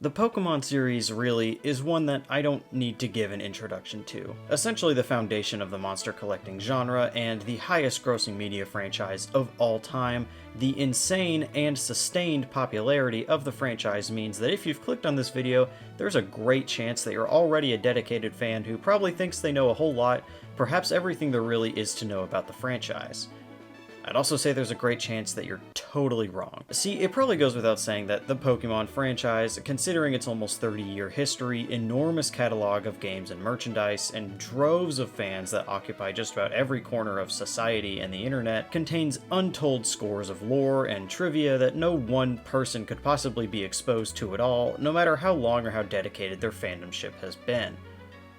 The Pokemon series really is one that I don't need to give an introduction to. Essentially the foundation of the monster collecting genre and the highest grossing media franchise of all time, the insane and sustained popularity of the franchise means that if you've clicked on this video, there's a great chance that you're already a dedicated fan who probably thinks they know a whole lot, perhaps everything there really is to know about the franchise. I'd also say there's a great chance that you're totally wrong. See, it probably goes without saying that the Pokemon franchise, considering its almost 30-year history, enormous catalog of games and merchandise, and droves of fans that occupy just about every corner of society and the internet, contains untold scores of lore and trivia that no one person could possibly be exposed to at all, no matter how long or how dedicated their fandomship has been.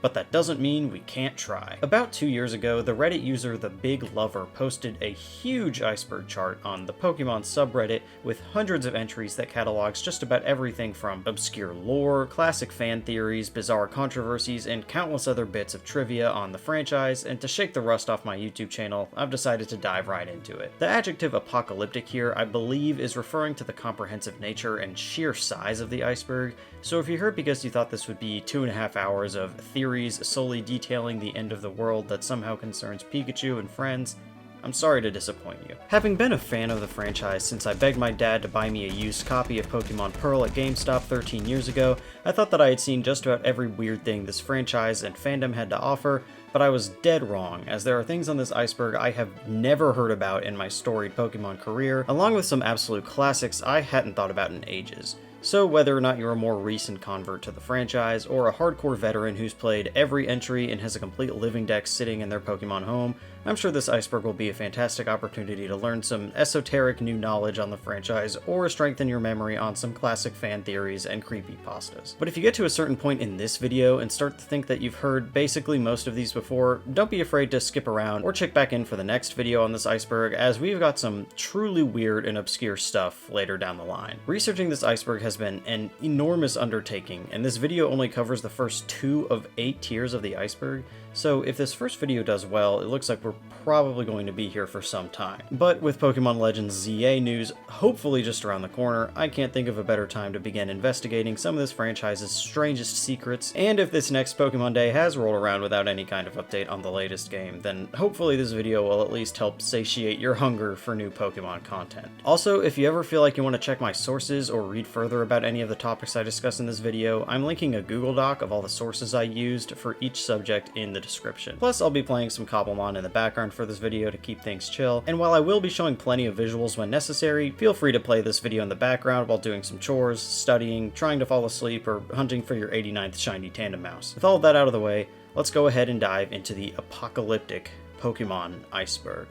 But that doesn't mean we can't try. About 2 years ago, the Reddit user The Big Lover posted a huge iceberg chart on the Pokemon subreddit with hundreds of entries that catalogs just about everything from obscure lore, classic fan theories, bizarre controversies, and countless other bits of trivia on the franchise, and to shake the rust off my YouTube channel, I've decided to dive right into it. The adjective apocalyptic here, I believe, is referring to the comprehensive nature and sheer size of the iceberg, so if you're here because you thought this would be 2.5 hours of theories solely detailing the end of the world that somehow concerns Pikachu and friends, I'm sorry to disappoint you. Having been a fan of the franchise since I begged my dad to buy me a used copy of Pokemon Pearl at GameStop 13 years ago, I thought that I had seen just about every weird thing this franchise and fandom had to offer, but I was dead wrong, as there are things on this iceberg I have never heard about in my storied Pokemon career, along with some absolute classics I hadn't thought about in ages. So whether or not you're a more recent convert to the franchise, or a hardcore veteran who's played every entry and has a complete living deck sitting in their Pokemon home, I'm sure this iceberg will be a fantastic opportunity to learn some esoteric new knowledge on the franchise, or strengthen your memory on some classic fan theories and creepypastas. But if you get to a certain point in this video and start to think that you've heard basically most of these before, don't be afraid to skip around or check back in for the next video on this iceberg, as we've got some truly weird and obscure stuff later down the line. Researching this iceberg has been an enormous undertaking, and this video only covers the first 2 of 8 tiers of the iceberg, so if this first video does well, it looks like we're probably going to be here for some time. But with Pokémon Legends Z-A news hopefully just around the corner, I can't think of a better time to begin investigating some of this franchise's strangest secrets, and if this next Pokemon Day has rolled around without any kind of update on the latest game, then hopefully this video will at least help satiate your hunger for new Pokemon content. Also, if you ever feel like you want to check my sources or read further about any of the topics I discuss in this video, I'm linking a Google Doc of all the sources I used for each subject in the description. Plus, I'll be playing some Cobblemon in the background for this video to keep things chill, and while I will be showing plenty of visuals when necessary, feel free to play this video in the background while doing some chores, studying, trying to fall asleep, or hunting for your 89th shiny tandem mouse. With all of that out of the way, let's go ahead and dive into the apocalyptic Pokemon iceberg.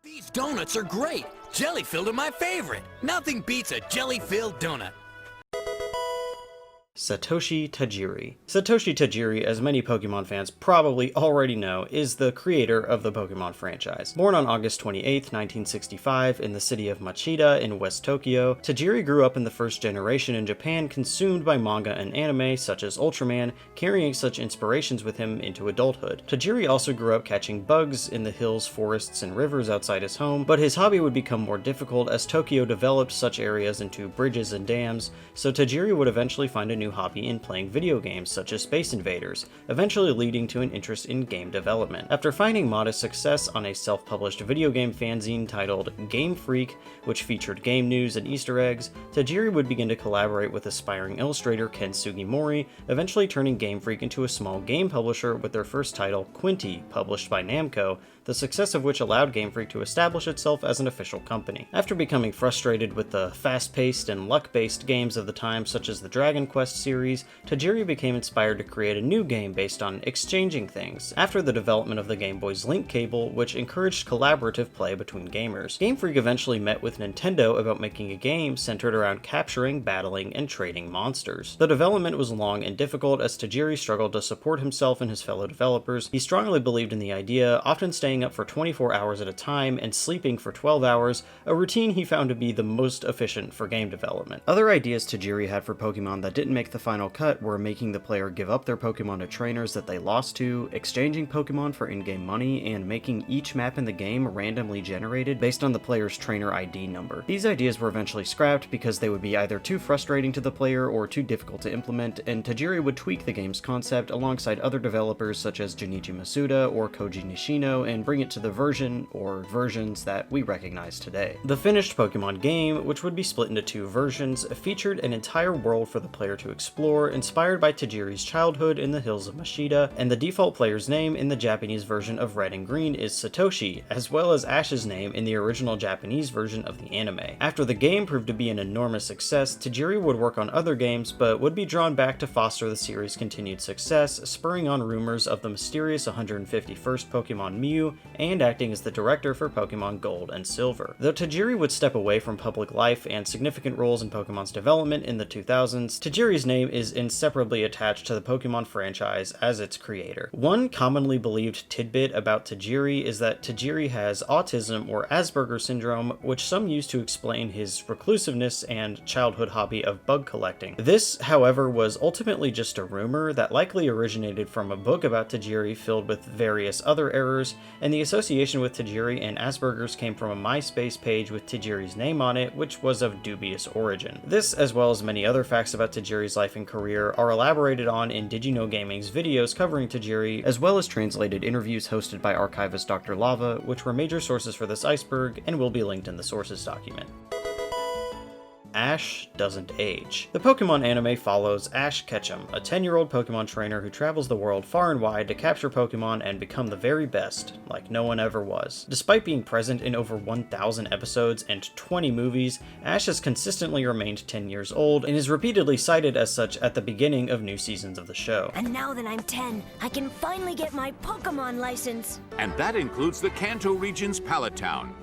These donuts are great! Jelly-filled are my favorite! Nothing beats a jelly-filled donut! Satoshi Tajiri. Satoshi Tajiri, as many Pokemon fans probably already know, is the creator of the Pokemon franchise. Born on August 28, 1965, in the city of Machida in West Tokyo, Tajiri grew up in the first generation in Japan, consumed by manga and anime such as Ultraman, carrying such inspirations with him into adulthood. Tajiri also grew up catching bugs in the hills, forests, and rivers outside his home, but his hobby would become more difficult as Tokyo developed such areas into bridges and dams, so Tajiri would eventually find a new hobby in playing video games such as Space Invaders, eventually leading to an interest in game development. After finding modest success on a self-published video game fanzine titled Game Freak, which featured game news and Easter eggs, Tajiri would begin to collaborate with aspiring illustrator Ken Sugimori, eventually turning Game Freak into a small game publisher with their first title, Quinty, published by Namco, the success of which allowed Game Freak to establish itself as an official company. After becoming frustrated with the fast-paced and luck-based games of the time such as the Dragon Quest series, Tajiri became inspired to create a new game based on exchanging things, after the development of the Game Boy's Link cable, which encouraged collaborative play between gamers. Game Freak eventually met with Nintendo about making a game centered around capturing, battling, and trading monsters. The development was long and difficult as Tajiri struggled to support himself and his fellow developers. He strongly believed in the idea, often staying staying up for 24 hours at a time and sleeping for 12 hours, a routine he found to be the most efficient for game development. Other ideas Tajiri had for Pokemon that didn't make the final cut were making the player give up their Pokemon to trainers that they lost to, exchanging Pokemon for in-game money, and making each map in the game randomly generated based on the player's trainer ID number. These ideas were eventually scrapped because they would be either too frustrating to the player or too difficult to implement, and Tajiri would tweak the game's concept alongside other developers such as Junichi Masuda or Koji Nishino and bring it to the version, or versions, that we recognize today. The finished Pokemon game, which would be split into 2 versions, featured an entire world for the player to explore, inspired by Tajiri's childhood in the hills of Mashida, and the default player's name in the Japanese version of Red and Green is Satoshi, as well as Ash's name in the original Japanese version of the anime. After the game proved to be an enormous success, Tajiri would work on other games, but would be drawn back to foster the series' continued success, spurring on rumors of the mysterious 151st Pokemon Mew, and acting as the director for Pokemon Gold and Silver. Though Tajiri would step away from public life and significant roles in Pokemon's development in the 2000s, Tajiri's name is inseparably attached to the Pokemon franchise as its creator. One commonly believed tidbit about Tajiri is that Tajiri has autism or Asperger's syndrome, which some use to explain his reclusiveness and childhood hobby of bug collecting. This, however, was ultimately just a rumor that likely originated from a book about Tajiri filled with various other errors, and the association with Tajiri and Asperger's came from a MySpace page with Tajiri's name on it, which was of dubious origin. This, as well as many other facts about Tajiri's life and career, are elaborated on in Did You Know Gaming's videos covering Tajiri, as well as translated interviews hosted by archivist Dr. Lava, which were major sources for this iceberg and will be linked in the sources document. Ash doesn't age. The Pokemon anime follows Ash Ketchum, a 10-year-old Pokemon trainer who travels the world far and wide to capture Pokemon and become the very best, like no one ever was. Despite being present in over 1,000 episodes and 20 movies, Ash has consistently remained 10 years old and is repeatedly cited as such at the beginning of new seasons of the show. And now that I'm 10, I can finally get my Pokemon license. And that includes the Kanto region's Pallet Town,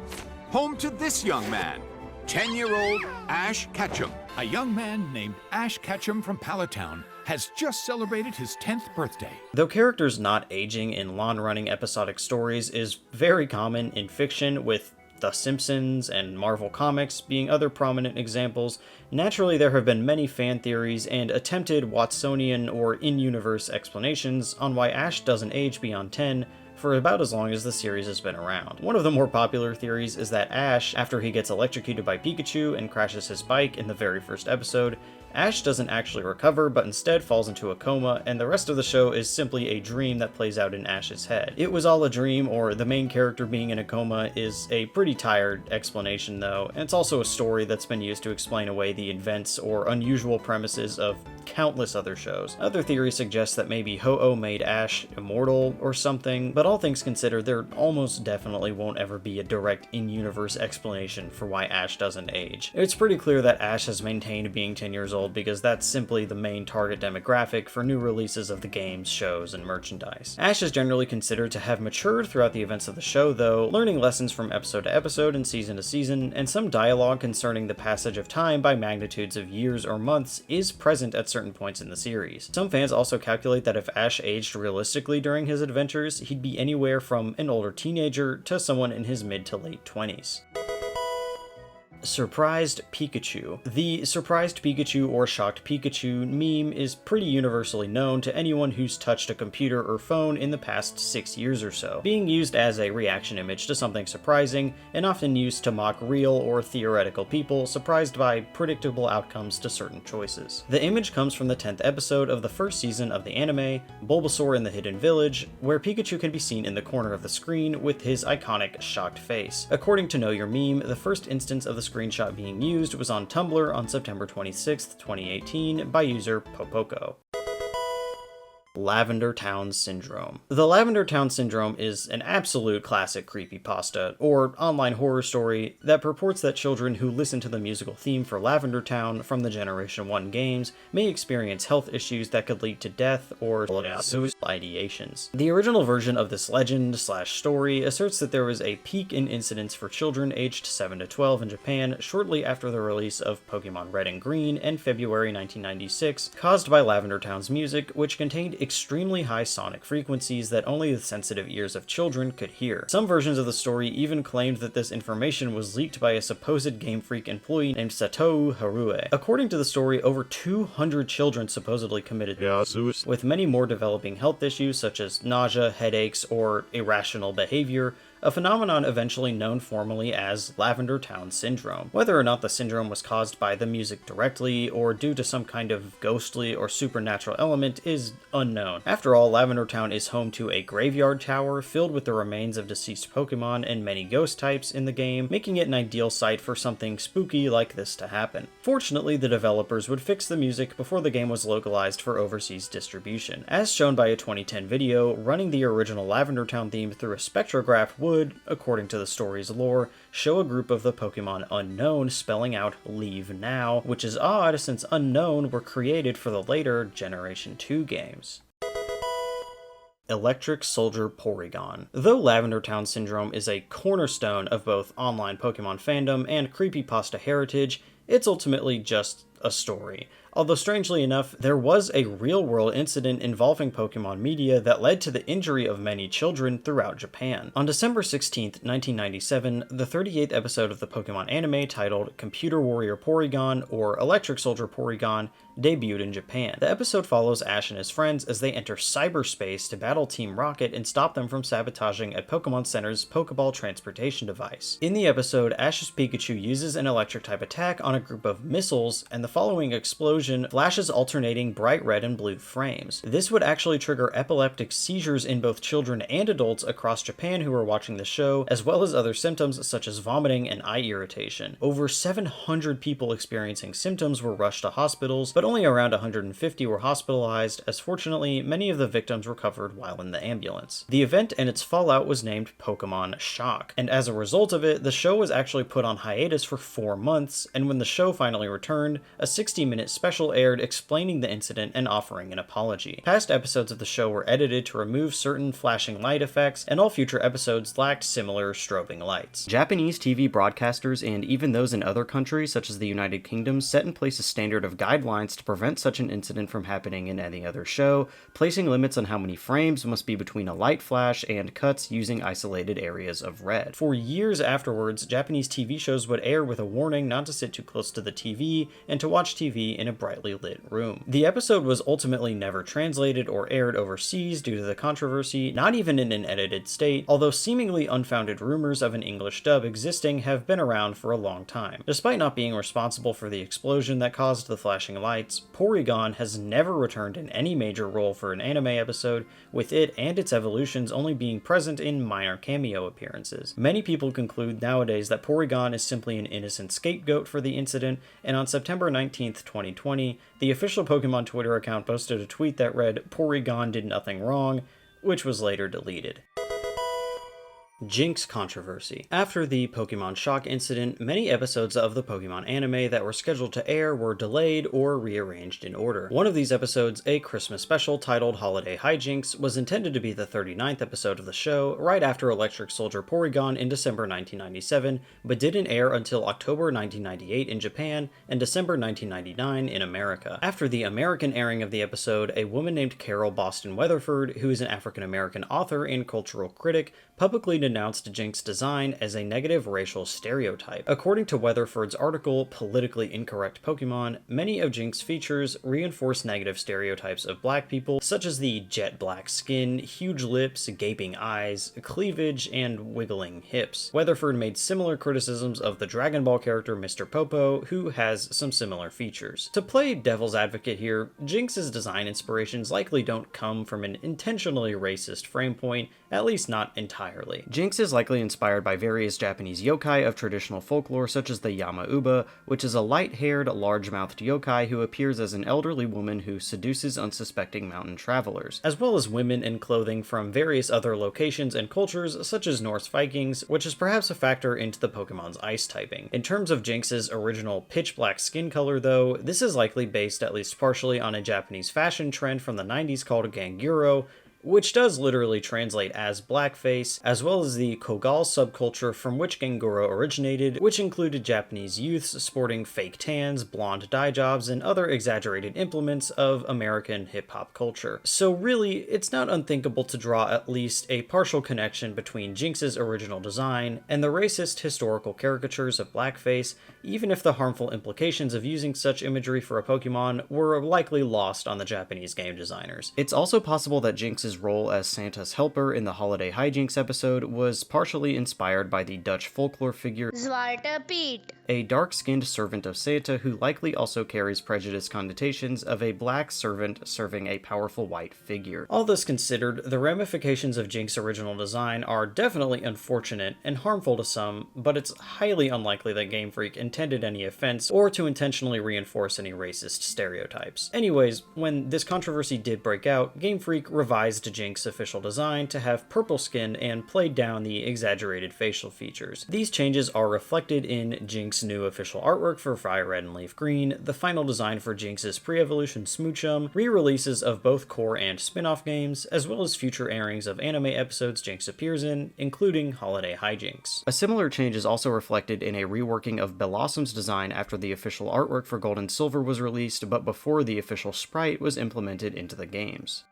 home to this young man, 10-year-old Ash Ketchum. A young man named Ash Ketchum from Pallet Town has just celebrated his 10th birthday. Though characters not aging in long-running episodic stories is very common in fiction, with The Simpsons and Marvel Comics being other prominent examples, naturally there have been many fan theories and attempted Watsonian or in-universe explanations on why Ash doesn't age beyond 10 for about as long as the series has been around. One of the more popular theories is that Ash, after he gets electrocuted by Pikachu and crashes his bike in the very first episode, Ash doesn't actually recover, but instead falls into a coma, and the rest of the show is simply a dream that plays out in Ash's head. It was all a dream, or the main character being in a coma, is a pretty tired explanation though, and it's also a story that's been used to explain away the events or unusual premises of countless other shows. Other theories suggest that maybe Ho-Oh made Ash immortal or something, but all things considered, there almost definitely won't ever be a direct in-universe explanation for why Ash doesn't age. It's pretty clear that Ash has maintained being 10 years old because that's simply the main target demographic for new releases of the games, shows, and merchandise. Ash is generally considered to have matured throughout the events of the show though, learning lessons from episode to episode and season to season, and some dialogue concerning the passage of time by magnitudes of years or months is present at certain points in the series. Some fans also calculate that if Ash aged realistically during his adventures, he'd be anywhere from an older teenager to someone in his mid to late 20s. Surprised Pikachu. The Surprised Pikachu or Shocked Pikachu meme is pretty universally known to anyone who's touched a computer or phone in the past 6 years or so, being used as a reaction image to something surprising, and often used to mock real or theoretical people surprised by predictable outcomes to certain choices. The image comes from the 10th episode of the first season of the anime, Bulbasaur in the Hidden Village, where Pikachu can be seen in the corner of the screen with his iconic shocked face. According to Know Your Meme, the first instance of the screenshot being used was on Tumblr on September 26, 2018 by user Popoko. Lavender Town Syndrome. The Lavender Town Syndrome is an absolute classic creepypasta, or online horror story, that purports that children who listen to the musical theme for Lavender Town from the Generation 1 games may experience health issues that could lead to death or suicide. ideations. The original version of this legend/story asserts that there was a peak in incidents for children aged 7 to 12 in Japan shortly after the release of Pokémon Red and Green in February 1996, caused by Lavender Town's music, which contained extremely high sonic frequencies that only the sensitive ears of children could hear. Some versions of the story even claimed that this information was leaked by a supposed Game Freak employee named Satoru Harue. According to the story, over 200 children supposedly committed suicide, with many more developing health issues such as nausea, headaches, or irrational behavior, a phenomenon eventually known formally as Lavender Town Syndrome. Whether or not the syndrome was caused by the music directly or due to some kind of ghostly or supernatural element is unknown. After all, Lavender Town is home to a graveyard tower filled with the remains of deceased Pokemon and many ghost types in the game, making it an ideal site for something spooky like this to happen. Fortunately, the developers would fix the music before the game was localized for overseas distribution. As shown by a 2010 video, running the original Lavender Town theme through a spectrograph would, according to the story's lore, show a group of the Pokemon Unknown spelling out "Leave Now," which is odd since Unknown were created for the later Generation 2 games. Electric Soldier Porygon. Though Lavender Town Syndrome is a cornerstone of both online Pokemon fandom and creepypasta heritage, it's ultimately just a story. Although strangely enough, there was a real-world incident involving Pokemon media that led to the injury of many children throughout Japan. On December 16, 1997, the 38th episode of the Pokemon anime titled Computer Warrior Porygon, or Electric Soldier Porygon, debuted in Japan. The episode follows Ash and his friends as they enter cyberspace to battle Team Rocket and stop them from sabotaging a Pokemon Center's Pokeball transportation device. In the episode, Ash's Pikachu uses an electric-type attack on a group of missiles, and the following explosion flashes alternating bright red and blue frames. This would actually trigger epileptic seizures in both children and adults across Japan who were watching the show, as well as other symptoms such as vomiting and eye irritation. Over 700 people experiencing symptoms were rushed to hospitals, but only around 150 were hospitalized, as fortunately many of the victims recovered while in the ambulance. The event and its fallout was named Pokemon Shock, and as a result of it, the show was actually put on hiatus for 4 months, and when the show finally returned, a 60-minute special aired explaining the incident and offering an apology. Past episodes of the show were edited to remove certain flashing light effects, and all future episodes lacked similar strobing lights. Japanese TV broadcasters and even those in other countries such as the United Kingdom set in place a standard of guidelines to prevent such an incident from happening in any other show, placing limits on how many frames must be between a light flash and cuts using isolated areas of red. For years afterwards, Japanese TV shows would air with a warning not to sit too close to the TV and to watch TV in a brightly lit room. The episode was ultimately never translated or aired overseas due to the controversy, not even in an edited state, although seemingly unfounded rumors of an English dub existing have been around for a long time. Despite not being responsible for the explosion that caused the flashing lights, Porygon has never returned in any major role for an anime episode, with it and its evolutions only being present in minor cameo appearances. Many people conclude nowadays that Porygon is simply an innocent scapegoat for the incident, and on September 19th, 2020, the official Pokemon Twitter account posted a tweet that read, "Porygon did nothing wrong," which was later deleted. Jinx controversy. After the Pokemon Shock incident, many episodes of the Pokemon anime that were scheduled to air were delayed or rearranged in order. One of these episodes, a Christmas special titled Holiday Hijinks, was intended to be the 39th episode of the show, right after Electric Soldier Porygon in December 1997, but didn't air until October 1998 in Japan and December 1999 in America. After the American airing of the episode, a woman named Carol Boston Weatherford, who is an African-American author and cultural critic, publicly denounced Jinx' design as a negative racial stereotype. According to Weatherford's article, Politically Incorrect Pokemon, many of Jinx' features reinforce negative stereotypes of black people, such as the jet black skin, huge lips, gaping eyes, cleavage, and wiggling hips. Weatherford made similar criticisms of the Dragon Ball character Mr. Popo, who has some similar features. To play devil's advocate here, Jinx' design inspirations likely don't come from an intentionally racist frame point, at least not entirely. Jinx is likely inspired by various Japanese yokai of traditional folklore such as the Yama-uba, which is a light-haired, large-mouthed yokai who appears as an elderly woman who seduces unsuspecting mountain travelers, as well as women in clothing from various other locations and cultures such as Norse Vikings, which is perhaps a factor into the Pokemon's ice typing. In terms of Jinx's original pitch-black skin color though, this is likely based at least partially on a Japanese fashion trend from the 90s called Ganguro, which does literally translate as blackface, as well as the Kogal subculture from which Gengoro originated, which included Japanese youths sporting fake tans, blonde dye jobs, and other exaggerated implements of American hip-hop culture. So really, it's not unthinkable to draw at least a partial connection between Jinx's original design and the racist historical caricatures of blackface, even if the harmful implications of using such imagery for a Pokemon were likely lost on the Japanese game designers. It's also possible that Jinx's role as Santa's helper in the Holiday Hijinks episode was partially inspired by the Dutch folklore figure Zwarte Piet, a dark-skinned servant of Santa who likely also carries prejudiced connotations of a black servant serving a powerful white figure. All this considered, the ramifications of Jinx's original design are definitely unfortunate and harmful to some, but it's highly unlikely that Game Freak intended any offense or to intentionally reinforce any racist stereotypes. Anyways, when this controversy did break out, Game Freak revised Jinx's official design to have purple skin and played down the exaggerated facial features. These changes are reflected in Jinx's new official artwork for Fire Red and Leaf Green, the final design for Jinx's pre-evolution Smoochum, re-releases of both core and spin-off games, as well as future airings of anime episodes Jinx appears in, including Holiday Hijinks. A similar change is also reflected in a reworking of Blossom's design after the official artwork for Gold and Silver was released, but before the official sprite was implemented into the games.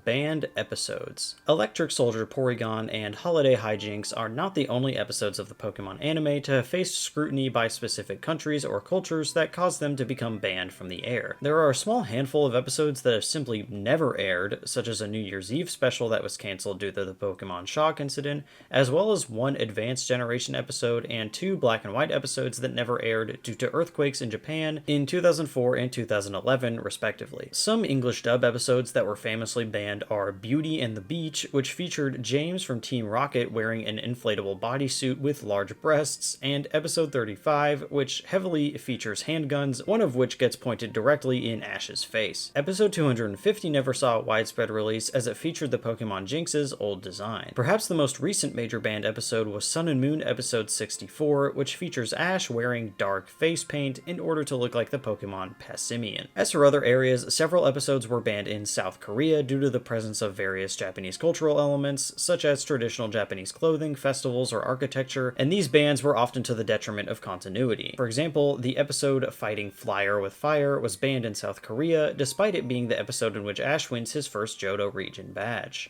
Banned episodes. Electric Soldier Porygon and Holiday Hijinks are not the only episodes of the Pokemon anime to have faced scrutiny by specific countries or cultures that caused them to become banned from the air. There are a small handful of episodes that have simply never aired, such as a New Year's Eve special that was cancelled due to the Pokemon Shock incident, as well as one Advanced Generation episode and 2 Black and White episodes that never aired due to earthquakes in Japan in 2004 and 2011, respectively. Some English dub episodes that were famously banned are Beauty and the Beach, which featured James from Team Rocket wearing an inflatable bodysuit with large breasts, and episode 35, which heavily features handguns, one of which gets pointed directly in Ash's face. Episode 250 never saw a widespread release as it featured the Pokemon Jinx's old design. Perhaps the most recent major banned episode was Sun and Moon episode 64, which features Ash wearing dark face paint in order to look like the Pokemon Passimian. As for other areas, several episodes were banned in South Korea due to the presence of various Japanese cultural elements, such as traditional Japanese clothing, festivals, or architecture, and these bans were often to the detriment of continuity. For example, the episode Fighting Flyer with Fire was banned in South Korea, despite it being the episode in which Ash wins his first Johto region badge.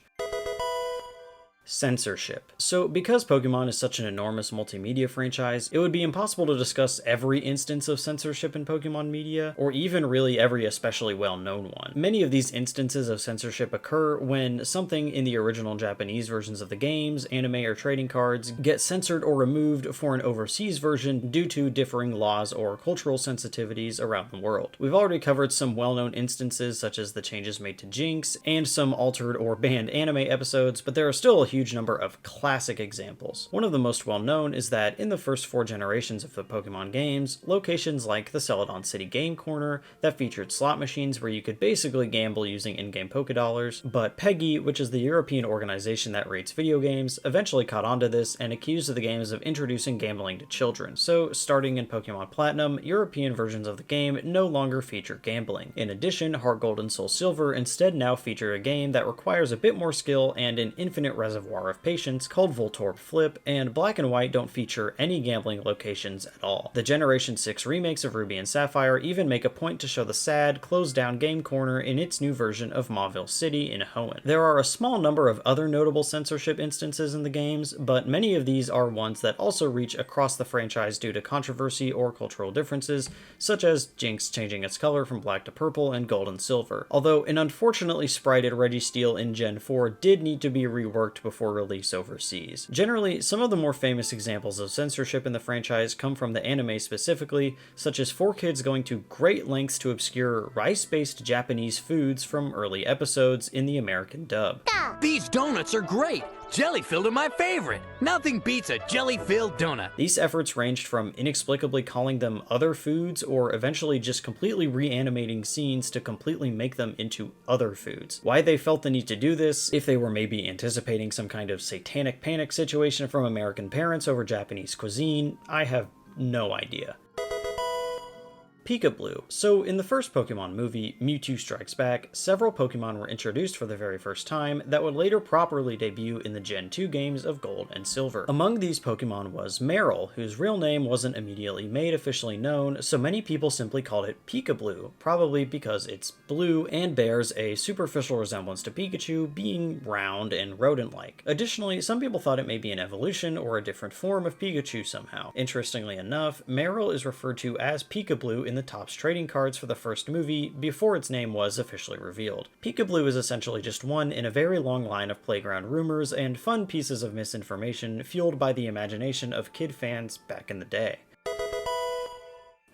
Censorship. So because Pokemon is such an enormous multimedia franchise, it would be impossible to discuss every instance of censorship in Pokemon media, or even really every especially well-known one. Many of these instances of censorship occur when something in the original Japanese versions of the games, anime, or trading cards get censored or removed for an overseas version due to differing laws or cultural sensitivities around the world. We've already covered some well-known instances such as the changes made to Jinx, and some altered or banned anime episodes, but there are still a huge number of classic examples. One of the most well-known is that in the first 4 generations of the Pokemon games, locations like the Celadon City Game Corner that featured slot machines where you could basically gamble using in-game Pokédollars, but PEGI, which is the European organization that rates video games, eventually caught on to this and accused the games of introducing gambling to children. So, starting in Pokemon Platinum, European versions of the game no longer feature gambling. In addition, Heart Gold and Soul Silver instead now feature a game that requires a bit more skill and an infinite reservoir of patience called Voltorb Flip, and Black and White don't feature any gambling locations at all. The Generation 6 remakes of Ruby and Sapphire even make a point to show the sad, closed-down game corner in its new version of Mauville City in Hoenn. There are a small number of other notable censorship instances in the games, but many of these are ones that also reach across the franchise due to controversy or cultural differences, such as Jinx changing its color from black to purple in Gold and Silver, although an unfortunately sprited Registeel in Gen 4 did need to be reworked before release overseas. Generally, some of the more famous examples of censorship in the franchise come from the anime specifically, such as 4Kids going to great lengths to obscure rice-based Japanese foods from early episodes in the American dub. These donuts are great! Jelly-filled are my favorite! Nothing beats a jelly-filled donut! These efforts ranged from inexplicably calling them other foods or eventually just completely reanimating scenes to completely make them into other foods. Why they felt the need to do this, if they were maybe anticipating some kind of satanic panic situation from American parents over Japanese cuisine, I have no idea. Peekaboo. So in the first Pokemon movie, Mewtwo Strikes Back, several Pokemon were introduced for the very first time that would later properly debut in the Gen 2 games of Gold and Silver. Among these Pokemon was Marill, whose real name wasn't immediately made officially known, so many people simply called it Peekaboo, probably because it's blue and bears a superficial resemblance to Pikachu, being round and rodent-like. Additionally, some people thought it may be an evolution or a different form of Pikachu somehow. Interestingly enough, Marill is referred to as Peekaboo in the Topps trading cards for the first movie before its name was officially revealed. Peekaboo is essentially just one in a very long line of playground rumors and fun pieces of misinformation fueled by the imagination of kid fans back in the day.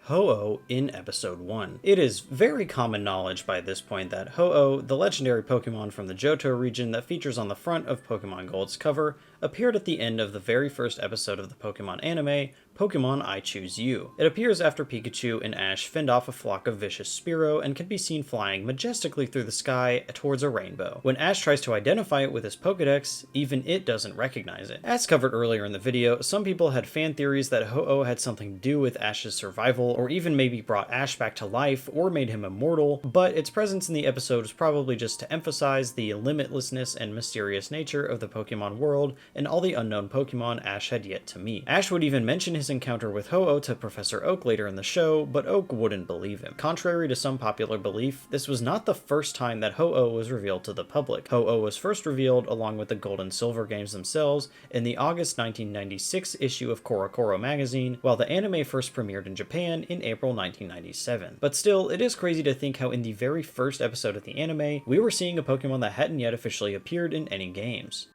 Ho-Oh in Episode 1. It is very common knowledge by this point that Ho-Oh, the legendary Pokemon from the Johto region that features on the front of Pokemon Gold's cover, appeared at the end of the very first episode of the Pokemon anime, Pokemon I Choose You. It appears after Pikachu and Ash fend off a flock of vicious Spearow and can be seen flying majestically through the sky towards a rainbow. When Ash tries to identify it with his Pokedex, even it doesn't recognize it. As covered earlier in the video, some people had fan theories that Ho-Oh had something to do with Ash's survival, or even maybe brought Ash back to life or made him immortal, but its presence in the episode was probably just to emphasize the limitlessness and mysterious nature of the Pokemon world and all the unknown Pokemon Ash had yet to meet. Ash would even mention his encounter with Ho-Oh to Professor Oak later in the show, but Oak wouldn't believe him. Contrary to some popular belief, this was not the first time that Ho-Oh was revealed to the public. Ho-Oh was first revealed along with the Gold and Silver games themselves in the August 1996 issue of CoroCoro magazine, while the anime first premiered in Japan in April 1997. But still, it is crazy to think how in the very first episode of the anime, we were seeing a Pokemon that hadn't yet officially appeared in any games.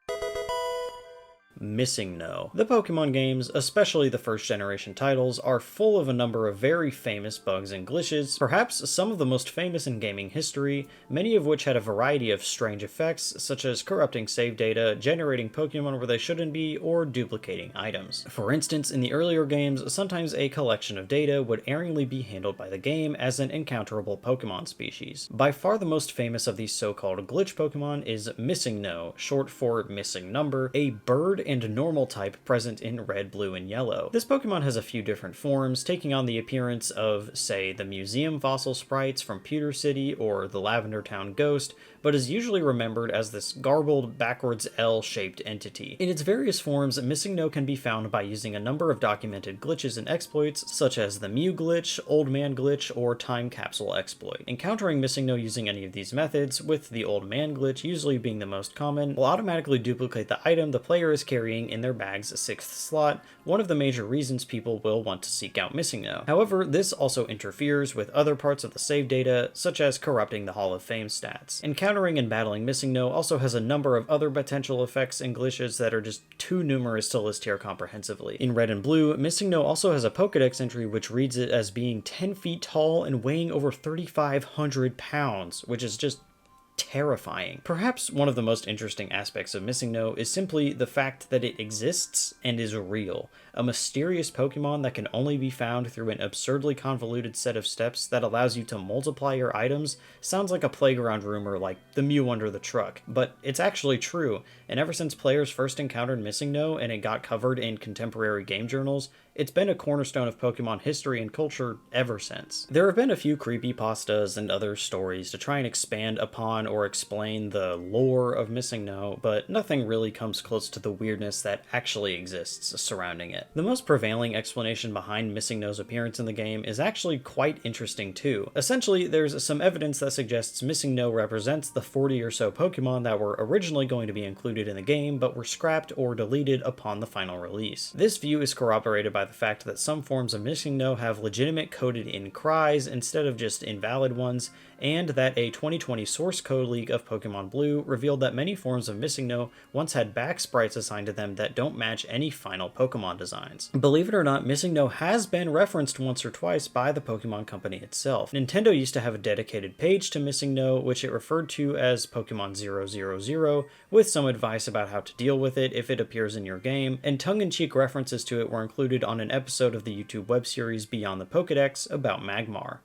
Missing No. The Pokemon games, especially the first generation titles, are full of a number of very famous bugs and glitches, perhaps some of the most famous in gaming history, many of which had a variety of strange effects, such as corrupting save data, generating Pokemon where they shouldn't be, or duplicating items. For instance, in the earlier games, sometimes a collection of data would erringly be handled by the game as an encounterable Pokemon species. By far the most famous of these so-called glitch Pokemon is Missing No, short for Missing Number, a bird and normal type present in red, blue, and yellow. This Pokemon has a few different forms, taking on the appearance of, say, the museum fossil sprites from Pewter City or the Lavender Town Ghost, but is usually remembered as this garbled, backwards L-shaped entity. In its various forms, Missing No can be found by using a number of documented glitches and exploits, such as the Mew glitch, Old Man glitch, or Time Capsule exploit. Encountering Missing No using any of these methods, with the Old Man glitch usually being the most common, will automatically duplicate the item the player is carrying in their bag's 6th slot, one of the major reasons people will want to seek out Missing No. However, this also interferes with other parts of the save data, such as corrupting the Hall of Fame stats. Encountering and battling Missing No also has a number of other potential effects and glitches that are just too numerous to list here comprehensively. In Red and Blue, Missing No also has a Pokedex entry which reads it as being 10 feet tall and weighing over 3,500 pounds, which is just terrifying. Perhaps one of the most interesting aspects of Missing No is simply the fact that it exists and is real. A mysterious Pokemon that can only be found through an absurdly convoluted set of steps that allows you to multiply your items sounds like a playground rumor like the Mew under the truck, but it's actually true, and ever since players first encountered Missing No and it got covered in contemporary game journals, it's been a cornerstone of Pokemon history and culture ever since. There have been a few creepypastas and other stories to try and expand upon or explain the lore of Missing No, but nothing really comes close to the weirdness that actually exists surrounding it. The most prevailing explanation behind Missing No's appearance in the game is actually quite interesting too. Essentially, there's some evidence that suggests Missing No represents the 40 or so Pokemon that were originally going to be included in the game but were scrapped or deleted upon the final release. This view is corroborated by the fact that some forms of Missing No have legitimate coded-in cries instead of just invalid ones, and that a 2020 source code leak of Pokemon Blue revealed that many forms of Missing No once had back sprites assigned to them that don't match any final Pokemon designs. Believe it or not, Missing No has been referenced once or twice by the Pokemon Company itself. Nintendo used to have a dedicated page to Missing No, which it referred to as Pokemon 000, with some advice about how to deal with it if it appears in your game, and tongue-in-cheek references to it were included on an episode of the YouTube web series Beyond the Pokédex about Magmar.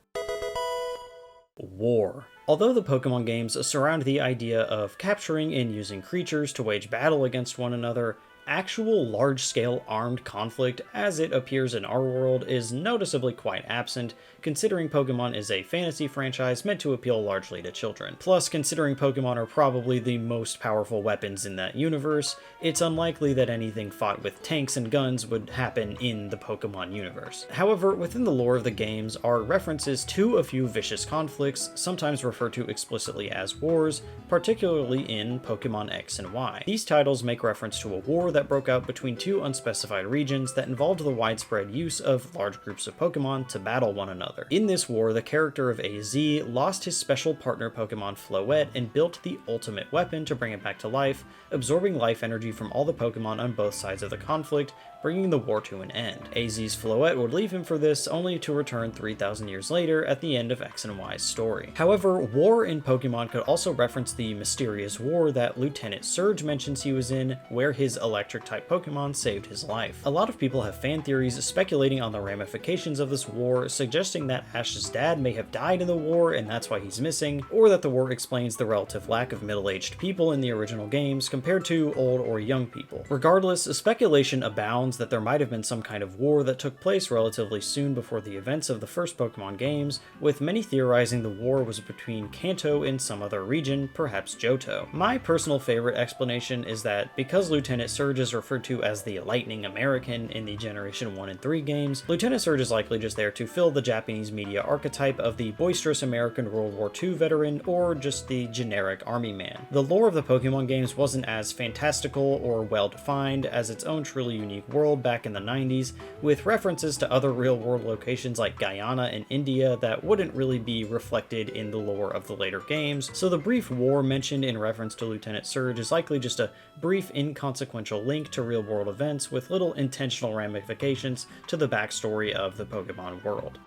War. Although the Pokemon games surround the idea of capturing and using creatures to wage battle against one another, Actual large-scale armed conflict, as it appears in our world, is noticeably quite absent, considering Pokemon is a fantasy franchise meant to appeal largely to children. Plus, considering Pokemon are probably the most powerful weapons in that universe, it's unlikely that anything fought with tanks and guns would happen in the Pokemon universe. However, within the lore of the games are references to a few vicious conflicts, sometimes referred to explicitly as wars, particularly in Pokemon X and Y. These titles make reference to a war that broke out between two unspecified regions that involved the widespread use of large groups of Pokemon to battle one another. In this war, the character of AZ lost his special partner Pokemon Floette and built the ultimate weapon to bring it back to life, absorbing life energy from all the Pokemon on both sides of the conflict, bringing the war to an end. AZ's Floette would leave him for this, only to return 3,000 years later at the end of X and Y's story. However, war in Pokemon could also reference the mysterious war that Lieutenant Surge mentions he was in, where his electric-type Pokemon saved his life. A lot of people have fan theories speculating on the ramifications of this war, suggesting that Ash's dad may have died in the war and that's why he's missing, or that the war explains the relative lack of middle-aged people in the original games compared to old or young people. Regardless, speculation abounds that there might have been some kind of war that took place relatively soon before the events of the first Pokemon games, with many theorizing the war was between Kanto and some other region, perhaps Johto. My personal favorite explanation is that because Lieutenant Surge is referred to as the Lightning American in the Generation 1 and 3 games, Lieutenant Surge is likely just there to fill the Japanese media archetype of the boisterous American World War II veteran, or just the generic army man. The lore of the Pokemon games wasn't as fantastical or well-defined as its own truly unique world back in the 90s, with references to other real-world locations like Guyana and India that wouldn't really be reflected in the lore of the later games, so the brief war mentioned in reference to Lieutenant Surge is likely just a brief inconsequential link to real-world events with little intentional ramifications to the backstory of the Pokemon world.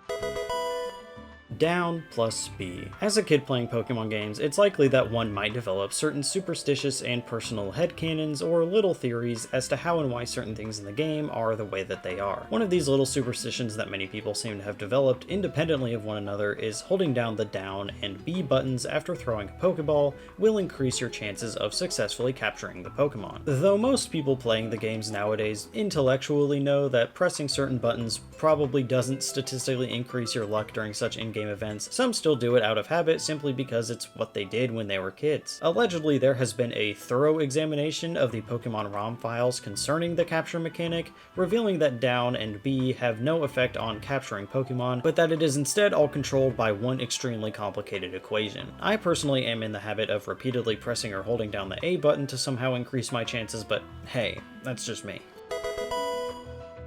Down plus B. As a kid playing Pokemon games, it's likely that one might develop certain superstitious and personal headcanons or little theories as to how and why certain things in the game are the way that they are. One of these little superstitions that many people seem to have developed independently of one another is holding down the down and B buttons after throwing a Pokeball will increase your chances of successfully capturing the Pokemon. Though most people playing the games nowadays intellectually know that pressing certain buttons probably doesn't statistically increase your luck during such in-game events, some still do it out of habit simply because it's what they did when they were kids. Allegedly, there has been a thorough examination of the Pokemon ROM files concerning the capture mechanic, revealing that down and B have no effect on capturing Pokemon, but that it is instead all controlled by one extremely complicated equation. I personally am in the habit of repeatedly pressing or holding down the A button to somehow increase my chances, but hey, that's just me.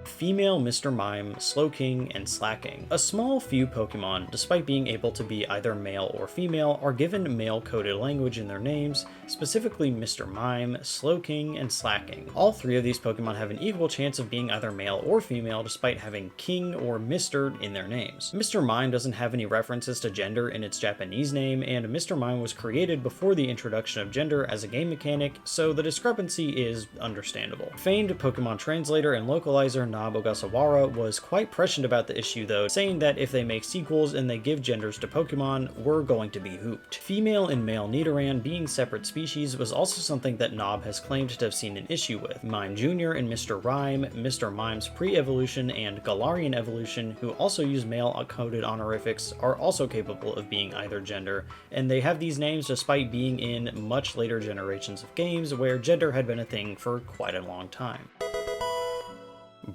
Female Mr. Mime, Slowking, and Slacking. A small few Pokemon, despite being able to be either male or female, are given male-coded language in their names, specifically Mr. Mime, Slowking, and Slacking. All three of these Pokemon have an equal chance of being either male or female despite having King or Mr. in their names. Mr. Mime doesn't have any references to gender in its Japanese name, and Mr. Mime was created before the introduction of gender as a game mechanic, so the discrepancy is understandable. Famed Pokemon translator and localizer Nob Ogasawara was quite prescient about the issue though, saying that if they make sequels and they give genders to Pokemon, we're going to be hooped. Female and male Nidoran being separate species was also something that Nob has claimed to have seen an issue with. Mime Jr. and Mr. Rhyme, Mr. Mime's pre-evolution and Galarian evolution, who also use male-coded honorifics, are also capable of being either gender, and they have these names despite being in much later generations of games where gender had been a thing for quite a long time.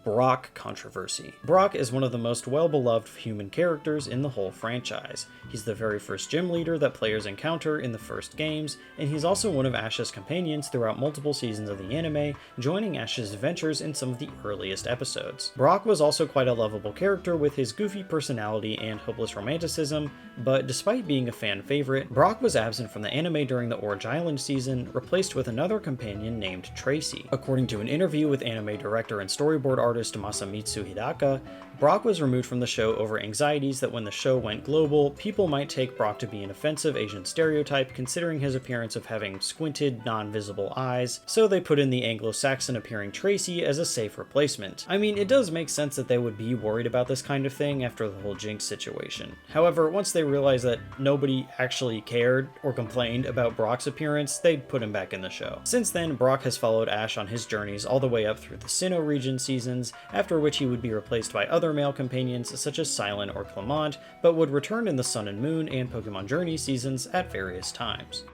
Brock controversy. Brock is one of the most well-beloved human characters in the whole franchise. He's the very first gym leader that players encounter in the first games, and he's also one of Ash's companions throughout multiple seasons of the anime, joining Ash's adventures in some of the earliest episodes. Brock was also quite a lovable character with his goofy personality and hopeless romanticism, but despite being a fan favorite, Brock was absent from the anime during the Orange Island season, replaced with another companion named Tracy. According to an interview with anime director and storyboard storyboard artist Masamitsu Hidaka, Brock was removed from the show over anxieties that when the show went global, people might take Brock to be an offensive Asian stereotype considering his appearance of having squinted, non-visible eyes, so they put in the Anglo-Saxon appearing Tracy as a safe replacement. I mean, it does make sense that they would be worried about this kind of thing after the whole Jinx situation. However, once they realized that nobody actually cared or complained about Brock's appearance, they put him back in the show. Since then, Brock has followed Ash on his journeys all the way up through the Sinnoh region seasons, after which he would be replaced by other male companions such as Silent or Clement, but would return in the Sun and Moon and Pokemon Journey seasons at various times.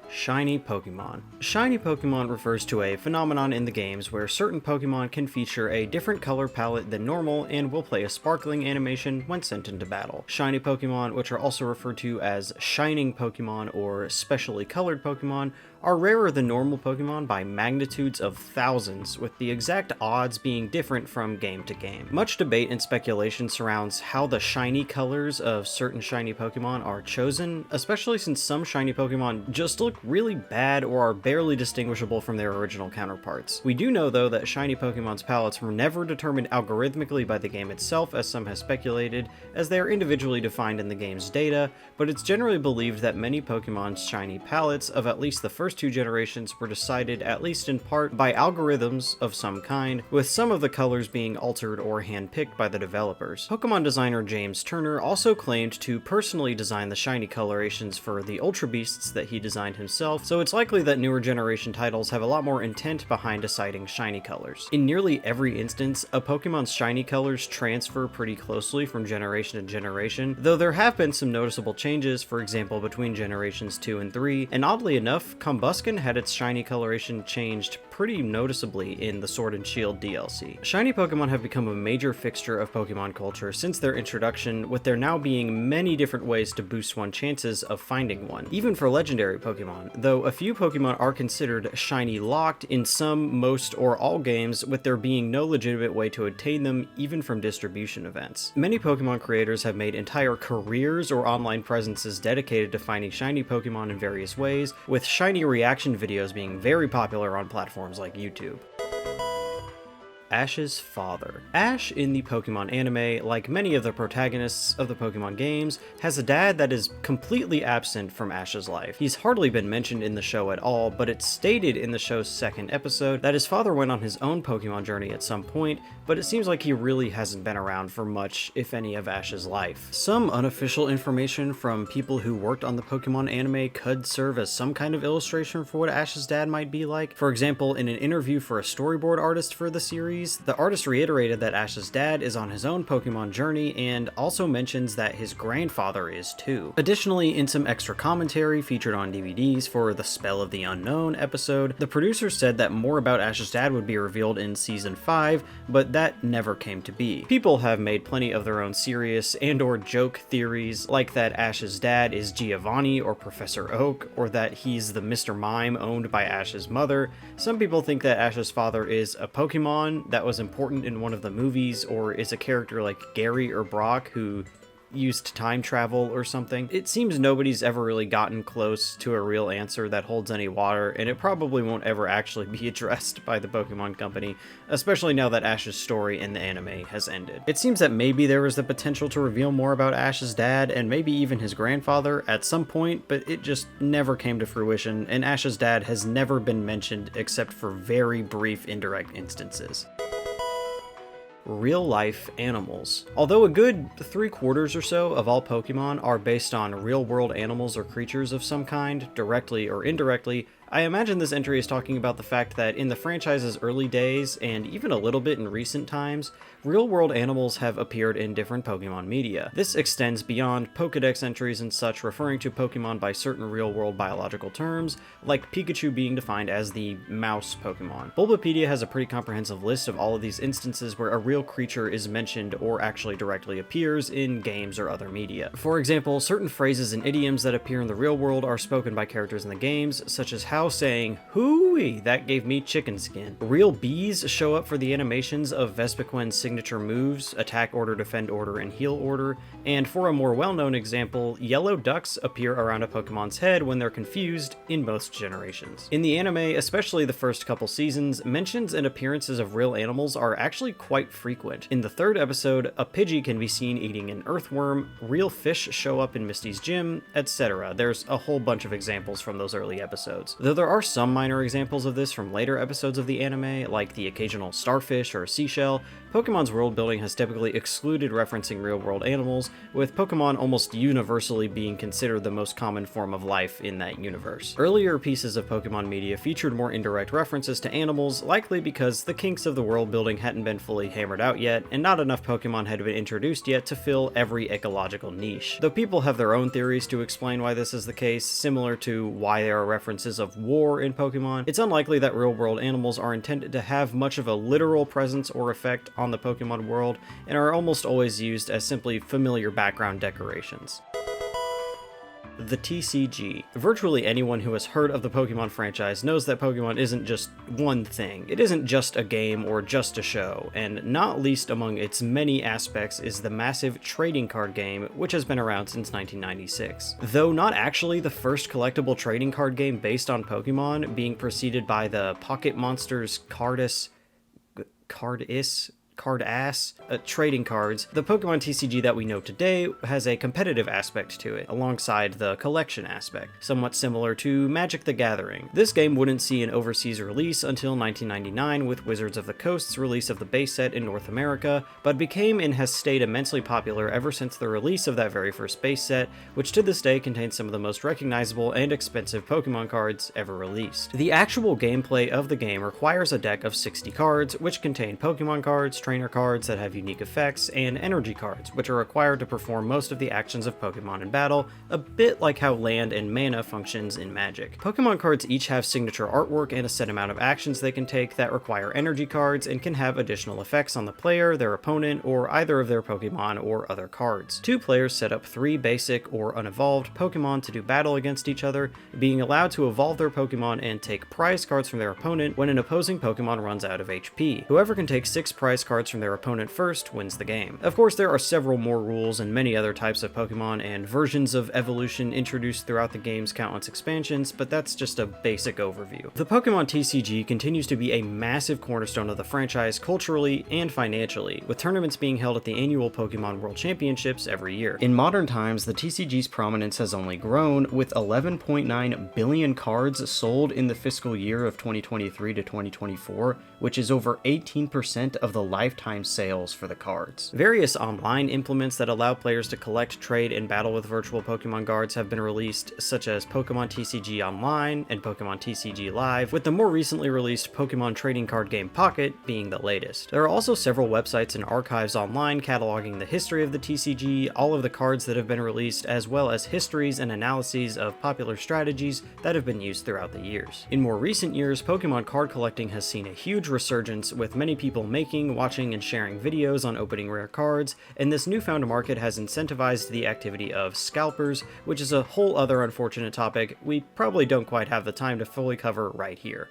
Shiny Pokemon. Shiny Pokemon refers to a phenomenon in the games where certain Pokemon can feature a different color palette than normal and will play a sparkling animation when sent into battle. Shiny Pokemon, which are also referred to as Shining Pokemon or Specially Colored Pokemon, are rarer than normal Pokemon by magnitudes of thousands, with the exact odds being different from game to game. Much debate and speculation surrounds how the shiny colors of certain shiny Pokemon are chosen, especially since some shiny Pokemon just look really bad or are barely distinguishable from their original counterparts. We do know though that shiny Pokemon's palettes were never determined algorithmically by the game itself, as some have speculated, as they are individually defined in the game's data, but it's generally believed that many Pokemon's shiny palettes of at least the first two generations were decided at least in part by algorithms of some kind, with some of the colors being altered or handpicked by the developers. Pokemon designer James Turner also claimed to personally design the shiny colorations for the Ultra Beasts that he designed himself, so it's likely that newer generation titles have a lot more intent behind deciding shiny colors. In nearly every instance, a Pokemon's shiny colors transfer pretty closely from generation to generation, though there have been some noticeable changes, for example between generations 2 and 3, and oddly enough, Combusken had its shiny coloration changed pretty noticeably in the Sword and Shield DLC. Shiny Pokemon have become a major fixture of Pokemon culture since their introduction, with there now being many different ways to boost one's chances of finding one, even for legendary Pokemon, though a few Pokemon are considered shiny locked in some, most, or all games, with there being no legitimate way to obtain them even from distribution events. Many Pokemon creators have made entire careers or online presences dedicated to finding shiny Pokemon in various ways, with shiny reaction videos being very popular on platforms like YouTube. Ash's father. Ash in the Pokemon anime, like many of the protagonists of the Pokemon games, has a dad that is completely absent from Ash's life. He's hardly been mentioned in the show at all, but it's stated in the show's second episode that his father went on his own Pokemon journey at some point, but it seems like he really hasn't been around for much, if any, of Ash's life. Some unofficial information from people who worked on the Pokemon anime could serve as some kind of illustration for what Ash's dad might be like. For example, in an interview for a storyboard artist for the series, the artist reiterated that Ash's dad is on his own Pokemon journey and also mentions that his grandfather is too. Additionally, in some extra commentary featured on DVDs for the Spell of the Unknown episode, the producer said that more about Ash's dad would be revealed in Season 5, but that never came to be. People have made plenty of their own serious and/or joke theories, like that Ash's dad is Giovanni or Professor Oak, or that he's the Mr. Mime owned by Ash's mother. Some people think that Ash's father is a Pokemon that was important in one of the movies, or is a character like Gary or Brock who used time travel or something. It seems nobody's ever really gotten close to a real answer that holds any water, and it probably won't ever actually be addressed by the Pokemon Company, especially now that Ash's story in the anime has ended. It seems that maybe there was the potential to reveal more about Ash's dad and maybe even his grandfather at some point, but it just never came to fruition, and Ash's dad has never been mentioned except for very brief indirect instances. Real-life animals. Although a good 3/4 or so of all Pokemon are based on real-world animals or creatures of some kind, directly or indirectly, I imagine this entry is talking about the fact that in the franchise's early days, and even a little bit in recent times, real-world animals have appeared in different Pokemon media. This extends beyond Pokédex entries and such, referring to Pokemon by certain real-world biological terms, like Pikachu being defined as the mouse Pokemon. Bulbapedia has a pretty comprehensive list of all of these instances where a real creature is mentioned or actually directly appears in games or other media. For example, certain phrases and idioms that appear in the real world are spoken by characters in the games, such as how cow saying, "Hooey," that gave me chicken skin. Real bees show up for the animations of Vespiquen's signature moves, Attack Order, Defend Order, and Heal Order, and for a more well-known example, yellow ducks appear around a Pokemon's head when they're confused in most generations. In the anime, especially the first couple seasons, mentions and appearances of real animals are actually quite frequent. In the third episode, a Pidgey can be seen eating an earthworm, real fish show up in Misty's gym, etc. There's a whole bunch of examples from those early episodes. Though there are some minor examples of this from later episodes of the anime, like the occasional starfish or seashell, Pokemon's world building has typically excluded referencing real-world animals, with Pokemon almost universally being considered the most common form of life in that universe. Earlier pieces of Pokemon media featured more indirect references to animals, likely because the kinks of the world building hadn't been fully hammered out yet, and not enough Pokemon had been introduced yet to fill every ecological niche. Though people have their own theories to explain why this is the case, similar to why there are references of war in Pokemon, it's unlikely that real-world animals are intended to have much of a literal presence or effect on the Pokemon world, and are almost always used as simply familiar background decorations. The TCG. Virtually anyone who has heard of the Pokemon franchise knows that Pokemon isn't just one thing. It isn't just a game or just a show, and not least among its many aspects is the massive trading card game, which has been around since 1996. Though not actually the first collectible trading card game based on Pokemon, being preceded by the Pocket Monsters Card-Ass trading cards, the Pokemon TCG that we know today has a competitive aspect to it, alongside the collection aspect, somewhat similar to Magic the Gathering. This game wouldn't see an overseas release until 1999 with Wizards of the Coast's release of the base set in North America, but became and has stayed immensely popular ever since the release of that very first base set, which to this day contains some of the most recognizable and expensive Pokemon cards ever released. The actual gameplay of the game requires a deck of 60 cards, which contain Pokemon cards, trainer cards that have unique effects, and energy cards, which are required to perform most of the actions of Pokemon in battle, a bit like how land and mana functions in Magic. Pokemon cards each have signature artwork and a set amount of actions they can take that require energy cards and can have additional effects on the player, their opponent, or either of their Pokemon or other cards. Two players set up 3 basic or unevolved Pokemon to do battle against each other, being allowed to evolve their Pokemon and take prize cards from their opponent when an opposing Pokemon runs out of HP. Whoever can take 6 prize cards from their opponent first wins the game. Of course, there are several more rules and many other types of Pokemon and versions of evolution introduced throughout the game's countless expansions, but that's just a basic overview. The Pokemon TCG continues to be a massive cornerstone of the franchise culturally and financially, with tournaments being held at the annual Pokemon World Championships every year. In modern times, the TCG's prominence has only grown, with 11.9 billion cards sold in the fiscal year of 2023 to 2024, which is over 18% of the lifetime sales for the cards. Various online implements that allow players to collect, trade, and battle with virtual Pokemon cards have been released, such as Pokemon TCG Online and Pokemon TCG Live, with the more recently released Pokemon trading card game Pocket being the latest. There are also several websites and archives online cataloging the history of the TCG, all of the cards that have been released, as well as histories and analyses of popular strategies that have been used throughout the years. In more recent years, Pokemon card collecting has seen a huge resurgence, with many people making, watching, and sharing videos on opening rare cards, and this newfound market has incentivized the activity of scalpers, which is a whole other unfortunate topic we probably don't quite have the time to fully cover right here.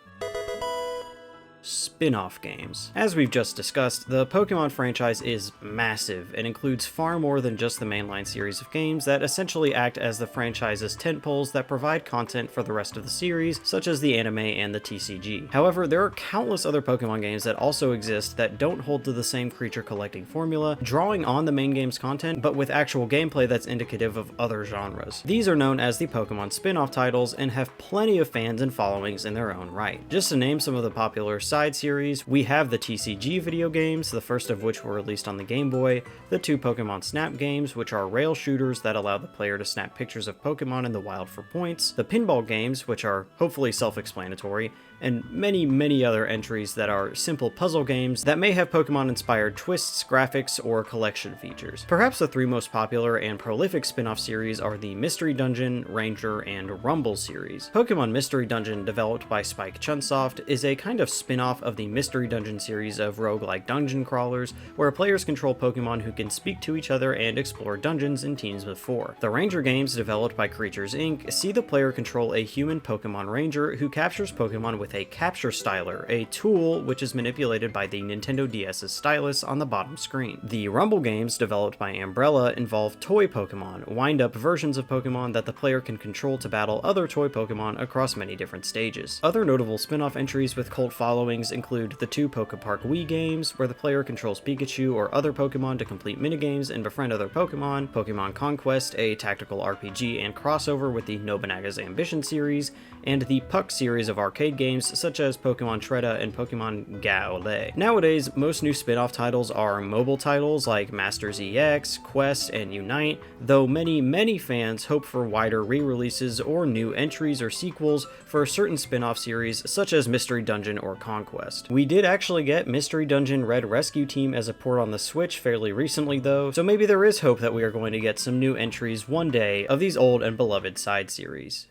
Spin-off games. As we've just discussed, the Pokemon franchise is massive and includes far more than just the mainline series of games that essentially act as the franchise's tentpoles that provide content for the rest of the series, such as the anime and the TCG. However, there are countless other Pokemon games that also exist that don't hold to the same creature collecting formula, drawing on the main game's content, but with actual gameplay that's indicative of other genres. These are known as the Pokemon spin-off titles and have plenty of fans and followings in their own right. Just to name some of the popular side series, we have the TCG video games, the first of which were released on the Game Boy, the 2 Pokemon Snap games, which are rail shooters that allow the player to snap pictures of Pokemon in the wild for points, the pinball games, which are hopefully self-explanatory, and many other entries that are simple puzzle games that may have Pokemon-inspired twists, graphics, or collection features. Perhaps the three most popular and prolific spin-off series are the Mystery Dungeon, Ranger, and Rumble series. Pokemon Mystery Dungeon, developed by Spike Chunsoft, is a kind of spin-off of the Mystery Dungeon series of roguelike dungeon crawlers, where players control Pokemon who can speak to each other and explore dungeons in teams of 4. The Ranger games, developed by Creatures Inc., see the player control a human Pokemon Ranger who captures Pokemon with a capture styler, a tool which is manipulated by the Nintendo DS's stylus on the bottom screen. The Rumble games, developed by Umbrella, involve toy Pokemon, wind-up versions of Pokemon that the player can control to battle other toy Pokemon across many different stages. Other notable spin-off entries with cult followings include the 2 Pokepark Wii games, where the player controls Pikachu or other Pokemon to complete minigames and befriend other Pokemon, Pokemon Conquest, a tactical RPG and crossover with the Nobunaga's Ambition series, and the Puck series of arcade games such as Pokemon Tretta and Pokemon Gaole. Nowadays, most new spin-off titles are mobile titles like Masters EX, Quest, and Unite, though many fans hope for wider re-releases or new entries or sequels for certain spin-off series such as Mystery Dungeon or Conquest. We did actually get Mystery Dungeon Red Rescue Team as a port on the Switch fairly recently though, so maybe there is hope that we are going to get some new entries one day of these old and beloved side series.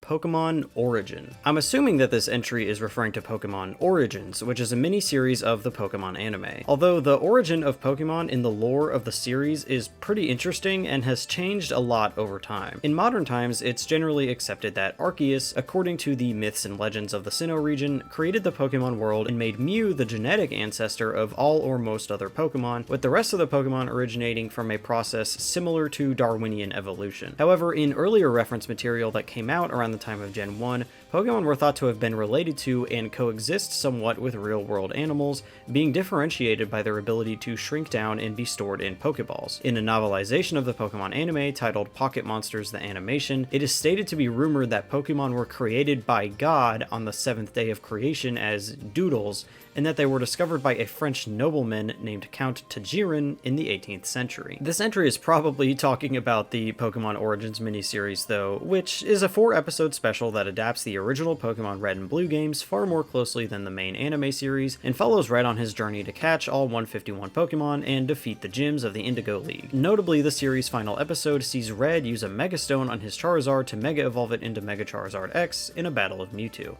Pokemon Origin. I'm assuming that this entry is referring to Pokemon Origins, which is a mini-series of the Pokemon anime. Although the origin of Pokemon in the lore of the series is pretty interesting and has changed a lot over time. In modern times, it's generally accepted that Arceus, according to the myths and legends of the Sinnoh region, created the Pokemon world and made Mew the genetic ancestor of all or most other Pokemon, with the rest of the Pokemon originating from a process similar to Darwinian evolution. However, in earlier reference material that came out around the time of Gen 1, Pokemon were thought to have been related to and coexist somewhat with real-world animals, being differentiated by their ability to shrink down and be stored in Pokeballs. In a novelization of the Pokemon anime titled Pocket Monsters the Animation, it is stated to be rumored that Pokemon were created by God on the 7th day of creation as doodles, and that they were discovered by a French nobleman named Count Tajiran in the 18th century. This entry is probably talking about the Pokemon Origins miniseries though, which is a 4-episode special that adapts the original Pokemon Red and Blue games far more closely than the main anime series, and follows Red on his journey to catch all 151 Pokemon and defeat the gyms of the Indigo League. Notably, the series' final episode sees Red use a Mega Stone on his Charizard to Mega Evolve it into Mega Charizard X in a battle of Mewtwo.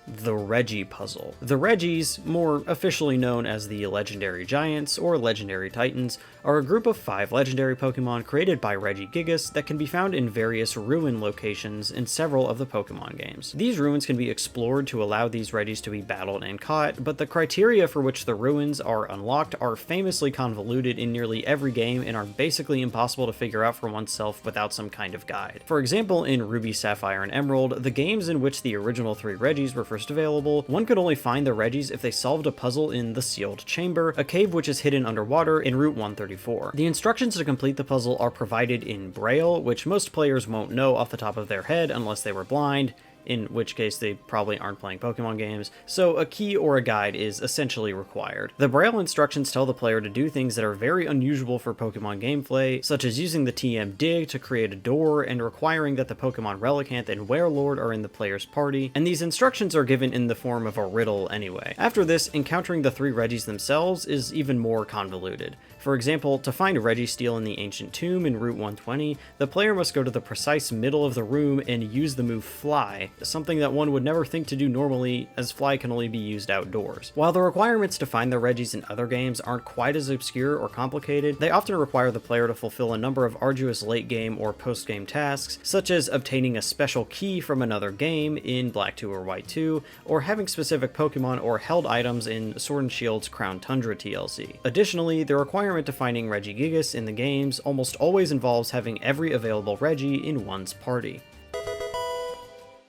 The Reggie Puzzle. The Reggies, more officially known as the Legendary Giants or Legendary Titans, are a group of 5 legendary Pokemon created by Regigigas that can be found in various ruin locations in several of the Pokemon games. These ruins can be explored to allow these Reggies to be battled and caught, but the criteria for which the ruins are unlocked are famously convoluted in nearly every game and are basically impossible to figure out for oneself without some kind of guide. For example, in Ruby, Sapphire, and Emerald, the games in which the original 3 Reggies were first available, one could only find the Reggies if they solved a puzzle in the Sealed Chamber, a cave which is hidden underwater in Route 134. The instructions to complete the puzzle are provided in Braille, which most players won't know off the top of their head unless they were blind, in which case they probably aren't playing Pokemon games, so a key or a guide is essentially required. The Braille instructions tell the player to do things that are very unusual for Pokemon gameplay, such as using the TM Dig to create a door and requiring that the Pokemon Relicanth and Werelord are in the player's party, and these instructions are given in the form of a riddle anyway. After this, encountering the 3 Reggies themselves is even more convoluted. For example, to find Registeel in the Ancient Tomb in Route 120, the player must go to the precise middle of the room and use the move Fly, something that one would never think to do normally, as Fly can only be used outdoors. While the requirements to find the Reggies in other games aren't quite as obscure or complicated, they often require the player to fulfill a number of arduous late-game or post-game tasks, such as obtaining a special key from another game in Black 2 or White 2, or having specific Pokemon or held items in Sword and Shield's Crown Tundra TLC. Additionally, the requirement to finding Regigigas in the games almost always involves having every available Reggie in one's party.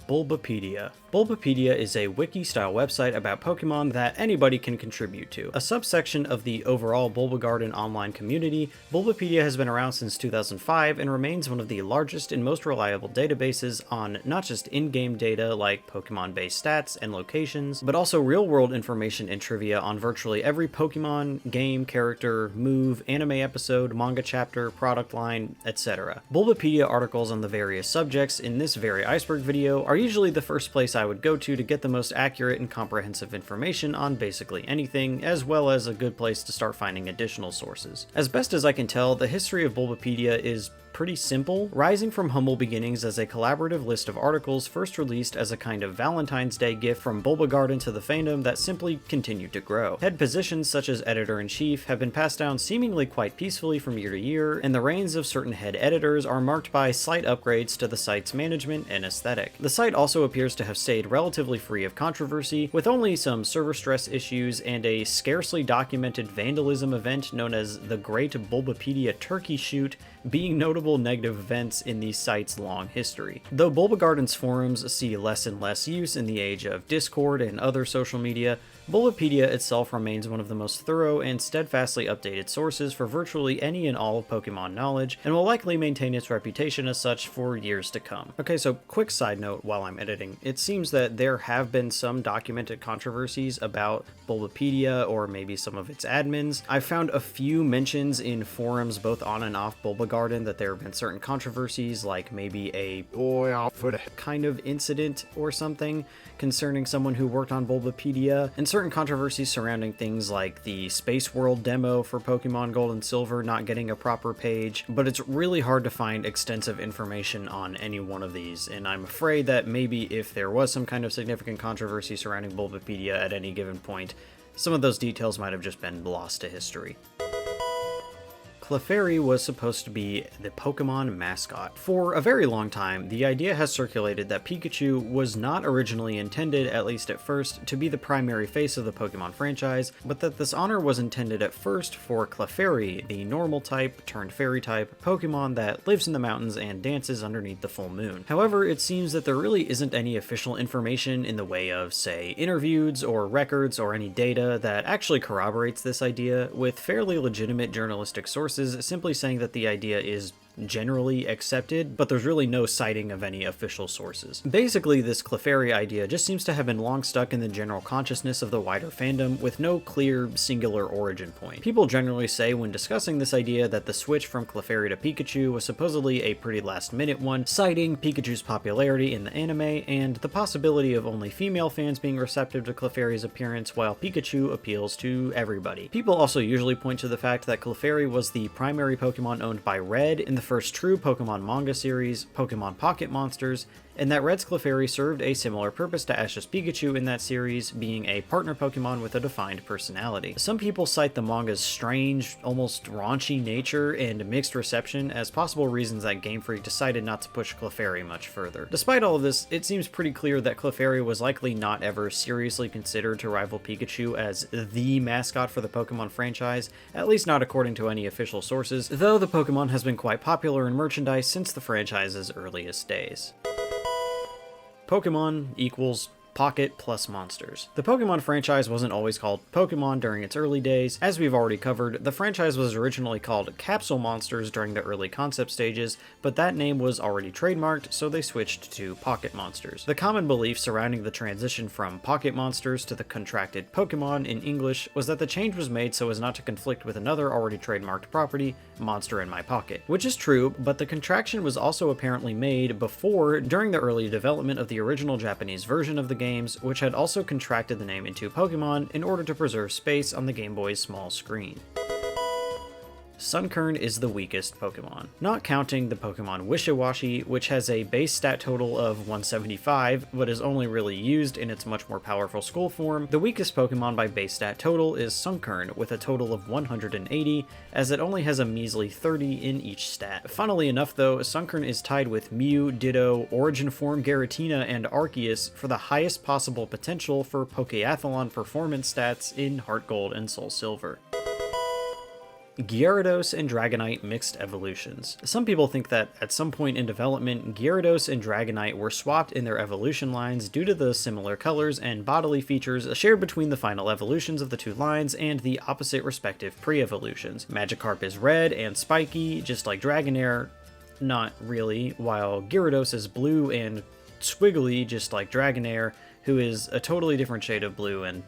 Bulbapedia. Bulbapedia is a wiki-style website about Pokemon that anybody can contribute to. A subsection of the overall Bulbagarden online community, Bulbapedia has been around since 2005 and remains one of the largest and most reliable databases on not just in-game data like Pokemon-based stats and locations, but also real-world information and trivia on virtually every Pokemon, game, character, move, anime episode, manga chapter, product line, etc. Bulbapedia articles on the various subjects in this very Iceberg video are usually the first place I would go to get the most accurate and comprehensive information on basically anything, as well as a good place to start finding additional sources. As best as I can tell, the history of Bulbapedia is pretty simple, rising from humble beginnings as a collaborative list of articles first released as a kind of Valentine's Day gift from Bulbagarden to the fandom that simply continued to grow. Head positions such as editor-in-chief have been passed down seemingly quite peacefully from year to year, and the reigns of certain head editors are marked by slight upgrades to the site's management and aesthetic. The site also appears to have stayed relatively free of controversy, with only some server stress issues and a scarcely documented vandalism event known as the Great Bulbapedia Turkey Shoot being notable negative events in the site's long history. Though Bulbagarden's forums see less and less use in the age of Discord and other social media, Bulbapedia itself remains one of the most thorough and steadfastly updated sources for virtually any and all of Pokemon knowledge, and will likely maintain its reputation as such for years to come. Okay, so quick side note while I'm editing. It seems that there have been some documented controversies about Bulbapedia, or maybe some of its admins. I've found a few mentions in forums both on and off Bulbagarden that there have been certain controversies, like maybe a kind of incident or something concerning someone who worked on Bulbapedia, and certain controversies surrounding things like the Space World demo for Pokemon Gold and Silver not getting a proper page, but it's really hard to find extensive information on any one of these, and I'm afraid that maybe if there was some kind of significant controversy surrounding Bulbapedia at any given point, some of those details might have just been lost to history. Clefairy was supposed to be the Pokemon mascot. For a very long time, the idea has circulated that Pikachu was not originally intended, at least at first, to be the primary face of the Pokemon franchise, but that this honor was intended at first for Clefairy, the normal type turned fairy type Pokemon that lives in the mountains and dances underneath the full moon. However, it seems that there really isn't any official information in the way of, say, interviews or records or any data that actually corroborates this idea, with fairly legitimate journalistic sources simply saying that the idea is generally accepted, but there's really no citing of any official sources. Basically, this Clefairy idea just seems to have been long stuck in the general consciousness of the wider fandom with no clear, singular origin point. People generally say when discussing this idea that the switch from Clefairy to Pikachu was supposedly a pretty last-minute one, citing Pikachu's popularity in the anime and the possibility of only female fans being receptive to Clefairy's appearance while Pikachu appeals to everybody. People also usually point to the fact that Clefairy was the primary Pokemon owned by Red in the first true Pokemon manga series, Pokemon Pocket Monsters, and that Red's Clefairy served a similar purpose to Ash's Pikachu in that series, being a partner Pokemon with a defined personality. Some people cite the manga's strange, almost raunchy nature and mixed reception as possible reasons that Game Freak decided not to push Clefairy much further. Despite all of this, it seems pretty clear that Clefairy was likely not ever seriously considered to rival Pikachu as the mascot for the Pokemon franchise, at least not according to any official sources, though the Pokemon has been quite popular in merchandise since the franchise's earliest days. Pokemon equals Pocket plus monsters. The Pokemon franchise wasn't always called Pokemon during its early days. As we've already covered, the franchise was originally called Capsule Monsters during the early concept stages, but that name was already trademarked, so they switched to Pocket Monsters. The common belief surrounding the transition from Pocket Monsters to the contracted Pokemon in English was that the change was made so as not to conflict with another already trademarked property, Monster in My Pocket. Which is true, but the contraction was also apparently made during the early development of the original Japanese version of the game, which had also contracted the name into Pokemon in order to preserve space on the Game Boy's small screen. Sunkern is the weakest Pokemon. Not counting the Pokemon Wishiwashi, which has a base stat total of 175, but is only really used in its much more powerful school form, the weakest Pokemon by base stat total is Sunkern, with a total of 180, as it only has a measly 30 in each stat. Funnily enough though, Sunkern is tied with Mew, Ditto, Origin Form Giratina, and Arceus for the highest possible potential for Pokeathlon performance stats in Heart Gold and Soul Silver. Gyarados and Dragonite mixed evolutions. Some people think that at some point in development, Gyarados and Dragonite were swapped in their evolution lines due to the similar colors and bodily features shared between the final evolutions of the two lines and the opposite respective pre-evolutions. Magikarp is red and spiky, just like Dragonair, not really, while Gyarados is blue and squiggly, just like Dragonair, who is a totally different shade of blue and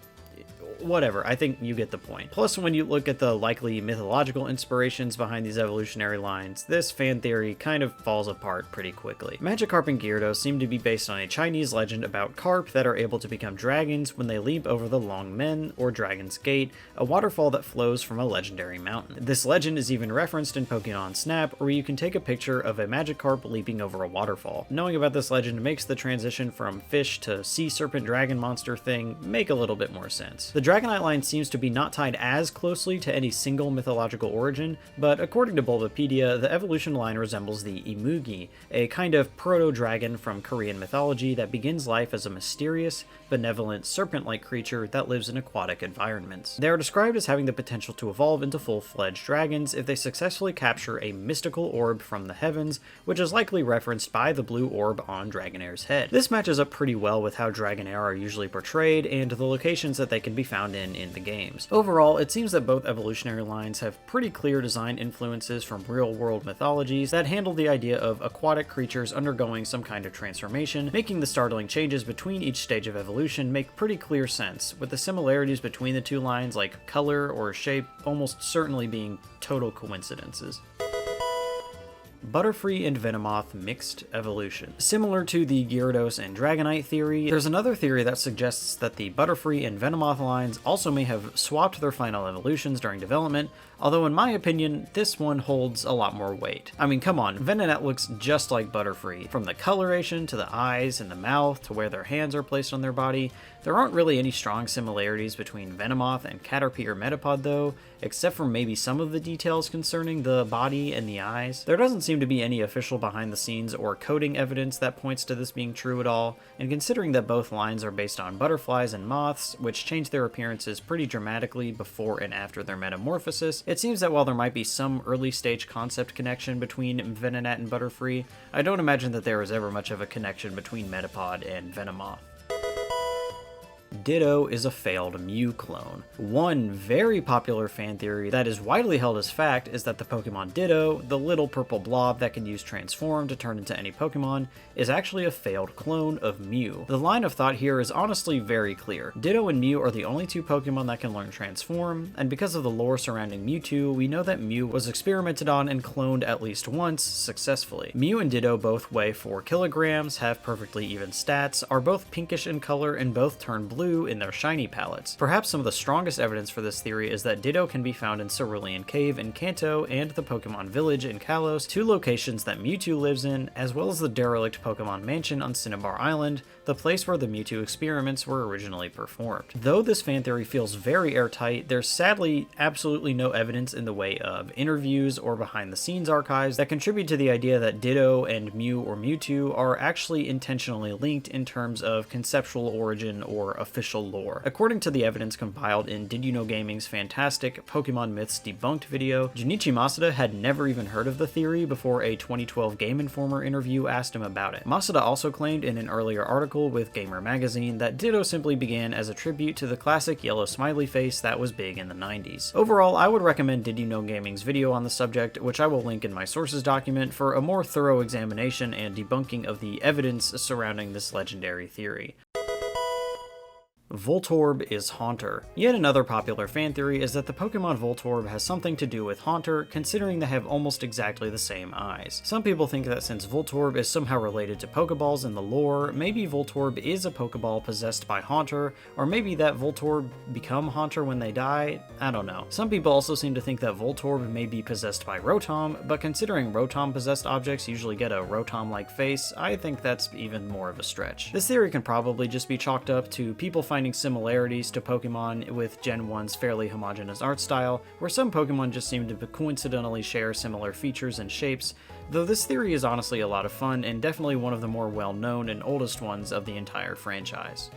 whatever, I think you get the point. Plus, when you look at the likely mythological inspirations behind these evolutionary lines, this fan theory kind of falls apart pretty quickly. Magikarp and Gyarados seem to be based on a Chinese legend about carp that are able to become dragons when they leap over the Long Men, or Dragon's Gate, a waterfall that flows from a legendary mountain. This legend is even referenced in Pokemon Snap, where you can take a picture of a Magikarp leaping over a waterfall. Knowing about this legend makes the transition from fish to sea serpent dragon monster thing make a little bit more sense. The Dragonite line seems to be not tied as closely to any single mythological origin, but according to Bulbapedia, the evolution line resembles the Imugi, a kind of proto-dragon from Korean mythology that begins life as a mysterious, benevolent, serpent-like creature that lives in aquatic environments. They are described as having the potential to evolve into full-fledged dragons if they successfully capture a mystical orb from the heavens, which is likely referenced by the blue orb on Dragonair's head. This matches up pretty well with how Dragonair are usually portrayed and the locations that they can be found in the games. Overall, it seems that both evolutionary lines have pretty clear design influences from real-world mythologies that handle the idea of aquatic creatures undergoing some kind of transformation, making the startling changes between each stage of evolution make pretty clear sense, with the similarities between the two lines like color or shape almost certainly being total coincidences. Butterfree and Venomoth mixed evolution. Similar to the Gyarados and Dragonite theory, there's another theory that suggests that the Butterfree and Venomoth lines also may have swapped their final evolutions during development, although in my opinion, this one holds a lot more weight. I mean, come on, Venonat looks just like Butterfree. From the coloration to the eyes and the mouth to where their hands are placed on their body, there aren't really any strong similarities between Venomoth and Caterpie or Metapod though, except for maybe some of the details concerning the body and the eyes. There doesn't seem to be any official behind the scenes or coding evidence that points to this being true at all, and considering that both lines are based on butterflies and moths, which change their appearances pretty dramatically before and after their metamorphosis, it seems that while there might be some early stage concept connection between Venonat and Butterfree, I don't imagine that there is ever much of a connection between Metapod and Venomoth. Ditto is a failed Mew clone. One very popular fan theory that is widely held as fact is that the Pokemon Ditto, the little purple blob that can use Transform to turn into any Pokemon, is actually a failed clone of Mew. The line of thought here is honestly very clear. Ditto and Mew are the only two Pokemon that can learn Transform, and because of the lore surrounding Mewtwo, we know that Mew was experimented on and cloned at least once successfully. Mew and Ditto both weigh 4 kilograms, have perfectly even stats, are both pinkish in color, and both turn blue in their shiny palettes. Perhaps some of the strongest evidence for this theory is that Ditto can be found in Cerulean Cave in Kanto and the Pokemon Village in Kalos, two locations that Mewtwo lives in, as well as the derelict Pokemon Mansion on Cinnabar Island, the place where the Mewtwo experiments were originally performed. Though this fan theory feels very airtight, there's sadly absolutely no evidence in the way of interviews or behind the scenes archives that contribute to the idea that Ditto and Mew or Mewtwo are actually intentionally linked in terms of conceptual origin or official lore. According to the evidence compiled in Did You Know Gaming's fantastic Pokemon Myths Debunked video, Junichi Masuda had never even heard of the theory before a 2012 Game Informer interview asked him about it. Masuda also claimed in an earlier article with Gamer Magazine that Ditto simply began as a tribute to the classic yellow smiley face that was big in the 90s. Overall, I would recommend Did You Know Gaming's video on the subject, which I will link in my sources document, for a more thorough examination and debunking of the evidence surrounding this legendary theory. Voltorb is Haunter. Yet another popular fan theory is that the Pokemon Voltorb has something to do with Haunter, considering they have almost exactly the same eyes. Some people think that since Voltorb is somehow related to Pokeballs in the lore, maybe Voltorb is a Pokeball possessed by Haunter, or maybe that Voltorb become Haunter when they die. I don't know. Some people also seem to think that Voltorb may be possessed by Rotom, but considering Rotom-possessed objects usually get a Rotom-like face, I think that's even more of a stretch. This theory can probably just be chalked up to people finding similarities to Pokemon with Gen 1's fairly homogeneous art style, where some Pokemon just seem to coincidentally share similar features and shapes, though this theory is honestly a lot of fun and definitely one of the more well-known and oldest ones of the entire franchise.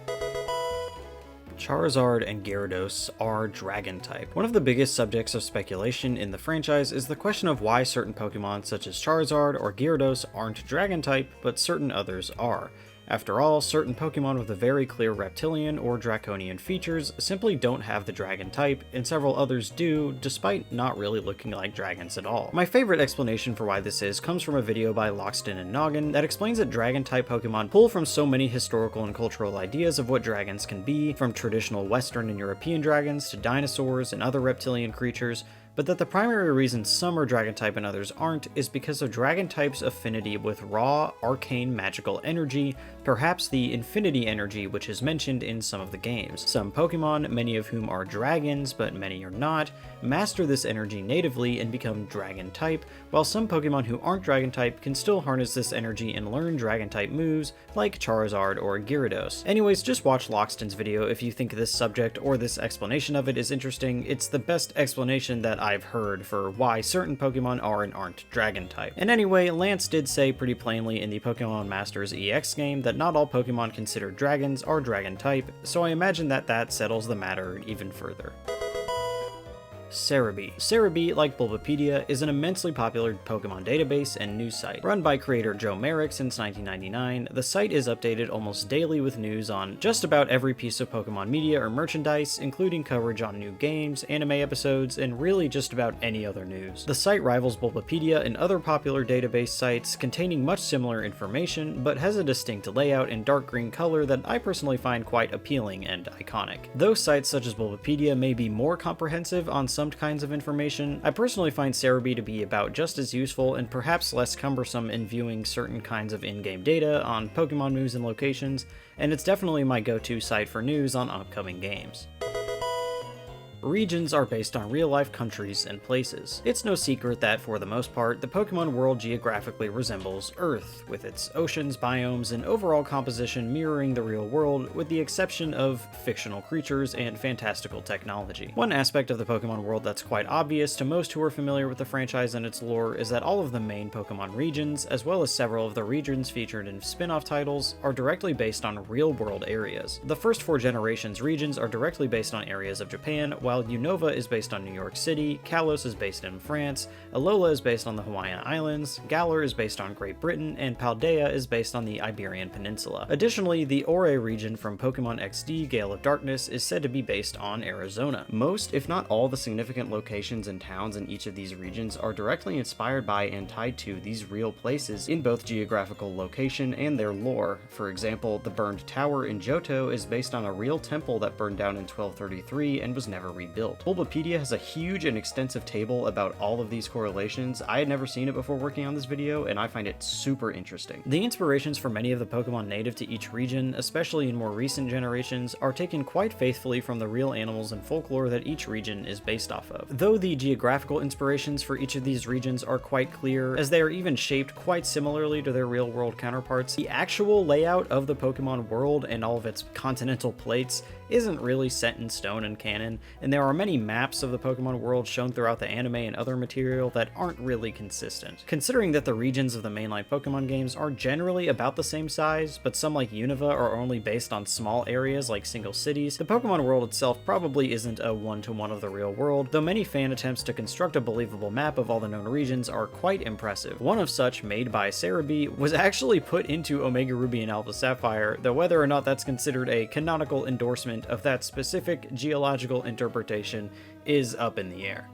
Charizard and Gyarados are Dragon-type. One of the biggest subjects of speculation in the franchise is the question of why certain Pokemon such as Charizard or Gyarados aren't Dragon-type, but certain others are. After all, certain Pokemon with a very clear reptilian or draconian features simply don't have the dragon type, and several others do, despite not really looking like dragons at all. My favorite explanation for why this is comes from a video by Loxton and Noggin that explains that dragon-type Pokemon pull from so many historical and cultural ideas of what dragons can be, from traditional Western and European dragons to dinosaurs and other reptilian creatures, but that the primary reason some are Dragon-type and others aren't is because of Dragon-type's affinity with raw, arcane magical energy, perhaps the Infinity Energy which is mentioned in some of the games. Some Pokemon, many of whom are dragons but many are not, master this energy natively and become Dragon-type, while some Pokemon who aren't Dragon-type can still harness this energy and learn Dragon-type moves like Charizard or Gyarados. Anyways, just watch Loxton's video if you think this subject or this explanation of it is interesting. It's the best explanation that I've heard for why certain Pokemon are and aren't Dragon-type. And anyway, Lance did say pretty plainly in the Pokemon Masters EX game that not all Pokemon considered dragons are Dragon-type, so I imagine that settles the matter even further. Cerebi. Cerebi, like Bulbapedia, is an immensely popular Pokemon database and news site. Run by creator Joe Merrick since 1999, the site is updated almost daily with news on just about every piece of Pokemon media or merchandise, including coverage on new games, anime episodes, and really just about any other news. The site rivals Bulbapedia and other popular database sites containing much similar information, but has a distinct layout and dark green color that I personally find quite appealing and iconic. Though sites such as Bulbapedia may be more comprehensive on some kinds of information, I personally find Cerebi to be about just as useful and perhaps less cumbersome in viewing certain kinds of in-game data on Pokemon moves and locations, and it's definitely my go-to site for news on upcoming games. Regions are based on real-life countries and places. It's no secret that, for the most part, the Pokemon world geographically resembles Earth, with its oceans, biomes, and overall composition mirroring the real world, with the exception of fictional creatures and fantastical technology. One aspect of the Pokemon world that's quite obvious to most who are familiar with the franchise and its lore is that all of the main Pokemon regions, as well as several of the regions featured in spin-off titles, are directly based on real-world areas. The first 4 generations regions are directly based on areas of Japan, while Unova is based on New York City, Kalos is based in France, Alola is based on the Hawaiian Islands, Galar is based on Great Britain, and Paldea is based on the Iberian Peninsula. Additionally, the Ore region from Pokemon XD Gale of Darkness is said to be based on Arizona. Most, if not all, the significant locations and towns in each of these regions are directly inspired by and tied to these real places in both geographical location and their lore. For example, the Burned Tower in Johto is based on a real temple that burned down in 1233 and was never rebuilt. Bulbapedia has a huge and extensive table about all of these correlations. I had never seen it before working on this video, and I find it super interesting. The inspirations for many of the Pokemon native to each region, especially in more recent generations, are taken quite faithfully from the real animals and folklore that each region is based off of. Though the geographical inspirations for each of these regions are quite clear, as they are even shaped quite similarly to their real-world counterparts, the actual layout of the Pokemon world and all of its continental plates isn't really set in stone and canon, and there are many maps of the Pokemon world shown throughout the anime and other material that aren't really consistent. Considering that the regions of the mainline Pokemon games are generally about the same size, but some like Unova are only based on small areas like single cities, the Pokemon world itself probably isn't a one-to-one of the real world, though many fan attempts to construct a believable map of all the known regions are quite impressive. One of such, made by Cerebi, was actually put into Omega Ruby and Alpha Sapphire, though whether or not that's considered a canonical endorsement of that specific geological interpretation is up in the air.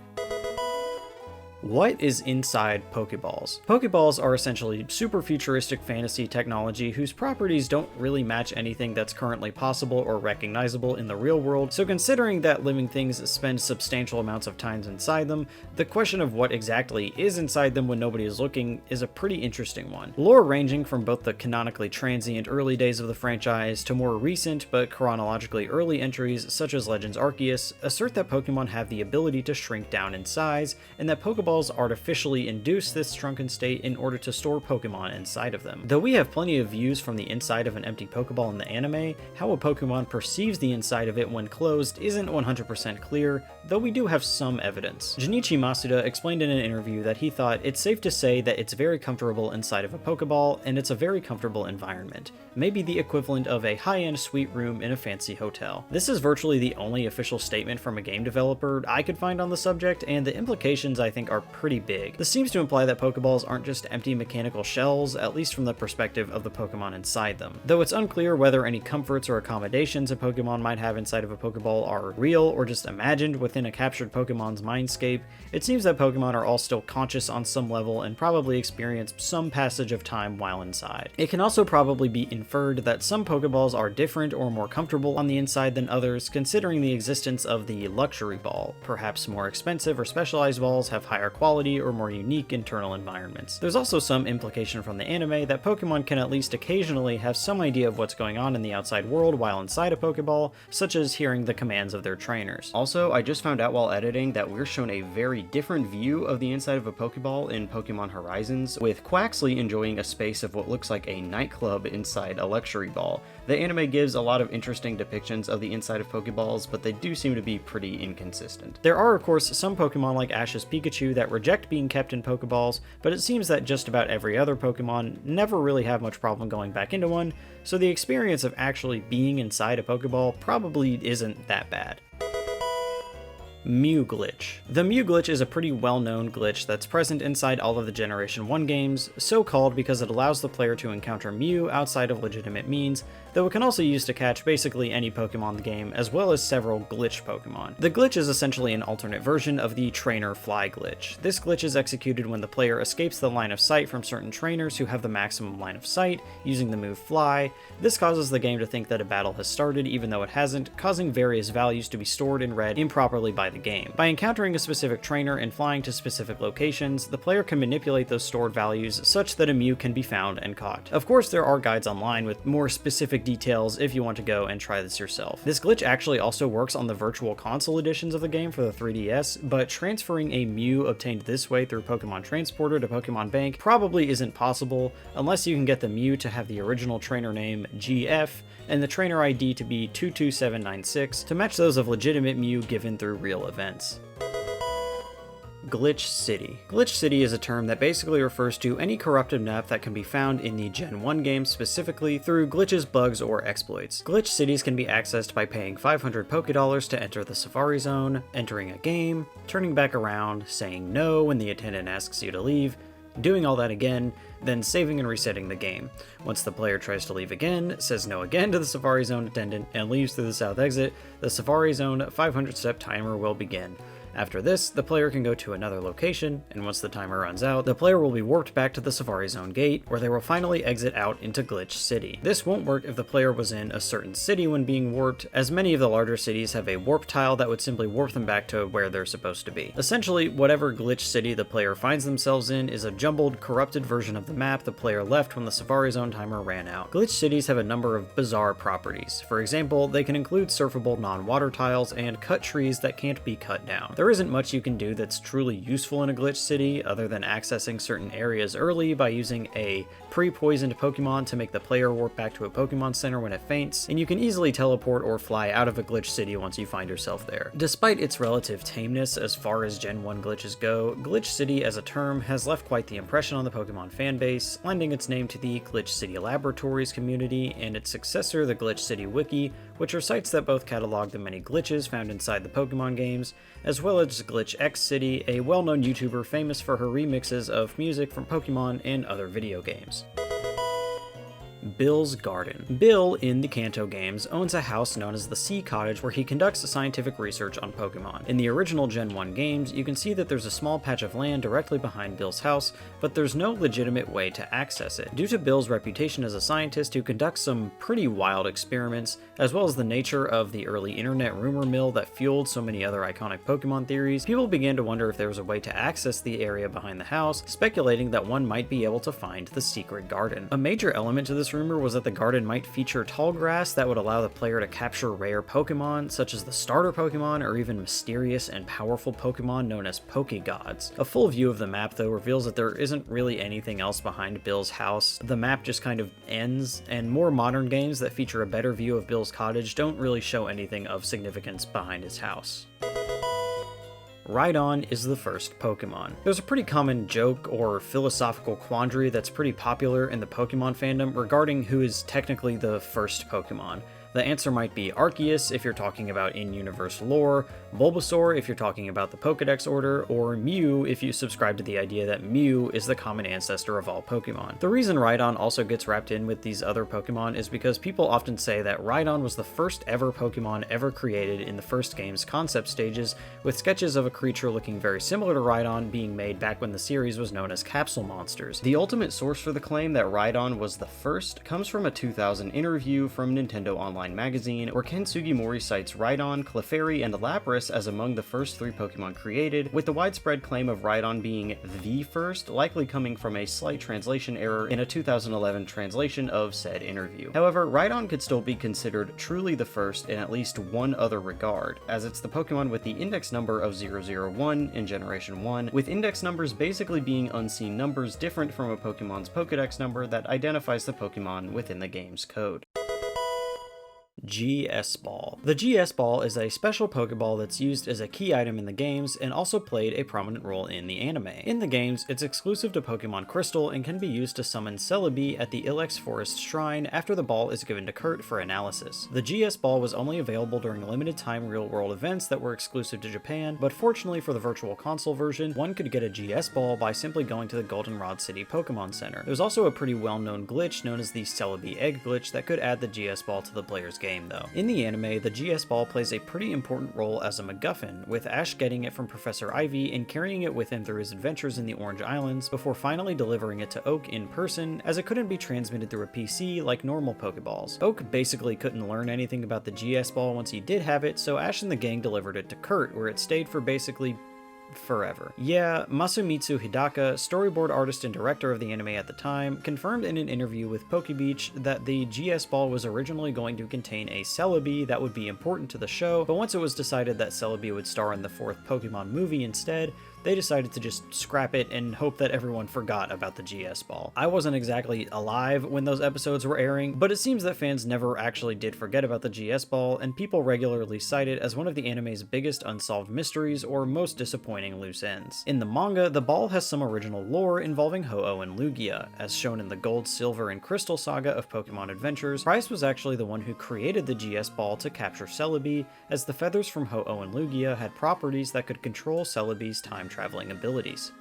What is inside Pokeballs? Pokeballs are essentially super futuristic fantasy technology whose properties don't really match anything that's currently possible or recognizable in the real world, so considering that living things spend substantial amounts of time inside them, the question of what exactly is inside them when nobody is looking is a pretty interesting one. Lore ranging from both the canonically transient early days of the franchise to more recent but chronologically early entries such as Legends Arceus assert that Pokemon have the ability to shrink down in size, and that Pokeballs Pokeballs artificially induce this shrunken state in order to store Pokemon inside of them. Though we have plenty of views from the inside of an empty Pokeball in the anime, how a Pokemon perceives the inside of it when closed isn't 100% clear, though we do have some evidence. Junichi Masuda explained in an interview that he thought it's safe to say that it's very comfortable inside of a Pokeball, and it's a very comfortable environment, maybe the equivalent of a high-end suite room in a fancy hotel. This is virtually the only official statement from a game developer I could find on the subject, and the implications I think are pretty big. This seems to imply that Pokeballs aren't just empty mechanical shells, at least from the perspective of the Pokemon inside them. Though it's unclear whether any comforts or accommodations a Pokemon might have inside of a Pokeball are real or just imagined within a captured Pokemon's mindscape, it seems that Pokemon are all still conscious on some level and probably experience some passage of time while inside. It can also probably be inferred that some Pokeballs are different or more comfortable on the inside than others, considering the existence of the luxury ball. Perhaps more expensive or specialized balls have higher quality or more unique internal environments. There's also some implication from the anime that Pokemon can at least occasionally have some idea of what's going on in the outside world while inside a Pokeball, such as hearing the commands of their trainers. Also, I just found out while editing that we're shown a very different view of the inside of a Pokeball in Pokemon Horizons, with Quaxley enjoying a space of what looks like a nightclub inside a luxury ball. The anime gives a lot of interesting depictions of the inside of Pokeballs, but they do seem to be pretty inconsistent. There are of course some Pokemon like Ash's Pikachu that reject being kept in Pokeballs, but it seems that just about every other Pokemon never really have much problem going back into one, so the experience of actually being inside a Pokeball probably isn't that bad. Mew glitch. The Mew glitch is a pretty well-known glitch that's present inside all of the Generation 1 games, so called because it allows the player to encounter Mew outside of legitimate means, though it can also use to catch basically any Pokemon in the game, as well as several glitch Pokemon. The glitch is essentially an alternate version of the trainer fly glitch. This glitch is executed when the player escapes the line of sight from certain trainers who have the maximum line of sight, using the move fly. This causes the game to think that a battle has started even though it hasn't, causing various values to be stored and read improperly by the game. By encountering a specific trainer and flying to specific locations, the player can manipulate those stored values such that a Mew can be found and caught. Of course, there are guides online with more specific details if you want to go and try this yourself. This glitch actually also works on the Virtual Console editions of the game for the 3DS, but transferring a Mew obtained this way through Pokemon Transporter to Pokemon Bank probably isn't possible unless you can get the Mew to have the original trainer name GF and the trainer ID to be 22796 to match those of legitimate Mew given through real events. Glitch City. Glitch City is a term that basically refers to any corrupted map that can be found in the Gen 1 games, specifically through glitches, bugs, or exploits. Glitch cities can be accessed by paying 500 Pokédollars to enter the Safari Zone, entering a game, turning back around, saying no when the attendant asks you to leave, doing all that again, then saving and resetting the game. Once the player tries to leave again, says no again to the Safari Zone attendant, and leaves through the south exit, the Safari Zone 500-step timer will begin. After this, the player can go to another location, and once the timer runs out, the player will be warped back to the Safari Zone gate, where they will finally exit out into Glitch City. This won't work if the player was in a certain city when being warped, as many of the larger cities have a warp tile that would simply warp them back to where they're supposed to be. Essentially, whatever Glitch City the player finds themselves in is a jumbled, corrupted version of the map the player left when the Safari Zone timer ran out. Glitch cities have a number of bizarre properties. For example, they can include surfable non-water tiles and cut trees that can't be cut down. There isn't much you can do that's truly useful in a glitch city other than accessing certain areas early by using a pre-poisoned Pokemon to make the player warp back to a Pokemon Center when it faints, and you can easily teleport or fly out of a glitch city once you find yourself there. Despite its relative tameness as far as Gen 1 glitches go, Glitch City as a term has left quite the impression on the Pokemon fanbase, lending its name to the Glitch City Laboratories community and its successor, the Glitch City Wiki, which are sites that both catalog the many glitches found inside the Pokemon games, as well as Glitch X City, a well-known YouTuber famous for her remixes of music from Pokemon and other video games. Bill's Garden. Bill, in the Kanto games, owns a house known as the Sea Cottage where he conducts scientific research on Pokemon. In the original Gen 1 games, you can see that there's a small patch of land directly behind Bill's house, but there's no legitimate way to access it. Due to Bill's reputation as a scientist who conducts some pretty wild experiments, as well as the nature of the early internet rumor mill that fueled so many other iconic Pokemon theories, people began to wonder if there was a way to access the area behind the house, speculating that one might be able to find the secret garden. A major element to this rumor was that the garden might feature tall grass that would allow the player to capture rare Pokemon, such as the starter Pokemon or even mysterious and powerful Pokemon known as Pokegods. A full view of the map, though, reveals that there isn't really anything else behind Bill's house. The map just kind of ends, and more modern games that feature a better view of Bill's cottage don't really show anything of significance behind his house. Rhydon is the first Pokemon. There's a pretty common joke or philosophical quandary that's pretty popular in the Pokemon fandom regarding who is technically the first Pokemon. The answer might be Arceus if you're talking about in-universe lore, Bulbasaur if you're talking about the Pokedex order, or Mew if you subscribe to the idea that Mew is the common ancestor of all Pokemon. The reason Rhydon also gets wrapped in with these other Pokemon is because people often say that Rhydon was the first ever Pokemon ever created in the first game's concept stages, with sketches of a creature looking very similar to Rhydon being made back when the series was known as Capsule Monsters. The ultimate source for the claim that Rhydon was the first comes from a 2000 interview from Nintendo Online magazine, where Ken Sugimori cites Rhydon, Clefairy, and Lapras as among the first 3 Pokemon created, with the widespread claim of Rhydon being the first, likely coming from a slight translation error in a 2011 translation of said interview. However, Rhydon could still be considered truly the first in at least one other regard, as it's the Pokemon with the index number of 001 in Generation 1, with index numbers basically being unseen numbers different from a Pokemon's Pokedex number that identifies the Pokemon within the game's code. GS Ball. The GS Ball is a special Pokeball that's used as a key item in the games and also played a prominent role in the anime. In the games, it's exclusive to Pokemon Crystal and can be used to summon Celebi at the Ilex Forest Shrine after the ball is given to Kurt for analysis. The GS Ball was only available during limited time real-world events that were exclusive to Japan, but fortunately for the Virtual Console version, one could get a GS Ball by simply going to the Goldenrod City Pokemon Center. There's also a pretty well-known glitch known as the Celebi Egg glitch that could add the GS Ball to the player's game though. In the anime, the GS Ball plays a pretty important role as a MacGuffin, with Ash getting it from Professor Ivy and carrying it with him through his adventures in the Orange Islands before finally delivering it to Oak in person, as it couldn't be transmitted through a PC like normal Pokeballs. Oak basically couldn't learn anything about the GS Ball once he did have it, so Ash and the gang delivered it to Kurt, where it stayed for basically forever. Yeah, Masumitsu Hidaka, storyboard artist and director of the anime at the time, confirmed in an interview with PokeBeach that the GS Ball was originally going to contain a Celebi that would be important to the show, but once it was decided that Celebi would star in the 4th Pokemon movie instead, they decided to just scrap it and hope that everyone forgot about the GS Ball. I wasn't exactly alive when those episodes were airing, but it seems that fans never actually did forget about the GS Ball, and people regularly cite it as one of the anime's biggest unsolved mysteries or most disappointing loose ends. In the manga, the ball has some original lore involving Ho-Oh and Lugia. As shown in the Gold, Silver, and Crystal saga of Pokemon Adventures, Pryce was actually the one who created the GS Ball to capture Celebi, as the feathers from Ho-Oh and Lugia had properties that could control Celebi's time-traveling abilities.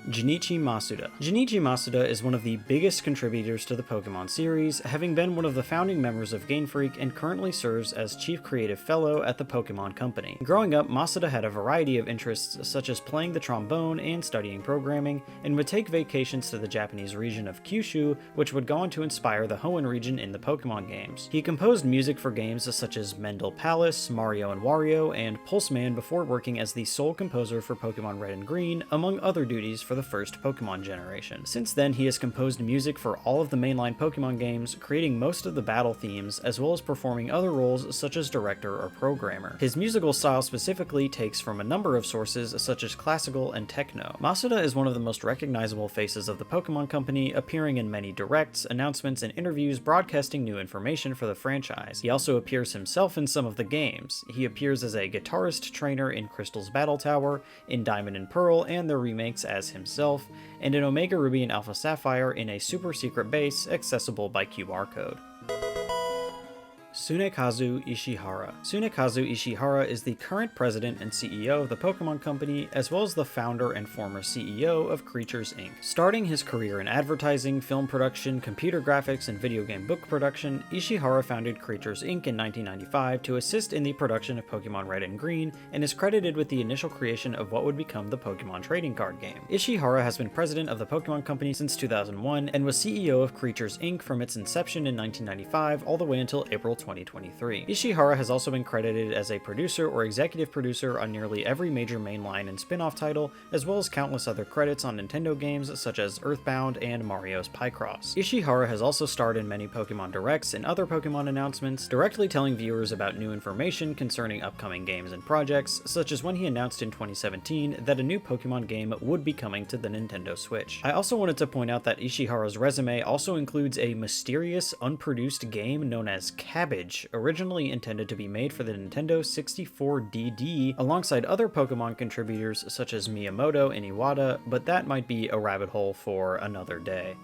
Junichi Masuda. Junichi Masuda is one of the biggest contributors to the Pokemon series, having been one of the founding members of Game Freak and currently serves as Chief Creative Fellow at the Pokémon Company. Growing up, Masuda had a variety of interests such as playing the trombone and studying programming, and would take vacations to the Japanese region of Kyushu, which would go on to inspire the Hoenn region in the Pokemon games. He composed music for games such as Mendel Palace, Mario and Wario, and Pulseman before working as the sole composer for Pokemon Red and Green, among other duties for the first Pokemon generation. Since then, he has composed music for all of the mainline Pokemon games, creating most of the battle themes, as well as performing other roles such as director or programmer. His musical style specifically takes from a number of sources such as classical and techno. Masuda is one of the most recognizable faces of the Pokemon Company, appearing in many directs, announcements, and interviews broadcasting new information for the franchise. He also appears himself in some of the games. He appears as a guitarist trainer in Crystal's Battle Tower, in Diamond and Pearl and their remakes as himself, and in Omega Ruby and Alpha Sapphire in a super secret base accessible by QR code. Tsunekazu Ishihara. Tsunekazu Ishihara is the current president and CEO of the Pokemon Company, as well as the founder and former CEO of Creatures Inc. Starting his career in advertising, film production, computer graphics, and video game book production, Ishihara founded Creatures Inc. in 1995 to assist in the production of Pokemon Red and Green, and is credited with the initial creation of what would become the Pokemon trading card game. Ishihara has been president of the Pokemon Company since 2001, and was CEO of Creatures Inc. from its inception in 1995 all the way until April 2020. 2023. Ishihara has also been credited as a producer or executive producer on nearly every major mainline and spin-off title, as well as countless other credits on Nintendo games such as Earthbound and Mario's Picross. Ishihara has also starred in many Pokemon Directs and other Pokemon announcements, directly telling viewers about new information concerning upcoming games and projects, such as when he announced in 2017 that a new Pokemon game would be coming to the Nintendo Switch. I also wanted to point out that Ishihara's resume also includes a mysterious, unproduced game known as Cabbage, originally intended to be made for the Nintendo 64DD, alongside other Pokemon contributors such as Miyamoto and Iwata, but that might be a rabbit hole for another day.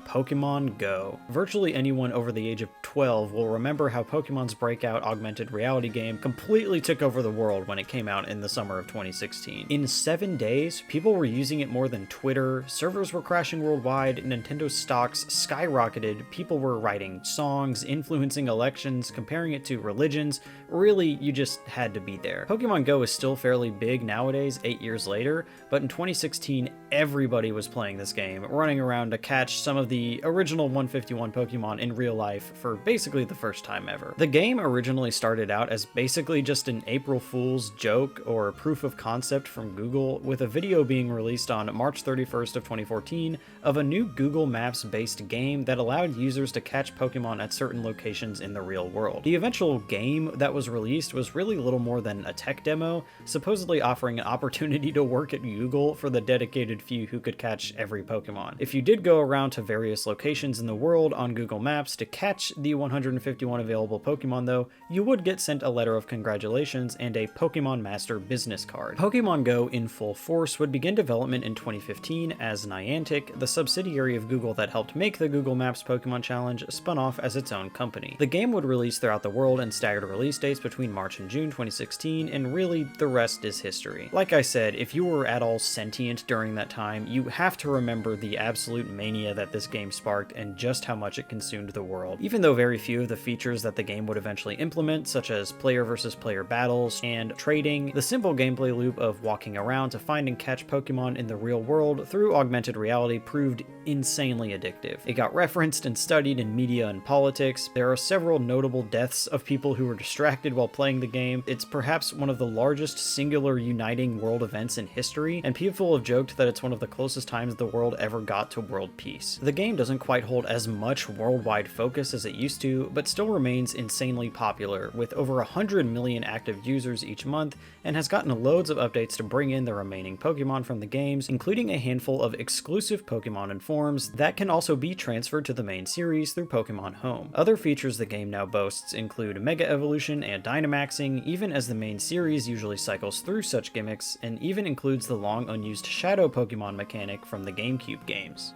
Pokemon Go. Virtually anyone over the age of 12 will remember how Pokemon's breakout augmented reality game completely took over the world when it came out in the summer of 2016. In 7 days, people were using it more than Twitter, servers were crashing worldwide, Nintendo stocks skyrocketed, people were writing songs, influencing elections, comparing it to religions. Really, you just had to be there. Pokemon Go is still fairly big nowadays, 8 years later, but in 2016, everybody was playing this game, running around to catch some of the original 151 Pokemon in real life for basically the first time ever. The game originally started out as basically just an April Fool's joke or proof of concept from Google, with a video being released on March 31st of 2014 of a new Google Maps based game that allowed users to catch Pokemon at certain locations in the real world. The eventual game that was released was really little more than a tech demo, supposedly offering an opportunity to work at Google for the dedicated few who could catch every Pokemon. If you did go around to various locations in the world on Google Maps to catch the 151 available Pokemon though, you would get sent a letter of congratulations and a Pokemon Master business card. Pokemon Go in full force would begin development in 2015 as Niantic, the subsidiary of Google that helped make the Google Maps Pokemon Challenge, spun off as its own company. The game would release throughout the world in staggered release dates between March and June 2016, and really the rest is history. Like I said, if you were at all sentient during that time, you have to remember the absolute mania that this game sparked and just how much it consumed the world. Even though very few of the features that the game would eventually implement, such as player versus player battles and trading, the simple gameplay loop of walking around to find and catch Pokemon in the real world through augmented reality proved insanely addictive. It got referenced and studied in media and politics. There are several notable deaths of people who were distracted while playing the game. It's perhaps one of the largest singular uniting world events in history, and people have joked that it's one of the closest times the world ever got to world peace. The game doesn't quite hold as much worldwide focus as it used to, but still remains insanely popular, with over 100 million active users each month, and has gotten loads of updates to bring in the remaining Pokemon from the games, including a handful of exclusive Pokemon and forms that can also be transferred to the main series through Pokemon Home. Other features the game now boasts include Mega Evolution and Dynamaxing, even as the main series usually cycles through such gimmicks, and even includes the long unused Shadow Pokemon mechanic from the GameCube games.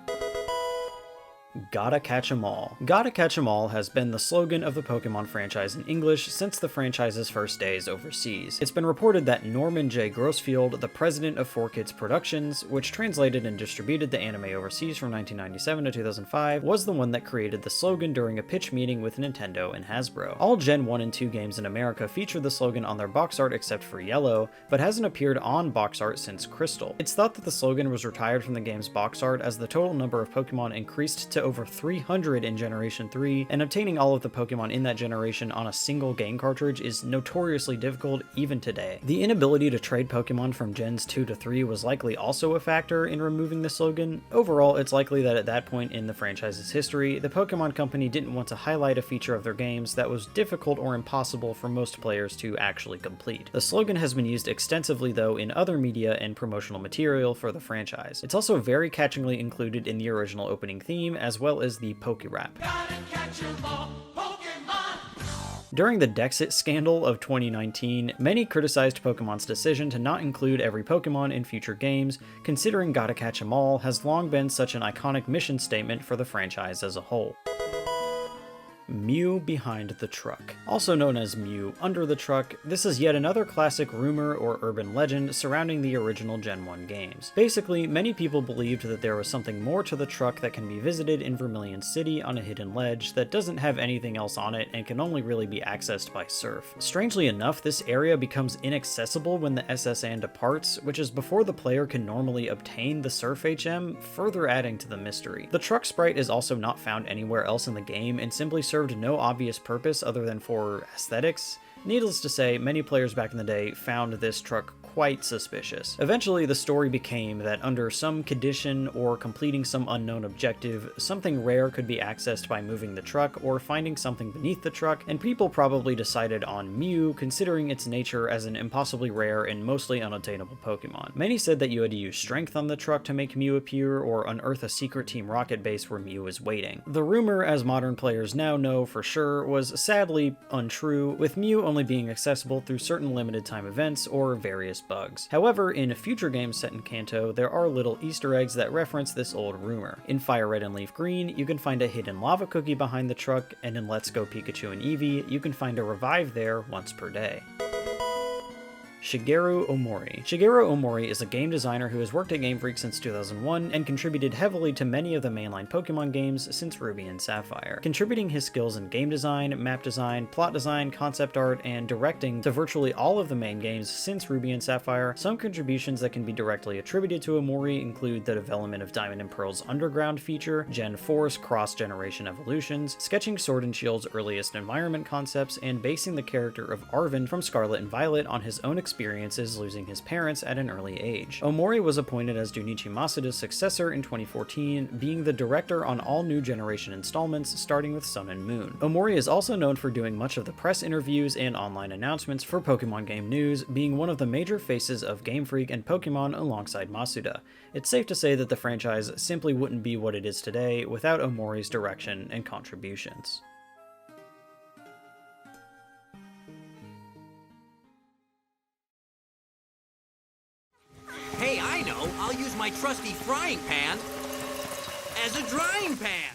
Gotta catch 'em all. Gotta catch 'em all has been the slogan of the Pokemon franchise in English since the franchise's first days overseas. It's been reported that Norman J. Grossfield, the president of 4Kids Productions, which translated and distributed the anime overseas from 1997 to 2005, was the one that created the slogan during a pitch meeting with Nintendo and Hasbro. All Gen 1 and 2 games in America feature the slogan on their box art except for Yellow, but hasn't appeared on box art since Crystal. It's thought that the slogan was retired from the game's box art as the total number of Pokemon increased to over 300 in Generation 3, and obtaining all of the Pokemon in that generation on a single game cartridge is notoriously difficult even today. The inability to trade Pokemon from Gens 2 to 3 was likely also a factor in removing the slogan. Overall, it's likely that at that point in the franchise's history, the Pokémon Company didn't want to highlight a feature of their games that was difficult or impossible for most players to actually complete. The slogan has been used extensively though in other media and promotional material for the franchise. It's also very catchingly included in the original opening theme, as well as the Pokérap. During the Dexit scandal of 2019, many criticized Pokemon's decision to not include every Pokemon in future games, considering Gotta Catch 'Em All has long been such an iconic mission statement for the franchise as a whole. Mew behind the truck. Also known as Mew under the truck, this is yet another classic rumor or urban legend surrounding the original Gen 1 games. Basically, many people believed that there was something more to the truck that can be visited in Vermilion City on a hidden ledge that doesn't have anything else on it and can only really be accessed by surf. Strangely enough, this area becomes inaccessible when the SSN departs, which is before the player can normally obtain the Surf HM, further adding to the mystery. The truck sprite is also not found anywhere else in the game and simply serves served no obvious purpose other than for aesthetics. Needless to say, many players back in the day found this truck quite suspicious. Eventually, the story became that under some condition or completing some unknown objective, something rare could be accessed by moving the truck or finding something beneath the truck, and people probably decided on Mew, considering its nature as an impossibly rare and mostly unattainable Pokemon. Many said that you had to use strength on the truck to make Mew appear, or unearth a secret Team Rocket base where Mew is waiting. The rumor, as modern players now know for sure, was sadly untrue, with Mew only being accessible through certain limited time events or various bugs. However, in future games set in Kanto, there are little Easter eggs that reference this old rumor. In Fire Red and Leaf Green, you can find a hidden lava cookie behind the truck, and in Let's Go Pikachu and Eevee, you can find a revive there once per day. Shigeru Omori. Shigeru Omori is a game designer who has worked at Game Freak since 2001 and contributed heavily to many of the mainline Pokemon games since Ruby and Sapphire, contributing his skills in game design, map design, plot design, concept art, and directing to virtually all of the main games since Ruby and Sapphire. Some contributions that can be directly attributed to Omori include the development of Diamond and Pearl's Underground feature, Gen 4's cross-generation evolutions, sketching Sword and Shield's earliest environment concepts, and basing the character of Arven from Scarlet and Violet on his own experiences losing his parents at an early age. Omori was appointed as Junichi Masuda's successor in 2014, being the director on all new generation installments starting with Sun and Moon. Omori is also known for doing much of the press interviews and online announcements for Pokemon game news, being one of the major faces of Game Freak and Pokemon alongside Masuda. It's safe to say that the franchise simply wouldn't be what it is today without Omori's direction and contributions. Hey, I know. I'll use my trusty frying pan as a drying pan.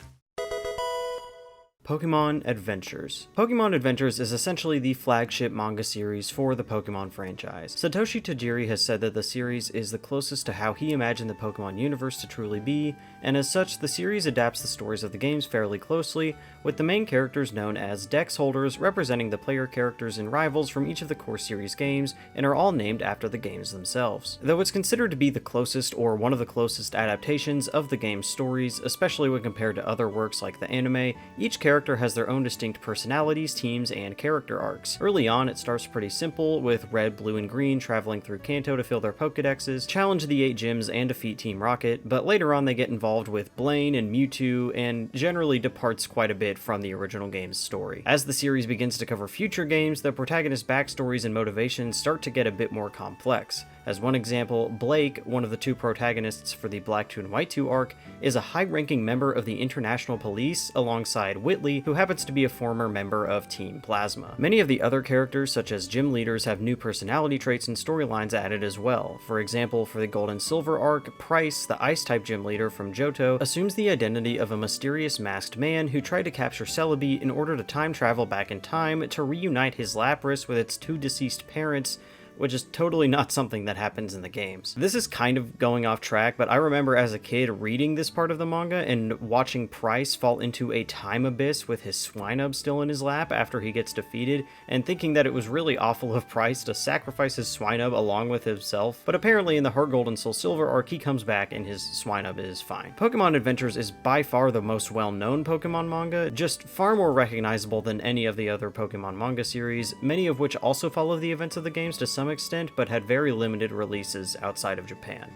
Pokémon Adventures. Pokémon Adventures is essentially the flagship manga series for the Pokémon franchise. Satoshi Tajiri has said that the series is the closest to how he imagined the Pokémon universe to truly be, and as such, the series adapts the stories of the games fairly closely, with the main characters known as Dex holders representing the player characters and rivals from each of the core series games, and are all named after the games themselves. Though it's considered to be the closest or one of the closest adaptations of the game's stories, especially when compared to other works like the anime, each character has their own distinct personalities, teams, and character arcs. Early on, it starts pretty simple, with Red, Blue, and Green traveling through Kanto to fill their Pokedexes, challenge the 8 gyms, and defeat Team Rocket, but later on they get involved with Blaine and Mewtwo, and generally departs quite a bit from the original game's story. As the series begins to cover future games, the protagonist's backstories and motivations start to get a bit more complex. As one example, Blake, one of the 2 protagonists for the Black 2 and White 2 arc, is a high-ranking member of the International Police alongside Whitley, who happens to be a former member of Team Plasma. Many of the other characters, such as gym leaders, have new personality traits and storylines added as well. For example, for the Gold and Silver arc, Price, the Ice-type gym leader from Johto, assumes the identity of a mysterious masked man who tried to capture Celebi in order to time travel back in time to reunite his Lapras with its 2 deceased parents, which is totally not something that happens in the games. This is kind of going off track, but I remember as a kid reading this part of the manga and watching Price fall into a time abyss with his Swinub still in his lap after he gets defeated, and thinking that it was really awful of Price to sacrifice his Swinub along with himself, but apparently in the Heart Gold and Soul Silver arc he comes back and his Swinub is fine. Pokémon Adventures is by far the most well-known Pokémon manga, just far more recognizable than any of the other Pokémon manga series, many of which also follow the events of the games to some extent, but had very limited releases outside of Japan.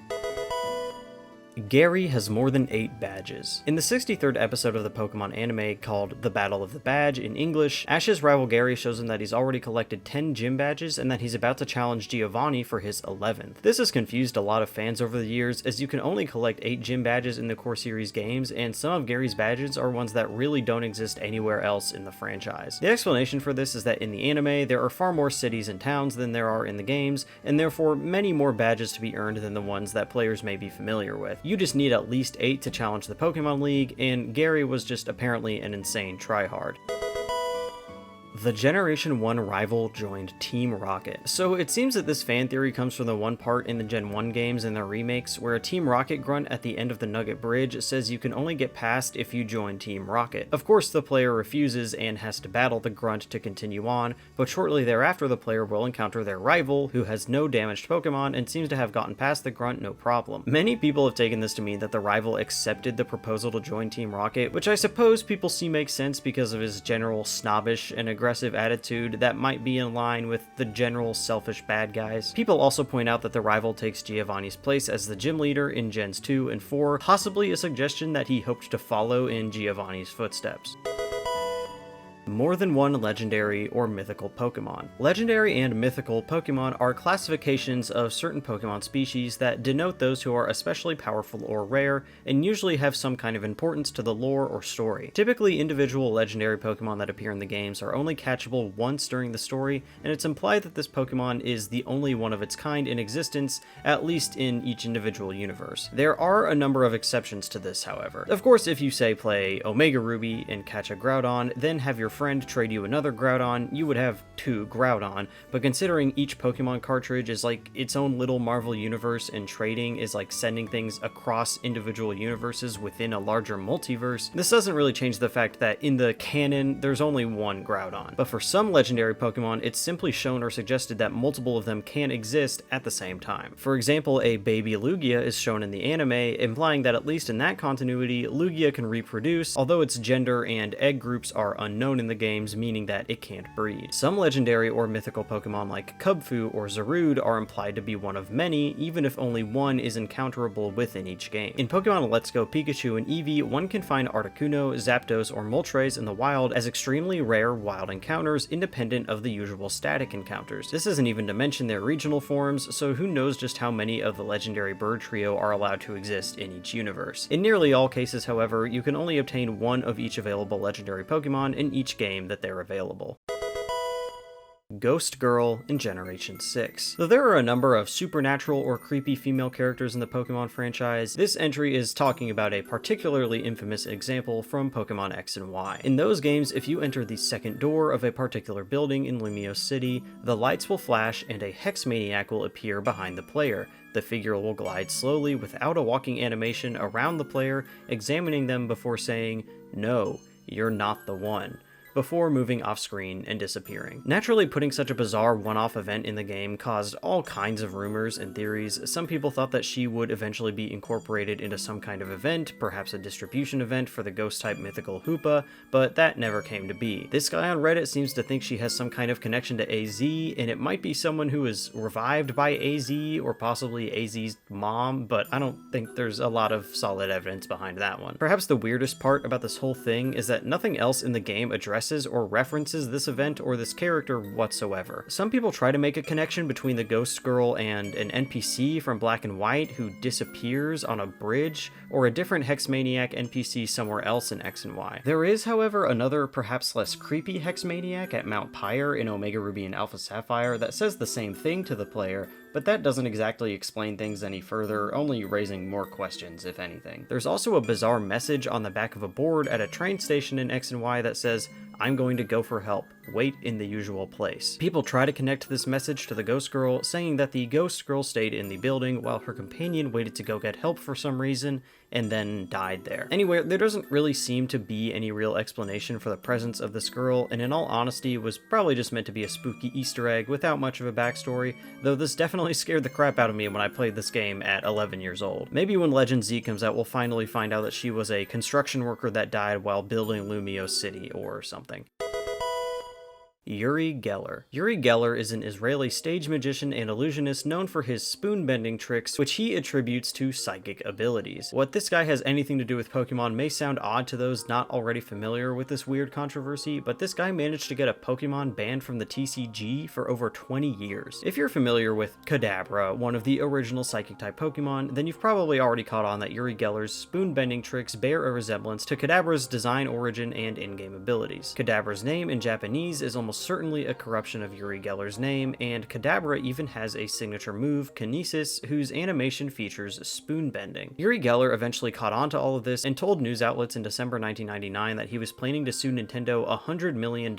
Gary has more than 8 badges. In the 63rd episode of the Pokemon anime called The Battle of the Badge in English, Ash's rival Gary shows him that he's already collected 10 gym badges and that he's about to challenge Giovanni for his 11th. This has confused a lot of fans over the years, as you can only collect 8 gym badges in the core series games, and some of Gary's badges are ones that really don't exist anywhere else in the franchise. The explanation for this is that in the anime, there are far more cities and towns than there are in the games, and therefore many more badges to be earned than the ones that players may be familiar with. You just need at least 8 to challenge the Pokemon League, and Gary was just apparently an insane tryhard. The Generation 1 rival joined Team Rocket. So it seems that this fan theory comes from the one part in the Gen 1 games and their remakes where a Team Rocket grunt at the end of the Nugget Bridge says you can only get past if you join Team Rocket. Of course, the player refuses and has to battle the grunt to continue on, but shortly thereafter the player will encounter their rival, who has no damaged Pokemon and seems to have gotten past the grunt no problem. Many people have taken this to mean that the rival accepted the proposal to join Team Rocket, which I suppose people see makes sense because of his general snobbish and aggressive attitude that might be in line with the general selfish bad guys. People also point out that the rival takes Giovanni's place as the gym leader in Gens 2 and 4, possibly a suggestion that he hoped to follow in Giovanni's footsteps. More than one legendary or mythical Pokemon. Legendary and mythical Pokemon are classifications of certain Pokemon species that denote those who are especially powerful or rare, and usually have some kind of importance to the lore or story. Typically, individual legendary Pokemon that appear in the games are only catchable once during the story, and it's implied that this Pokemon is the only one of its kind in existence, at least in each individual universe. There are a number of exceptions to this, however. Of course, if you say play Omega Ruby and catch a Groudon, then have your friend trade you another Groudon, you would have 2 Groudon, but considering each Pokemon cartridge is like its own little Marvel universe and trading is like sending things across individual universes within a larger multiverse, this doesn't really change the fact that in the canon, there's only one Groudon. But for some legendary Pokemon, it's simply shown or suggested that multiple of them can exist at the same time. For example, a baby Lugia is shown in the anime, implying that at least in that continuity, Lugia can reproduce, although its gender and egg groups are unknown in the game, meaning that it can't breed. Some legendary or mythical Pokemon like Kubfu or Zarude are implied to be one of many, even if only one is encounterable within each game. In Pokemon Let's Go Pikachu and Eevee, one can find Articuno, Zapdos, or Moltres in the wild as extremely rare wild encounters independent of the usual static encounters. This isn't even to mention their regional forms, so who knows just how many of the legendary bird trio are allowed to exist in each universe. In nearly all cases, however, you can only obtain one of each available legendary Pokemon in each game that they're available. Ghost Girl in Generation 6. Though there are a number of supernatural or creepy female characters in the Pokemon franchise, this entry is talking about a particularly infamous example from Pokemon X and Y. In those games, if you enter the second door of a particular building in Lumiose City, the lights will flash and a Hex Maniac will appear behind the player. The figure will glide slowly without a walking animation around the player, examining them before saying, "No, you're not the one," before moving off screen and disappearing. Naturally, putting such a bizarre one-off event in the game caused all kinds of rumors and theories. Some people thought that she would eventually be incorporated into some kind of event, perhaps a distribution event for the ghost-type mythical Hoopa, but that never came to be. This guy on Reddit seems to think she has some kind of connection to AZ, and it might be someone who is revived by AZ, or possibly AZ's mom, but I don't think there's a lot of solid evidence behind that one. Perhaps the weirdest part about this whole thing is that nothing else in the game addresses or references this event or this character whatsoever. Some people try to make a connection between the Ghost Girl and an NPC from Black and White who disappears on a bridge, or a different Hexmaniac NPC somewhere else in X and Y. There is, however, another perhaps less creepy Hexmaniac at Mount Pyre in Omega Ruby and Alpha Sapphire that says the same thing to the player, but that doesn't exactly explain things any further, only raising more questions, if anything. There's also a bizarre message on the back of a board at a train station in X and Y that says, "I'm going to go for help. Wait in the usual place." People try to connect this message to the Ghost Girl, saying that the Ghost Girl stayed in the building while her companion waited to go get help for some reason, and then died there. Anyway, there doesn't really seem to be any real explanation for the presence of this girl, and in all honesty, was probably just meant to be a spooky Easter egg without much of a backstory, though this definitely scared the crap out of me when I played this game at 11 years old. Maybe when Legend Z comes out, we'll finally find out that she was a construction worker that died while building Lumiose City or something. Uri Geller. Uri Geller is an Israeli stage magician and illusionist known for his spoon-bending tricks, which he attributes to psychic abilities. What this guy has anything to do with Pokemon may sound odd to those not already familiar with this weird controversy, but this guy managed to get a Pokemon banned from the TCG for over 20 years. If you're familiar with Kadabra, one of the original Psychic-type Pokemon, then you've probably already caught on that Uri Geller's spoon-bending tricks bear a resemblance to Kadabra's design origin and in-game abilities. Kadabra's name in Japanese is almost certainly a corruption of Uri Geller's name, and Kadabra even has a signature move, Kinesis, whose animation features spoon bending. Uri Geller eventually caught on to all of this and told news outlets in December 1999 that he was planning to sue Nintendo $100 million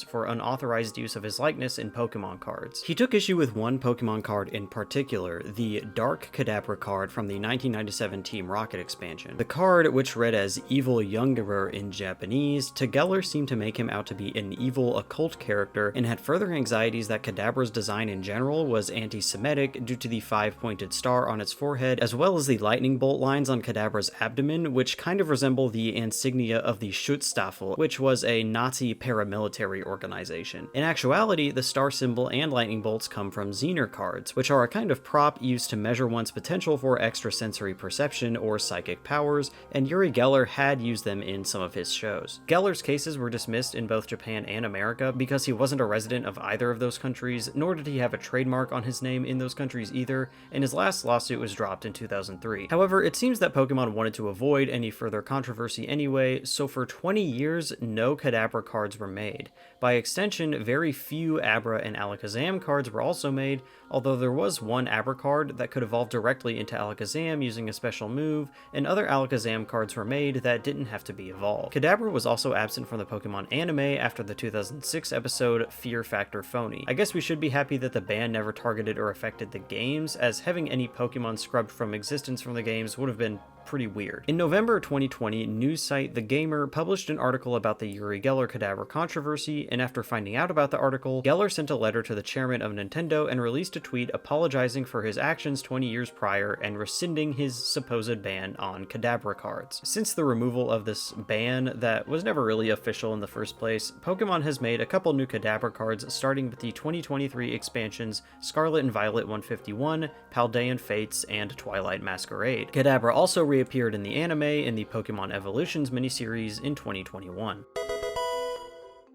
for unauthorized use of his likeness in Pokemon cards. He took issue with one Pokemon card in particular, the Dark Kadabra card from the 1997 Team Rocket expansion. The card, which read as Evil Youngerer in Japanese, to Geller seemed to make him out to be an evil occult character and had further anxieties that Kadabra's design in general was anti-Semitic due to the 5-pointed star on its forehead, as well as the lightning bolt lines on Kadabra's abdomen, which kind of resemble the insignia of the Schutzstaffel, which was a Nazi paramilitary organization. In actuality, the star symbol and lightning bolts come from Zener cards, which are a kind of prop used to measure one's potential for extrasensory perception or psychic powers, and Uri Geller had used them in some of his shows. Geller's cases were dismissed in both Japan and America because he wasn't a resident of either of those countries, nor did he have a trademark on his name in those countries either, and his last lawsuit was dropped in 2003. However, it seems that Pokemon wanted to avoid any further controversy anyway, so for 20 years, no Kadabra cards were made. By extension, very few Abra and Alakazam cards were also made, although there was one Abra card that could evolve directly into Alakazam using a special move, and other Alakazam cards were made that didn't have to be evolved. Kadabra was also absent from the Pokemon anime after the 2006 episode Fear Factor Phony. I guess we should be happy that the ban never targeted or affected the games, as having any Pokemon scrubbed from existence from the games would have been pretty weird. In November 2020, news site The Gamer published an article about the Uri Geller Kadabra controversy, and after finding out about the article, Geller sent a letter to the chairman of Nintendo and released a tweet apologizing for his actions 20 years prior and rescinding his supposed ban on Kadabra cards. Since the removal of this ban that was never really official in the first place, Pokemon has made a couple new Kadabra cards starting with the 2023 expansions Scarlet and Violet 151, Paldean Fates, and Twilight Masquerade. Kadabra also reappeared in the anime in the Pokemon Evolutions miniseries in 2021.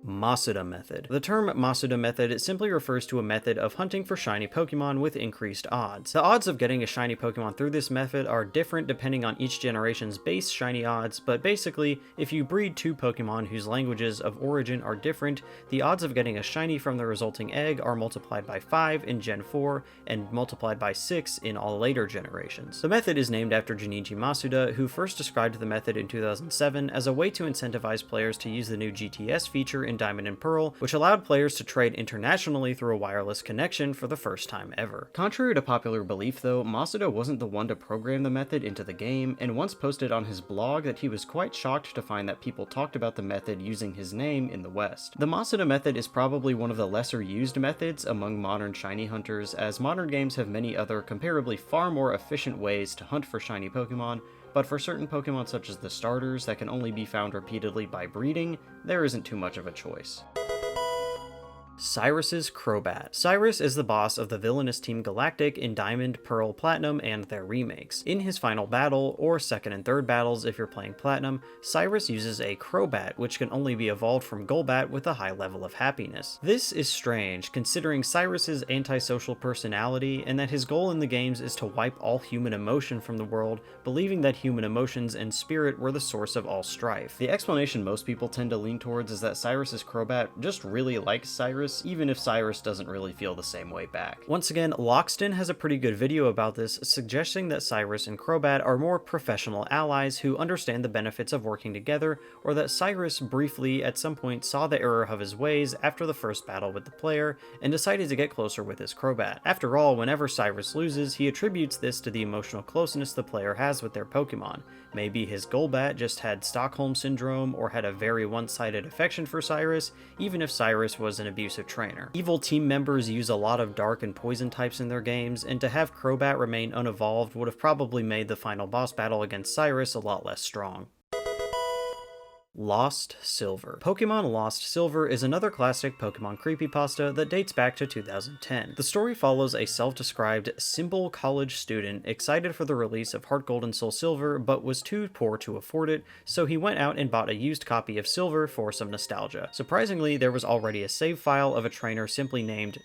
Masuda method. The term Masuda method simply refers to a method of hunting for shiny Pokemon with increased odds. The odds of getting a shiny Pokemon through this method are different depending on each generation's base shiny odds, but basically, if you breed two Pokemon whose languages of origin are different, the odds of getting a shiny from the resulting egg are multiplied by 5 in Gen 4 and multiplied by 6 in all later generations. The method is named after Junichi Masuda, who first described the method in 2007 as a way to incentivize players to use the new GTS feature in Diamond and Pearl, which allowed players to trade internationally through a wireless connection for the first time ever. Contrary to popular belief though, Masuda wasn't the one to program the method into the game, and once posted on his blog that he was quite shocked to find that people talked about the method using his name in the West. The Masuda method is probably one of the lesser used methods among modern shiny hunters, as modern games have many other comparably far more efficient ways to hunt for shiny Pokemon, but for certain Pokemon such as the starters that can only be found repeatedly by breeding, there isn't too much of a choice. Cyrus's Crobat. Cyrus is the boss of the villainous Team Galactic in Diamond, Pearl, Platinum, and their remakes. In his final battle, or second and third battles if you're playing Platinum, Cyrus uses a Crobat, which can only be evolved from Golbat with a high level of happiness. This is strange, considering Cyrus's antisocial personality and that his goal in the games is to wipe all human emotion from the world, believing that human emotions and spirit were the source of all strife. The explanation most people tend to lean towards is that Cyrus's Crobat just really likes Cyrus, even if Cyrus doesn't really feel the same way back. Once again, Loxton has a pretty good video about this, suggesting that Cyrus and Crobat are more professional allies who understand the benefits of working together, or that Cyrus briefly at some point saw the error of his ways after the first battle with the player and decided to get closer with his Crobat. After all, whenever Cyrus loses, he attributes this to the emotional closeness the player has with their Pokemon. Maybe his Golbat just had Stockholm Syndrome or had a very one-sided affection for Cyrus, even if Cyrus was an abusive trainer. Evil team members use a lot of dark and poison types in their games, and to have Crobat remain unevolved would have probably made the final boss battle against Cyrus a lot less strong. Lost Silver. Pokemon Lost Silver is another classic Pokemon creepypasta that dates back to 2010. The story follows a self-described simple college student excited for the release of Heart Gold and Soul Silver, but was too poor to afford it, so he went out and bought a used copy of Silver for some nostalgia. Surprisingly, there was already a save file of a trainer simply named ...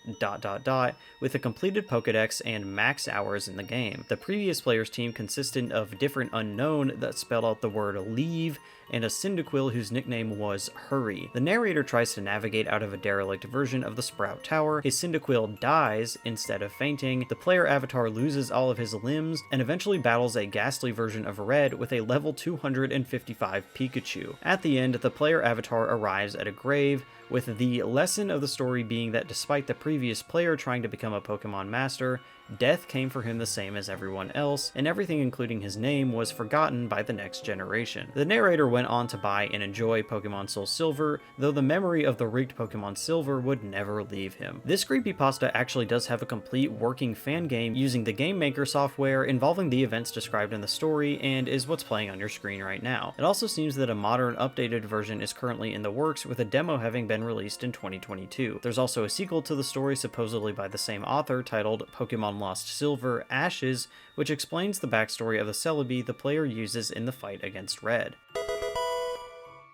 with a completed Pokedex and max hours in the game. The previous player's team consisted of different unknown that spelled out the word leave, and a Cyndaquil Cyndaquil whose nickname was Hurry. The narrator tries to navigate out of a derelict version of the Sprout Tower, his Cyndaquil dies instead of fainting, the player avatar loses all of his limbs, and eventually battles a ghastly version of Red with a level 255 Pikachu. At the end, the player avatar arrives at a grave, with the lesson of the story being that despite the previous player trying to become a Pokemon Master, death came for him the same as everyone else, and everything including his name was forgotten by the next generation. The narrator went on to buy and enjoy Pokemon Soul Silver, though the memory of the rigged Pokemon Silver would never leave him. This creepypasta actually does have a complete working fan game using the Game Maker software involving the events described in the story, and is what's playing on your screen right now. It also seems that a modern updated version is currently in the works, with a demo having been released in 2022. There's also a sequel to the story supposedly by the same author titled Pokemon Lost Silver Ashes, which explains the backstory of the Celebi the player uses in the fight against Red.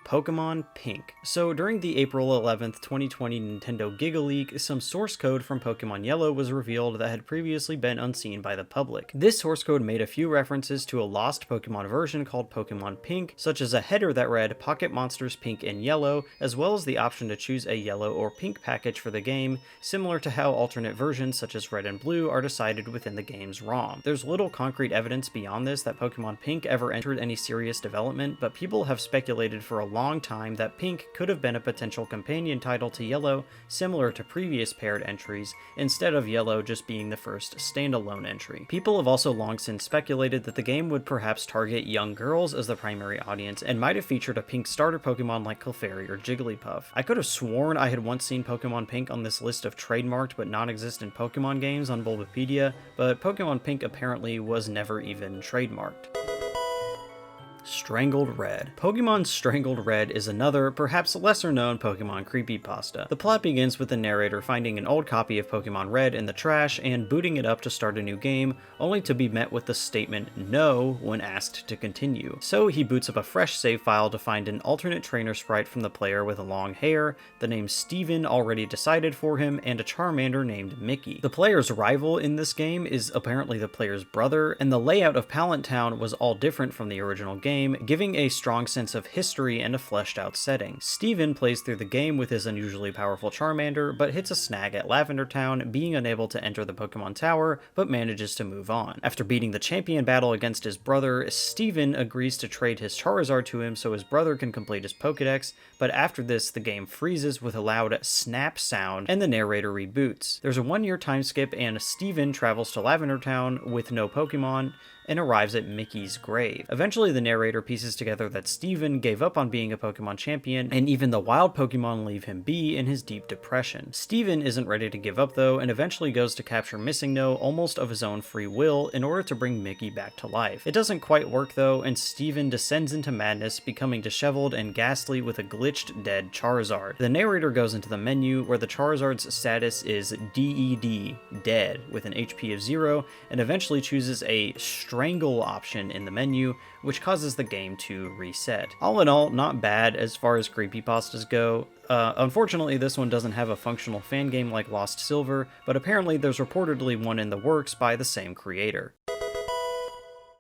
Pokemon Pink. So during the April 11th, 2020 Nintendo Giga Leak, some source code from Pokemon Yellow was revealed that had previously been unseen by the public. This source code made a few references to a lost Pokemon version called Pokemon Pink, such as a header that read Pocket Monsters Pink and Yellow, as well as the option to choose a yellow or pink package for the game, similar to how alternate versions such as Red and Blue are decided within the game's ROM. There's little concrete evidence beyond this that Pokemon Pink ever entered any serious development, but people have speculated for a long time that Pink could have been a potential companion title to Yellow, similar to previous paired entries, instead of Yellow just being the first standalone entry. People have also long since speculated that the game would perhaps target young girls as the primary audience, and might have featured a pink starter Pokemon like Clefairy or Jigglypuff. I could have sworn I had once seen Pokemon Pink on this list of trademarked but non-existent Pokemon games on Bulbapedia, but Pokemon Pink apparently was never even trademarked. Strangled Red. Pokemon Strangled Red is another, perhaps lesser known Pokemon creepypasta. The plot begins with the narrator finding an old copy of Pokemon Red in the trash and booting it up to start a new game, only to be met with the statement no when asked to continue. So he boots up a fresh save file to find an alternate trainer sprite from the player with long hair, the name Steven already decided for him, and a Charmander named Mickey. The player's rival in this game is apparently the player's brother, and the layout of Pallet Town was all different from the original game, giving a strong sense of history and a fleshed out setting. Steven plays through the game with his unusually powerful Charmander, but hits a snag at Lavender Town, being unable to enter the Pokemon Tower, but manages to move on. After beating the champion battle against his brother, Steven agrees to trade his Charizard to him so his brother can complete his Pokedex, but after this the game freezes with a loud snap sound and the narrator reboots. There's a 1-year time skip and Steven travels to Lavender Town with no Pokemon, and arrives at Mickey's grave. Eventually the narrator pieces together that Steven gave up on being a Pokemon champion, and even the wild Pokemon leave him be in his deep depression. Steven isn't ready to give up though, and eventually goes to capture MissingNo almost of his own free will in order to bring Mickey back to life. It doesn't quite work though, and Steven descends into madness, becoming disheveled and ghastly with a glitched dead Charizard. The narrator goes into the menu where the Charizard's status is DED, dead, with an HP of 0, and eventually chooses a Strangle option in the menu, which causes the game to reset. All in all, not bad as far as creepypastas go. Unfortunately, this one doesn't have a functional fan game like Lost Silver, but apparently there's reportedly one in the works by the same creator.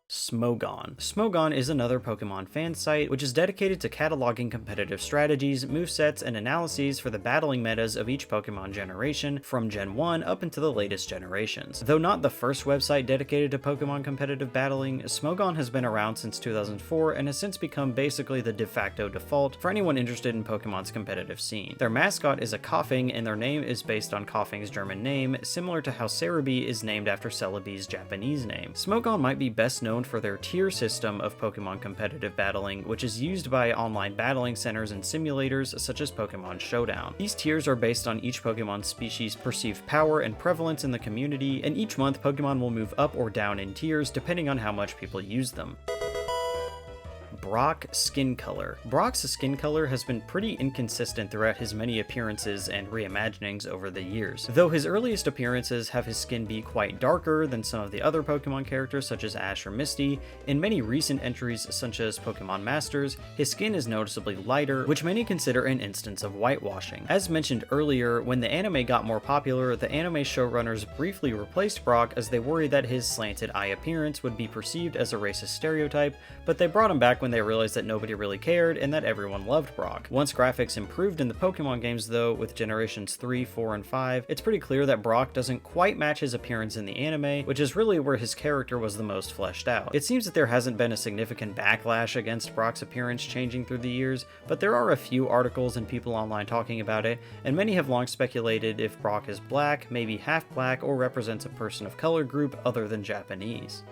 Smogon. Smogon is another Pokemon fan site which is dedicated to cataloging competitive strategies, movesets, and analyses for the battling metas of each Pokemon generation, from Gen 1 up into the latest generations. Though not the first website dedicated to Pokemon competitive battling, Smogon has been around since 2004 and has since become basically the de facto default for anyone interested in Pokemon's competitive scene. Their mascot is a Koffing, and their name is based on Koffing's German name, similar to how Cerebi is named after Celebi's Japanese name. Smogon might be best known for their tier system of Pokemon competitive battling, which is used by online battling centers and simulators such as Pokemon Showdown. These tiers are based on each Pokemon species' perceived power and prevalence in the community, and each month Pokemon will move up or down in tiers depending on how much people use them. Brock skin color. Brock's skin color has been pretty inconsistent throughout his many appearances and reimaginings over the years. Though his earliest appearances have his skin be quite darker than some of the other Pokemon characters such as Ash or Misty, in many recent entries such as Pokemon Masters, his skin is noticeably lighter, which many consider an instance of whitewashing. As mentioned earlier, when the anime got more popular, the anime showrunners briefly replaced Brock as they worried that his slanted eye appearance would be perceived as a racist stereotype, but they brought him back when when they realized that nobody really cared and that everyone loved Brock. Once graphics improved in the Pokemon games though, with generations 3, 4, and 5, it's pretty clear that Brock doesn't quite match his appearance in the anime, which is really where his character was the most fleshed out. It seems that there hasn't been a significant backlash against Brock's appearance changing through the years, but there are a few articles and people online talking about it, and many have long speculated if Brock is black, maybe half black, or represents a person of color group other than Japanese.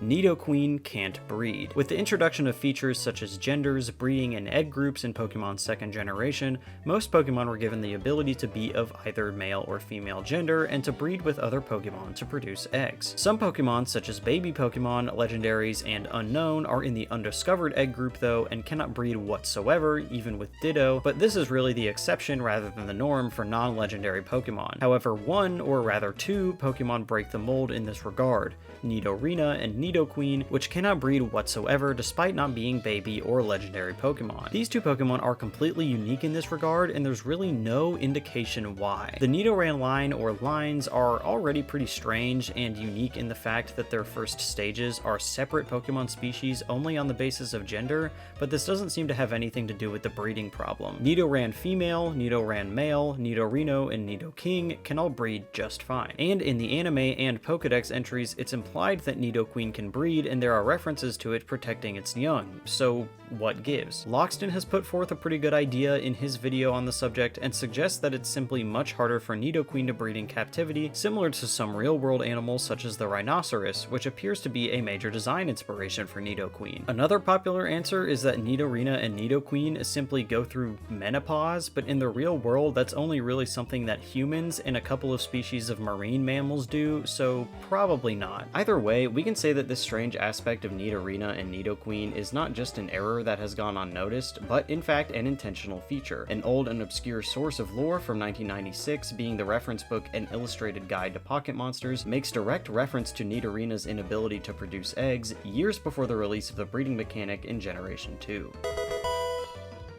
Nidoqueen can't breed. With the introduction of features such as genders, breeding, and egg groups in Pokemon's second generation, most Pokemon were given the ability to be of either male or female gender and to breed with other Pokemon to produce eggs. Some Pokemon, such as baby Pokemon, legendaries, and unknown, are in the undiscovered egg group though and cannot breed whatsoever, even with Ditto, but this is really the exception rather than the norm for non-legendary Pokemon. However, one, or rather two, Pokemon break the mold in this regard: Nidorina and Nidoqueen, which cannot breed whatsoever despite not being baby or legendary Pokemon. These two Pokemon are completely unique in this regard, and there's really no indication why. The Nidoran line or lines are already pretty strange and unique in the fact that their first stages are separate Pokemon species only on the basis of gender, but this doesn't seem to have anything to do with the breeding problem. Nidoran female, Nidoran male, Nidorino, and Nidoking can all breed just fine. And in the anime and Pokedex entries, it's implied that Nidoqueen can breed, and there are references to it protecting its young, so what gives? Loxton has put forth a pretty good idea in his video on the subject and suggests that it's simply much harder for Nidoqueen to breed in captivity, similar to some real-world animals such as the rhinoceros, which appears to be a major design inspiration for Nidoqueen. Another popular answer is that Nidorina and Nidoqueen simply go through menopause, but in the real world that's only really something that humans and a couple of species of marine mammals do, so probably not. Either way, we can say that this strange aspect of Nidorina and Nidoqueen is not just an error that has gone unnoticed, but in fact an intentional feature. An old and obscure source of lore from 1996, being the reference book An Illustrated Guide to Pocket Monsters, makes direct reference to Nidorina's inability to produce eggs years before the release of the breeding mechanic in Generation 2.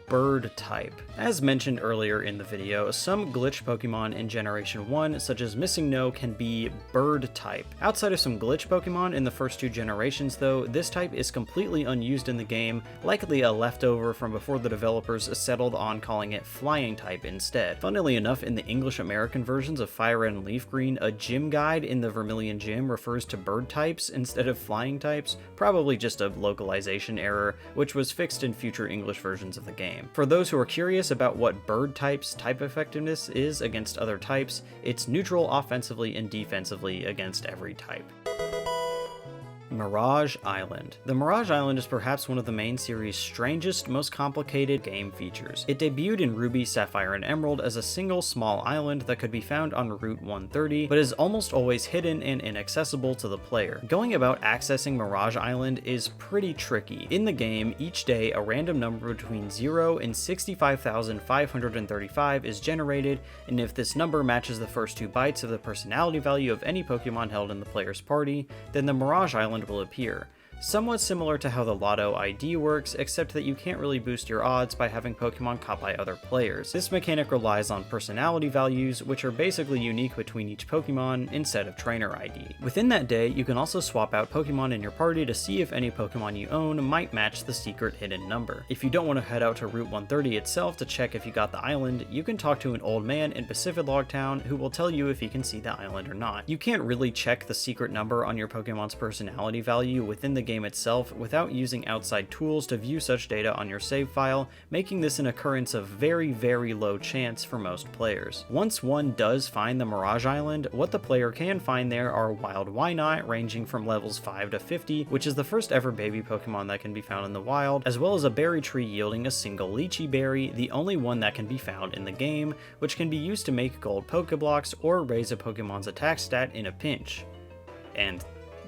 Bird type. As mentioned earlier in the video, some glitch Pokemon in Generation 1, such as Missing No, can be bird type. Outside of some glitch Pokemon in the first two generations though, this type is completely unused in the game, likely a leftover from before the developers settled on calling it flying type instead. Funnily enough, in the English-American versions of Fire Red and Leaf Green, a gym guide in the Vermilion Gym refers to bird types instead of flying types, probably just a localization error, which was fixed in future English versions of the game. For those who are curious about what bird type's type effectiveness is against other types, it's neutral offensively and defensively against every type. Mirage Island. The Mirage Island is perhaps one of the main series' strangest, most complicated game features. It debuted in Ruby, Sapphire, and Emerald as a single small island that could be found on Route 130, but is almost always hidden and inaccessible to the player. Going about accessing Mirage Island is pretty tricky. In the game, each day a random number between 0 and 65,535 is generated, and if this number matches the first 2 bytes of the personality value of any Pokemon held in the player's party, then the Mirage Island will appear. Somewhat similar to how the Lotto ID works, except that you can't really boost your odds by having Pokemon caught by other players. This mechanic relies on personality values, which are basically unique between each Pokemon instead of trainer ID. Within that day, you can also swap out Pokemon in your party to see if any Pokemon you own might match the secret hidden number. If you don't want to head out to Route 130 itself to check if you got the island, you can talk to an old man in Pacific Log Town who will tell you if he can see the island or not. You can't really check the secret number on your Pokemon's personality value within the game itself without using outside tools to view such data on your save file, making this an occurrence of very, very low chance for most players. Once one does find the Mirage Island, what the player can find there are Wild Wynot ranging from levels 5 to 50, which is the first ever baby Pokemon that can be found in the wild, as well as a berry tree yielding a single Lychee berry, the only one that can be found in the game, which can be used to make gold Pokeblocks or raise a Pokemon's attack stat in a pinch. And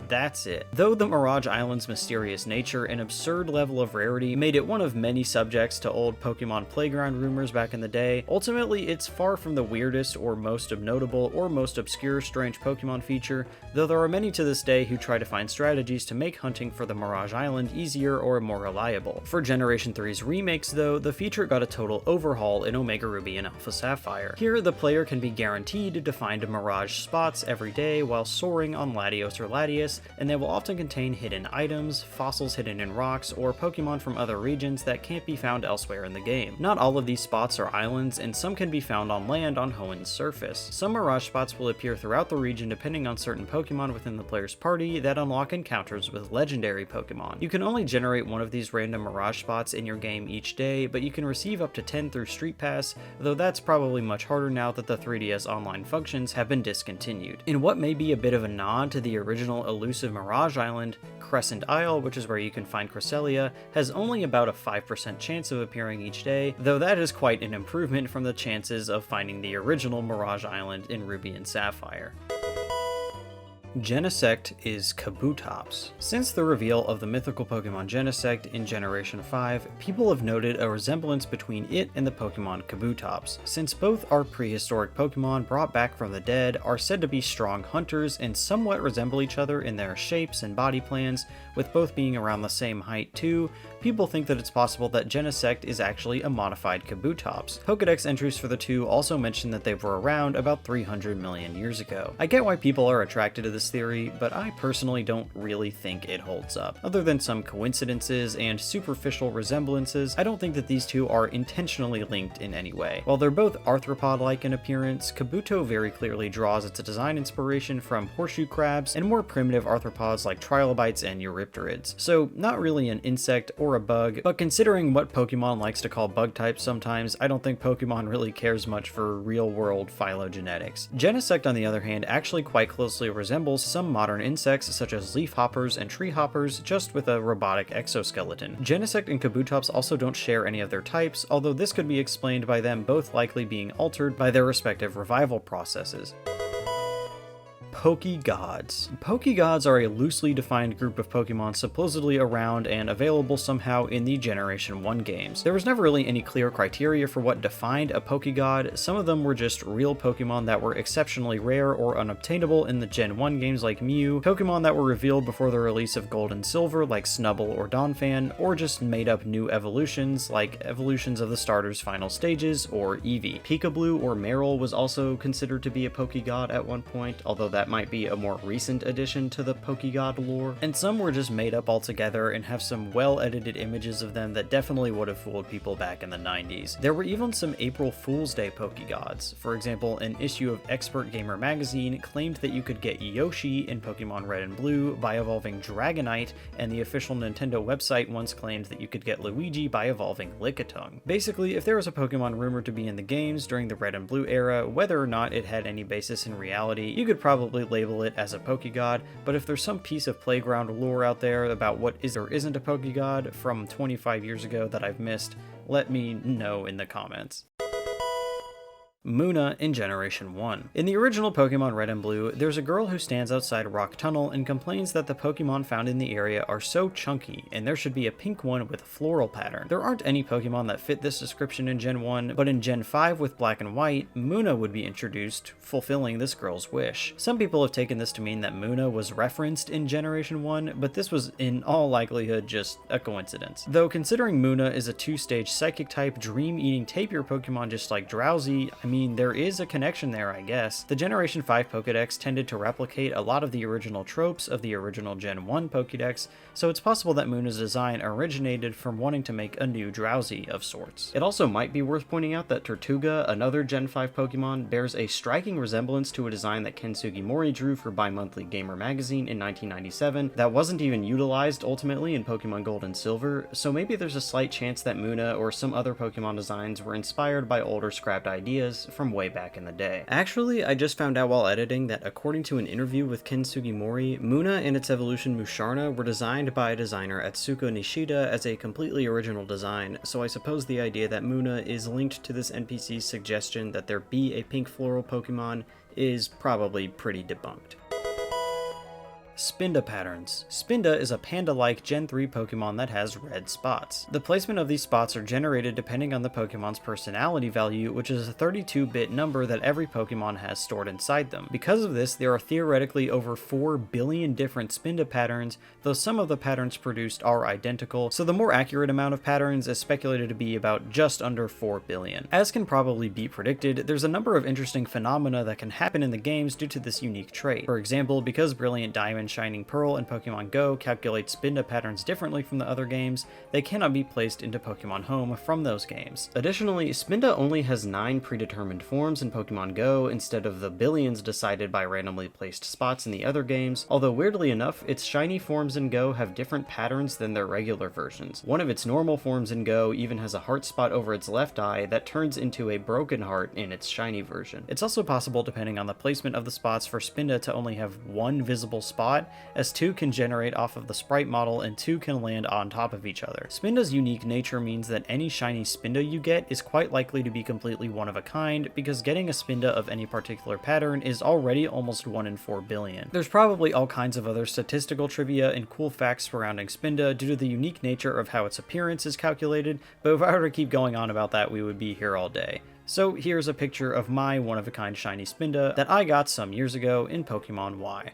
that's it. Though the Mirage Island's mysterious nature and absurd level of rarity made it one of many subjects to old Pokemon playground rumors back in the day, ultimately it's far from the weirdest or most notable or most obscure strange Pokemon feature, though there are many to this day who try to find strategies to make hunting for the Mirage Island easier or more reliable. For Generation 3's remakes though, the feature got a total overhaul in Omega Ruby and Alpha Sapphire. Here, the player can be guaranteed to find Mirage spots every day while soaring on Latios or Latias, mysterious, and they will often contain hidden items, fossils hidden in rocks, or Pokemon from other regions that can't be found elsewhere in the game. Not all of these spots are islands, and some can be found on land on Hoenn's surface. Some Mirage spots will appear throughout the region depending on certain Pokemon within the player's party that unlock encounters with legendary Pokemon. You can only generate one of these random Mirage spots in your game each day, but you can receive up to 10 through Street Pass, though that's probably much harder now that the 3DS online functions have been discontinued. In what may be a bit of a nod to the original elusive Mirage Island, Crescent Isle, which is where you can find Cresselia, has only about a 5% chance of appearing each day, though that is quite an improvement from the chances of finding the original Mirage Island in Ruby and Sapphire. Genesect is Kabutops. Since the reveal of the mythical Pokemon Genesect in Generation 5, people have noted a resemblance between it and the Pokemon Kabutops, since both are prehistoric Pokemon brought back from the dead, are said to be strong hunters, and somewhat resemble each other in their shapes and body plans, with both being around the same height too. People think that it's possible that Genesect is actually a modified Kabutops. Pokedex entries for the two also mention that they were around about 300 million years ago. I get why people are attracted to this theory, but I personally don't really think it holds up. Other than some coincidences and superficial resemblances, I don't think that these two are intentionally linked in any way. While they're both arthropod-like in appearance, Kabuto very clearly draws its design inspiration from horseshoe crabs and more primitive arthropods like trilobites and eurypterids. So not really an insect or a bug, but considering what Pokemon likes to call bug types sometimes, I don't think Pokemon really cares much for real-world phylogenetics. Genesect, on the other hand, actually quite closely resembles some modern insects such as leafhoppers and treehoppers, just with a robotic exoskeleton. Genesect and Kabutops also don't share any of their types, although this could be explained by them both likely being altered by their respective revival processes. Pokegods. Pokegods are a loosely defined group of Pokemon supposedly around and available somehow in the Generation 1 games. There was never really any clear criteria for what defined a Pokegod. Some of them were just real Pokemon that were exceptionally rare or unobtainable in the Gen 1 games like Mew, Pokemon that were revealed before the release of Gold and Silver like Snubbull or Donphan, or just made up new evolutions like evolutions of the starter's final stages or Eevee. Peekaboo or Marill was also considered to be a Pokegod at one point, although that might be a more recent addition to the Pokegod lore, and some were just made up altogether and have some well-edited images of them that definitely would have fooled people back in the 90s. There were even some April Fool's Day Pokegods. For example, an issue of Expert Gamer magazine claimed that you could get Yoshi in Pokemon Red and Blue by evolving Dragonite, and the official Nintendo website once claimed that you could get Luigi by evolving Lickitung. Basically, if there was a Pokemon rumored to be in the games during the Red and Blue era, whether or not it had any basis in reality, you could probably label it as a Pokegod, but if there's some piece of playground lore out there about what is or isn't a Pokegod from 25 years ago that I've missed, let me know in the comments. Munna in Generation 1. In the original Pokemon Red and Blue, there's a girl who stands outside a rock tunnel and complains that the Pokemon found in the area are so chunky, and there should be a pink one with a floral pattern. There aren't any Pokemon that fit this description in Gen 1, but in Gen 5 with Black and White, Munna would be introduced, fulfilling this girl's wish. Some people have taken this to mean that Munna was referenced in Generation 1, but this was in all likelihood just a coincidence. Though considering Munna is a 2-stage Psychic type, dream-eating tapir Pokemon just like Drowsy, I mean, there is a connection there, I guess. The Generation 5 Pokedex tended to replicate a lot of the original tropes of the original Gen 1 Pokedex, so it's possible that Munna's design originated from wanting to make a new Drowsy of sorts. It also might be worth pointing out that Tortuga, another Gen 5 Pokemon, bears a striking resemblance to a design that Ken Sugimori drew for Bi-Monthly Gamer magazine in 1997 that wasn't even utilized ultimately in Pokemon Gold and Silver, so maybe there's a slight chance that Munna or some other Pokemon designs were inspired by older scrapped ideas from way back in the day. Actually, I just found out while editing that according to an interview with Ken Sugimori, Munna and its evolution Musharna were designed by designer Atsuko Nishida as a completely original design, so I suppose the idea that Munna is linked to this NPC's suggestion that there be a pink floral Pokemon is probably pretty debunked. Spinda patterns. Spinda is a panda-like Gen 3 Pokemon that has red spots. The placement of these spots are generated depending on the Pokemon's personality value, which is a 32-bit number that every Pokemon has stored inside them. Because of this, there are theoretically over 4 billion different Spinda patterns, though some of the patterns produced are identical, so the more accurate amount of patterns is speculated to be about just under 4 billion. As can probably be predicted, there's a number of interesting phenomena that can happen in the games due to this unique trait. For example, because Brilliant Diamond and Shining Pearl and Pokemon Go calculate Spinda patterns differently from the other games, they cannot be placed into Pokemon Home from those games. Additionally, Spinda only has 9 predetermined forms in Pokemon Go instead of the billions decided by randomly placed spots in the other games, although weirdly enough, its shiny forms in Go have different patterns than their regular versions. One of its normal forms in Go even has a heart spot over its left eye that turns into a broken heart in its shiny version. It's also possible, depending on the placement of the spots, for Spinda to only have 1 visible spot, as 2 can generate off of the sprite model and 2 can land on top of each other. Spinda's unique nature means that any shiny Spinda you get is quite likely to be completely one of a kind, because getting a Spinda of any particular pattern is already almost 1 in 4 billion. There's probably all kinds of other statistical trivia and cool facts surrounding Spinda due to the unique nature of how its appearance is calculated, but if I were to keep going on about that, we would be here all day. So here's a picture of my one-of-a-kind shiny Spinda that I got some years ago in Pokemon Y.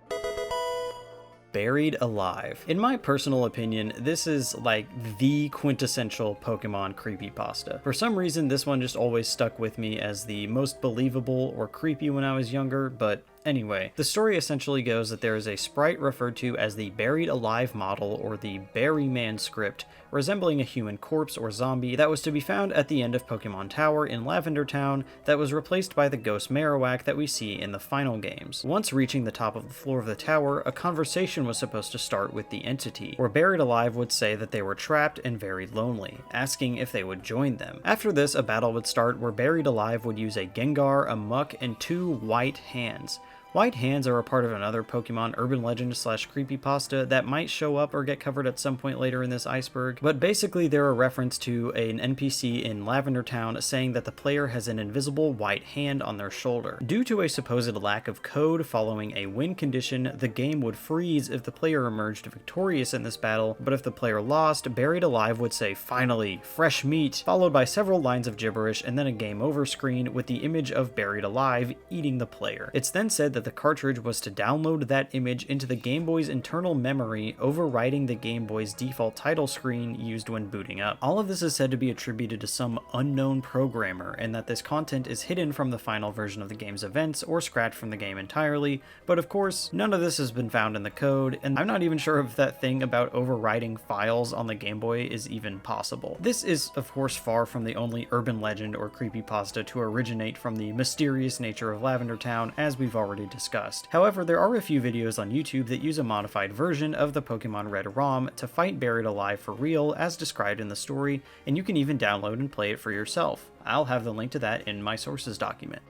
Buried Alive. In my personal opinion, this is like the quintessential Pokemon creepypasta. For some reason, this one just always stuck with me as the most believable or creepy when I was younger, but anyway, the story essentially goes that there is a sprite referred to as the Buried Alive model, or the Berryman script, resembling a human corpse or zombie that was to be found at the end of Pokemon Tower in Lavender Town that was replaced by the Ghost Marowak that we see in the final games. Once reaching the top of the floor of the tower, a conversation was supposed to start with the entity, where Buried Alive would say that they were trapped and very lonely, asking if they would join them. After this, a battle would start where Buried Alive would use a Gengar, a Muck, and 2 white hands. White hands are a part of another Pokemon urban legend / creepypasta that might show up or get covered at some point later in this Iceberg, but basically they're a reference to an NPC in Lavender Town saying that the player has an invisible white hand on their shoulder. Due to a supposed lack of code following a win condition, the game would freeze if the player emerged victorious in this battle, but if the player lost, Buried Alive would say, "Finally, fresh meat," followed by several lines of gibberish and then a game over screen with the image of Buried Alive eating the player. It's then said that the cartridge was to download that image into the Game Boy's internal memory, overriding the Game Boy's default title screen used when booting up. All of this is said to be attributed to some unknown programmer, and that this content is hidden from the final version of the game's events or scratched from the game entirely, but of course, none of this has been found in the code, and I'm not even sure if that thing about overriding files on the Game Boy is even possible. This is, of course, far from the only urban legend or creepypasta to originate from the mysterious nature of Lavender Town, as we've already discussed. However, there are a few videos on YouTube that use a modified version of the Pokemon Red ROM to fight Buried Alive for real, as described in the story, and you can even download and play it for yourself. I'll have the link to that in my sources document.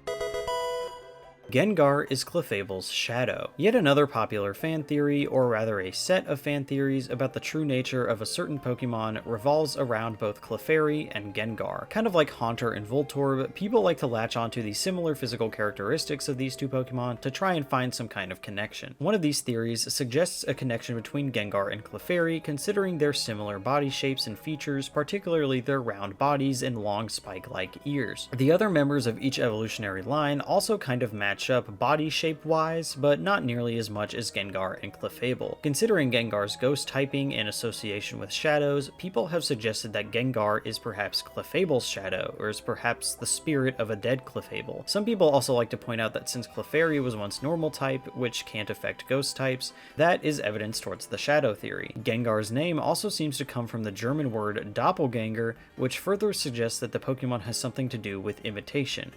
Gengar is Clefable's shadow. Yet another popular fan theory, or rather a set of fan theories about the true nature of a certain Pokemon, revolves around both Clefairy and Gengar. Kind of like Haunter and Voltorb, people like to latch onto the similar physical characteristics of these two Pokemon to try and find some kind of connection. One of these theories suggests a connection between Gengar and Clefairy, considering their similar body shapes and features, particularly their round bodies and long spike-like ears. The other members of each evolutionary line also kind of match up body shape wise, but not nearly as much as Gengar and Clefable. Considering Gengar's ghost typing and association with shadows, people have suggested that Gengar is perhaps Clefable's shadow, or is perhaps the spirit of a dead Clefable. Some people also like to point out that since Clefairy was once normal type, which can't affect ghost types, that is evidence towards the shadow theory. Gengar's name also seems to come from the German word doppelganger, which further suggests that the Pokemon has something to do with imitation.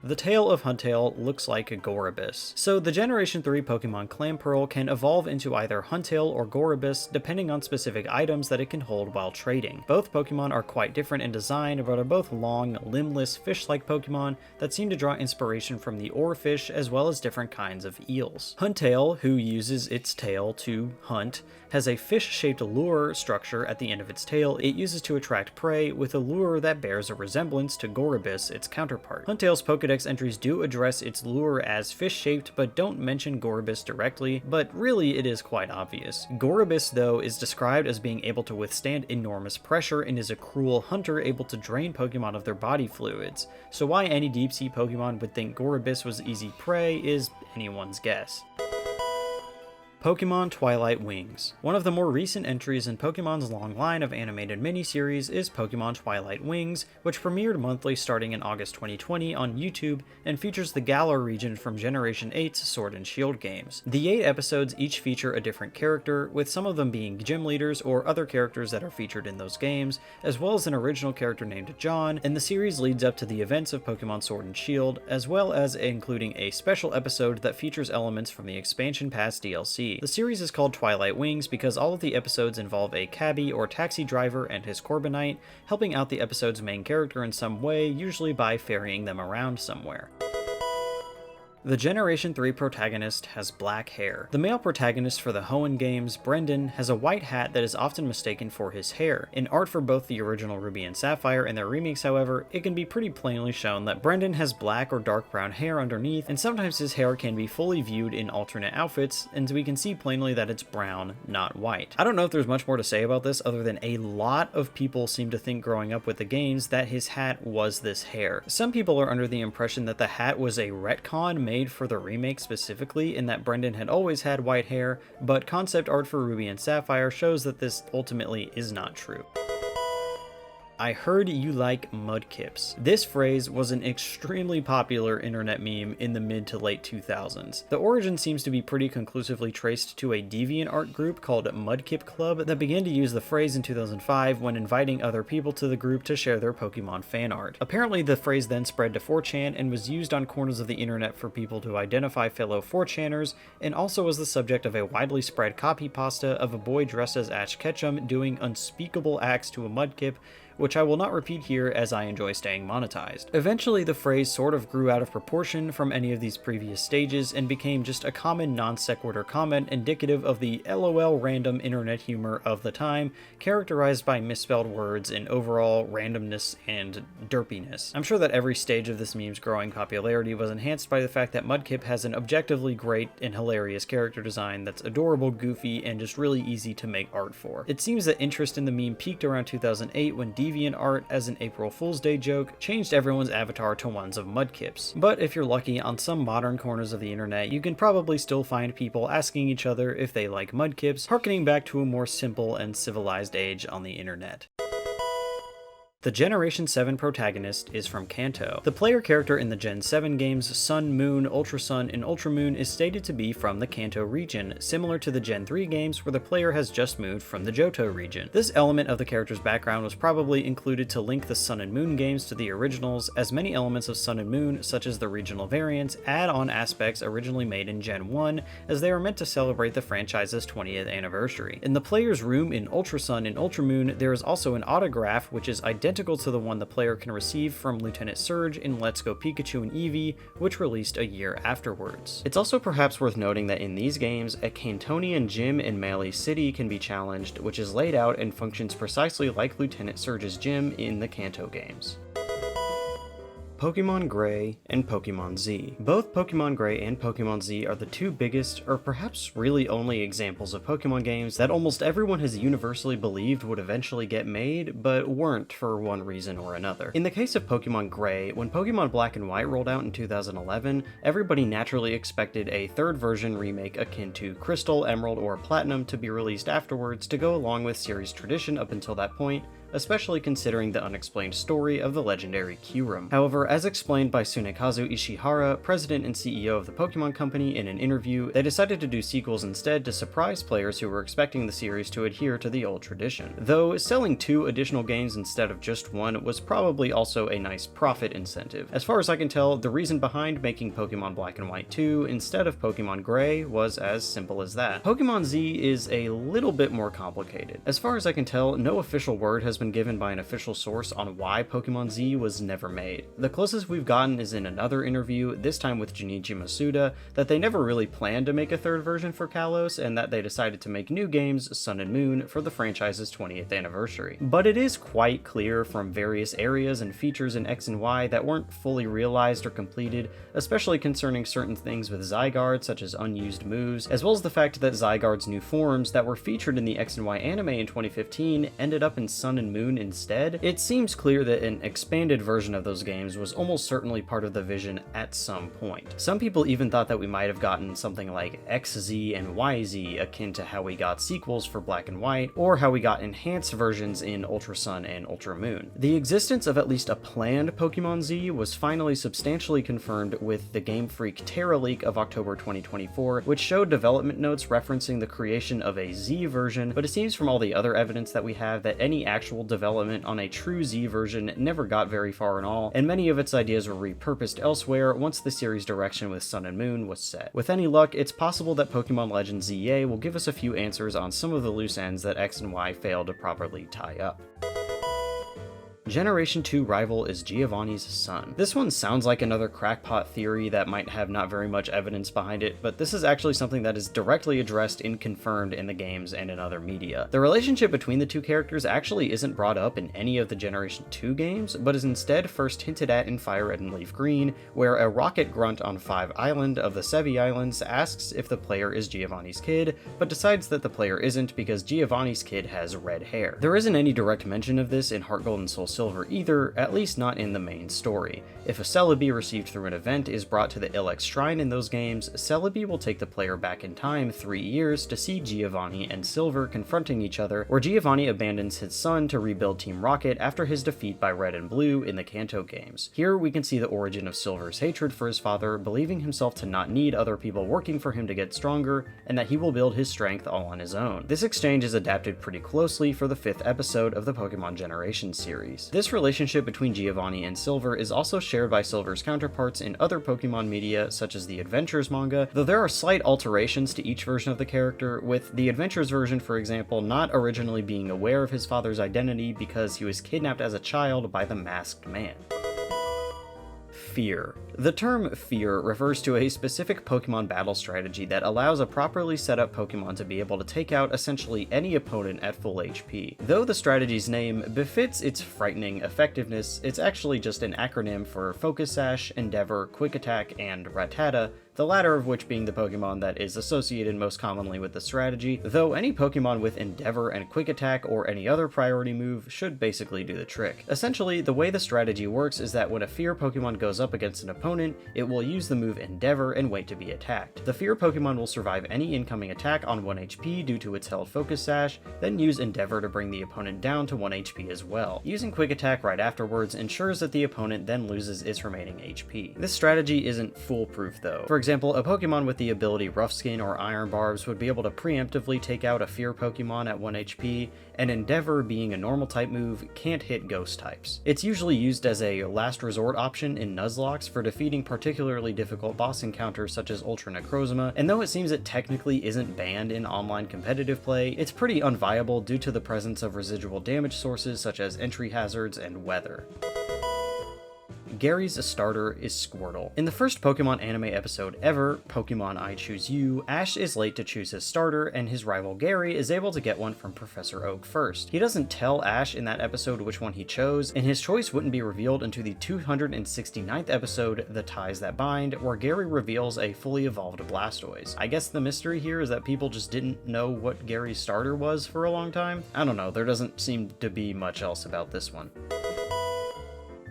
The tail of Huntail looks like a Gorobus. So the Generation 3 Pokemon Clamperl can evolve into either Huntail or Gorobus depending on specific items that it can hold while trading. Both Pokemon are quite different in design, but are both long, limbless, fish-like Pokemon that seem to draw inspiration from the oarfish as well as different kinds of eels. Huntail, who uses its tail to hunt, has a fish-shaped lure structure at the end of its tail it uses to attract prey, with a lure that bears a resemblance to Gorobus, its counterpart. Huntail's Pokédex entries do address its lure as fish-shaped, but don't mention Gorobus directly, but really it is quite obvious. Gorobus, though, is described as being able to withstand enormous pressure and is a cruel hunter able to drain Pokemon of their body fluids, so why any deep-sea Pokemon would think Gorobus was easy prey is anyone's guess. Pokémon Twilight Wings. One of the more recent entries in Pokémon's long line of animated miniseries is Pokémon Twilight Wings, which premiered monthly starting in August 2020 on YouTube and features the Galar region from Generation 8's Sword and Shield games. The 8 episodes each feature a different character, with some of them being gym leaders or other characters that are featured in those games, as well as an original character named John, and the series leads up to the events of Pokémon Sword and Shield, as well as including a special episode that features elements from the Expansion Pass DLC. The series is called Twilight Wings because all of the episodes involve a cabbie or taxi driver and his Corbinite, helping out the episode's main character in some way, usually by ferrying them around somewhere. The Generation 3 protagonist has black hair. The male protagonist for the Hoenn games, Brendan, has a white hat that is often mistaken for his hair. In art for both the original Ruby and Sapphire and their remakes, however, it can be pretty plainly shown that Brendan has black or dark brown hair underneath, and sometimes his hair can be fully viewed in alternate outfits, and we can see plainly that it's brown, not white. I don't know if there's much more to say about this other than a lot of people seem to think growing up with the games that his hat was this hair. Some people are under the impression that the hat was a retcon made for the remake specifically, in that Brendan had always had white hair, but concept art for Ruby and Sapphire shows that this ultimately is not true. I heard you like mudkips. This phrase was an extremely popular internet meme in the mid to late 2000s. The origin seems to be pretty conclusively traced to a DeviantArt group called Mudkip Club that began to use the phrase in 2005 when inviting other people to the group to share their Pokemon fan art. Apparently the phrase then spread to 4chan and was used on corners of the internet for people to identify fellow 4chaners, and also was the subject of a widely spread copy pasta of a boy dressed as Ash Ketchum doing unspeakable acts to a mudkip, which I will not repeat here as I enjoy staying monetized. Eventually, the phrase sort of grew out of proportion from any of these previous stages and became just a common non sequitur comment indicative of the LOL random internet humor of the time, characterized by misspelled words and overall randomness and derpiness. I'm sure that every stage of this meme's growing popularity was enhanced by the fact that Mudkip has an objectively great and hilarious character design that's adorable, goofy, and just really easy to make art for. It seems that interest in the meme peaked around 2008 when DeviantArt, as an April Fool's Day joke, changed everyone's avatar to ones of mudkips. But if you're lucky, on some modern corners of the internet, you can probably still find people asking each other if they like mudkips, harkening back to a more simple and civilized age on the internet. The Generation 7 protagonist is from Kanto. The player character in the Gen 7 games Sun, Moon, Ultra Sun, and Ultra Moon is stated to be from the Kanto region, similar to the Gen 3 games where the player has just moved from the Johto region. This element of the character's background was probably included to link the Sun and Moon games to the originals, as many elements of Sun and Moon, such as the regional variants, add on aspects originally made in Gen 1, as they are meant to celebrate the franchise's 20th anniversary. In the player's room in Ultra Sun and Ultra Moon, there is also an autograph which is identical to the one the player can receive from Lieutenant Surge in Let's Go Pikachu and Eevee, which released a year afterwards. It's also perhaps worth noting that in these games, a Cantonian gym in Melee City can be challenged, which is laid out and functions precisely like Lieutenant Surge's gym in the Kanto games. Pokémon Gray and Pokémon Z. Both Pokémon Gray and Pokémon Z are the two biggest, or perhaps really only, examples of Pokémon games that almost everyone has universally believed would eventually get made, but weren't for one reason or another. In the case of Pokémon Gray, when Pokémon Black and White rolled out in 2011, everybody naturally expected a third version remake akin to Crystal, Emerald, or Platinum to be released afterwards to go along with series tradition up until that point, especially considering the unexplained story of the legendary Kyurem. However, as explained by Tsunekazu Ishihara, president and CEO of the Pokémon Company, in an interview, they decided to do sequels instead to surprise players who were expecting the series to adhere to the old tradition. Though selling 2 additional games instead of just 1 was probably also a nice profit incentive. As far as I can tell, the reason behind making Pokémon Black and White 2 instead of Pokémon Gray was as simple as that. Pokémon Z is a little bit more complicated. As far as I can tell, no official word has been given by an official source on why Pokemon Z was never made. The closest we've gotten is in another interview, this time with Junichi Masuda, that they never really planned to make a third version for Kalos, and that they decided to make new games, Sun and Moon, for the franchise's 20th anniversary. But it is quite clear from various areas and features in X and Y that weren't fully realized or completed, especially concerning certain things with Zygarde, such as unused moves, as well as the fact that Zygarde's new forms that were featured in the X and Y anime in 2015 ended up in Sun and Moon instead. It seems clear that an expanded version of those games was almost certainly part of the vision at some point. Some people even thought that we might have gotten something like XZ and YZ, akin to how we got sequels for Black and White, or how we got enhanced versions in Ultra Sun and Ultra Moon. The existence of at least a planned Pokemon Z was finally substantially confirmed with the Game Freak Terra leak of October 2024, which showed development notes referencing the creation of a Z version, but it seems from all the other evidence that we have that any actual development on a true Z version never got very far at all, and many of its ideas were repurposed elsewhere once the series direction with Sun and Moon was set. With any luck, it's possible that Pokémon Legends Z-A will give us a few answers on some of the loose ends that X and Y failed to properly tie up. Generation 2 rival is Giovanni's son. This one sounds like another crackpot theory that might have not very much evidence behind it, but this is actually something that is directly addressed and confirmed in the games and in other media. The relationship between the two characters actually isn't brought up in any of the Generation 2 games, but is instead first hinted at in Fire Red and Leaf Green, where a rocket grunt on 5 Island of the Sevi Islands asks if the player is Giovanni's kid, but decides that the player isn't because Giovanni's kid has red hair. There isn't any direct mention of this in Heart Gold and Soul Silver either, at least not in the main story. If a Celebi received through an event is brought to the Ilex Shrine in those games, Celebi will take the player back in time 3 years to see Giovanni and Silver confronting each other, where Giovanni abandons his son to rebuild Team Rocket after his defeat by Red and Blue in the Kanto games. Here we can see the origin of Silver's hatred for his father, believing himself to not need other people working for him to get stronger, and that he will build his strength all on his own. This exchange is adapted pretty closely for the 5th episode of the Pokemon Generation series. This relationship between Giovanni and Silver is also shared by Silver's counterparts in other Pokemon media, such as the Adventures manga, though there are slight alterations to each version of the character, with the Adventures version, for example, not originally being aware of his father's identity because he was kidnapped as a child by the Masked Man. Fear. The term Fear refers to a specific Pokemon battle strategy that allows a properly set up Pokemon to be able to take out essentially any opponent at full HP. Though the strategy's name befits its frightening effectiveness, it's actually just an acronym for Focus Sash, Endeavor, Quick Attack, and Rattata, the latter of which being the Pokemon that is associated most commonly with the strategy, though any Pokemon with Endeavor and Quick Attack or any other priority move should basically do the trick. Essentially, the way the strategy works is that when a Fear Pokemon goes up against an opponent, it will use the move Endeavor and wait to be attacked. The Fear Pokemon will survive any incoming attack on 1 HP due to its held Focus Sash, then use Endeavor to bring the opponent down to 1 HP as well. Using Quick Attack right afterwards ensures that the opponent then loses its remaining HP. This strategy isn't foolproof though. For example, a Pokemon with the ability Rough Skin or Iron Barbs would be able to preemptively take out a Fear Pokemon at 1 HP, and Endeavor, being a normal type move, can't hit ghost types. It's usually used as a last resort option in Nuzlocke for defeating particularly difficult boss encounters such as Ultra Necrozma, and though it seems it technically isn't banned in online competitive play, it's pretty unviable due to the presence of residual damage sources such as entry hazards and weather. Gary's starter is Squirtle. In the first Pokemon anime episode ever, Pokemon I Choose You, Ash is late to choose his starter, and his rival Gary is able to get one from Professor Oak first. He doesn't tell Ash in that episode which one he chose, and his choice wouldn't be revealed until the 269th episode, The Ties That Bind, where Gary reveals a fully evolved Blastoise. I guess the mystery here is that people just didn't know what Gary's starter was for a long time? I don't know, there doesn't seem to be much else about this one.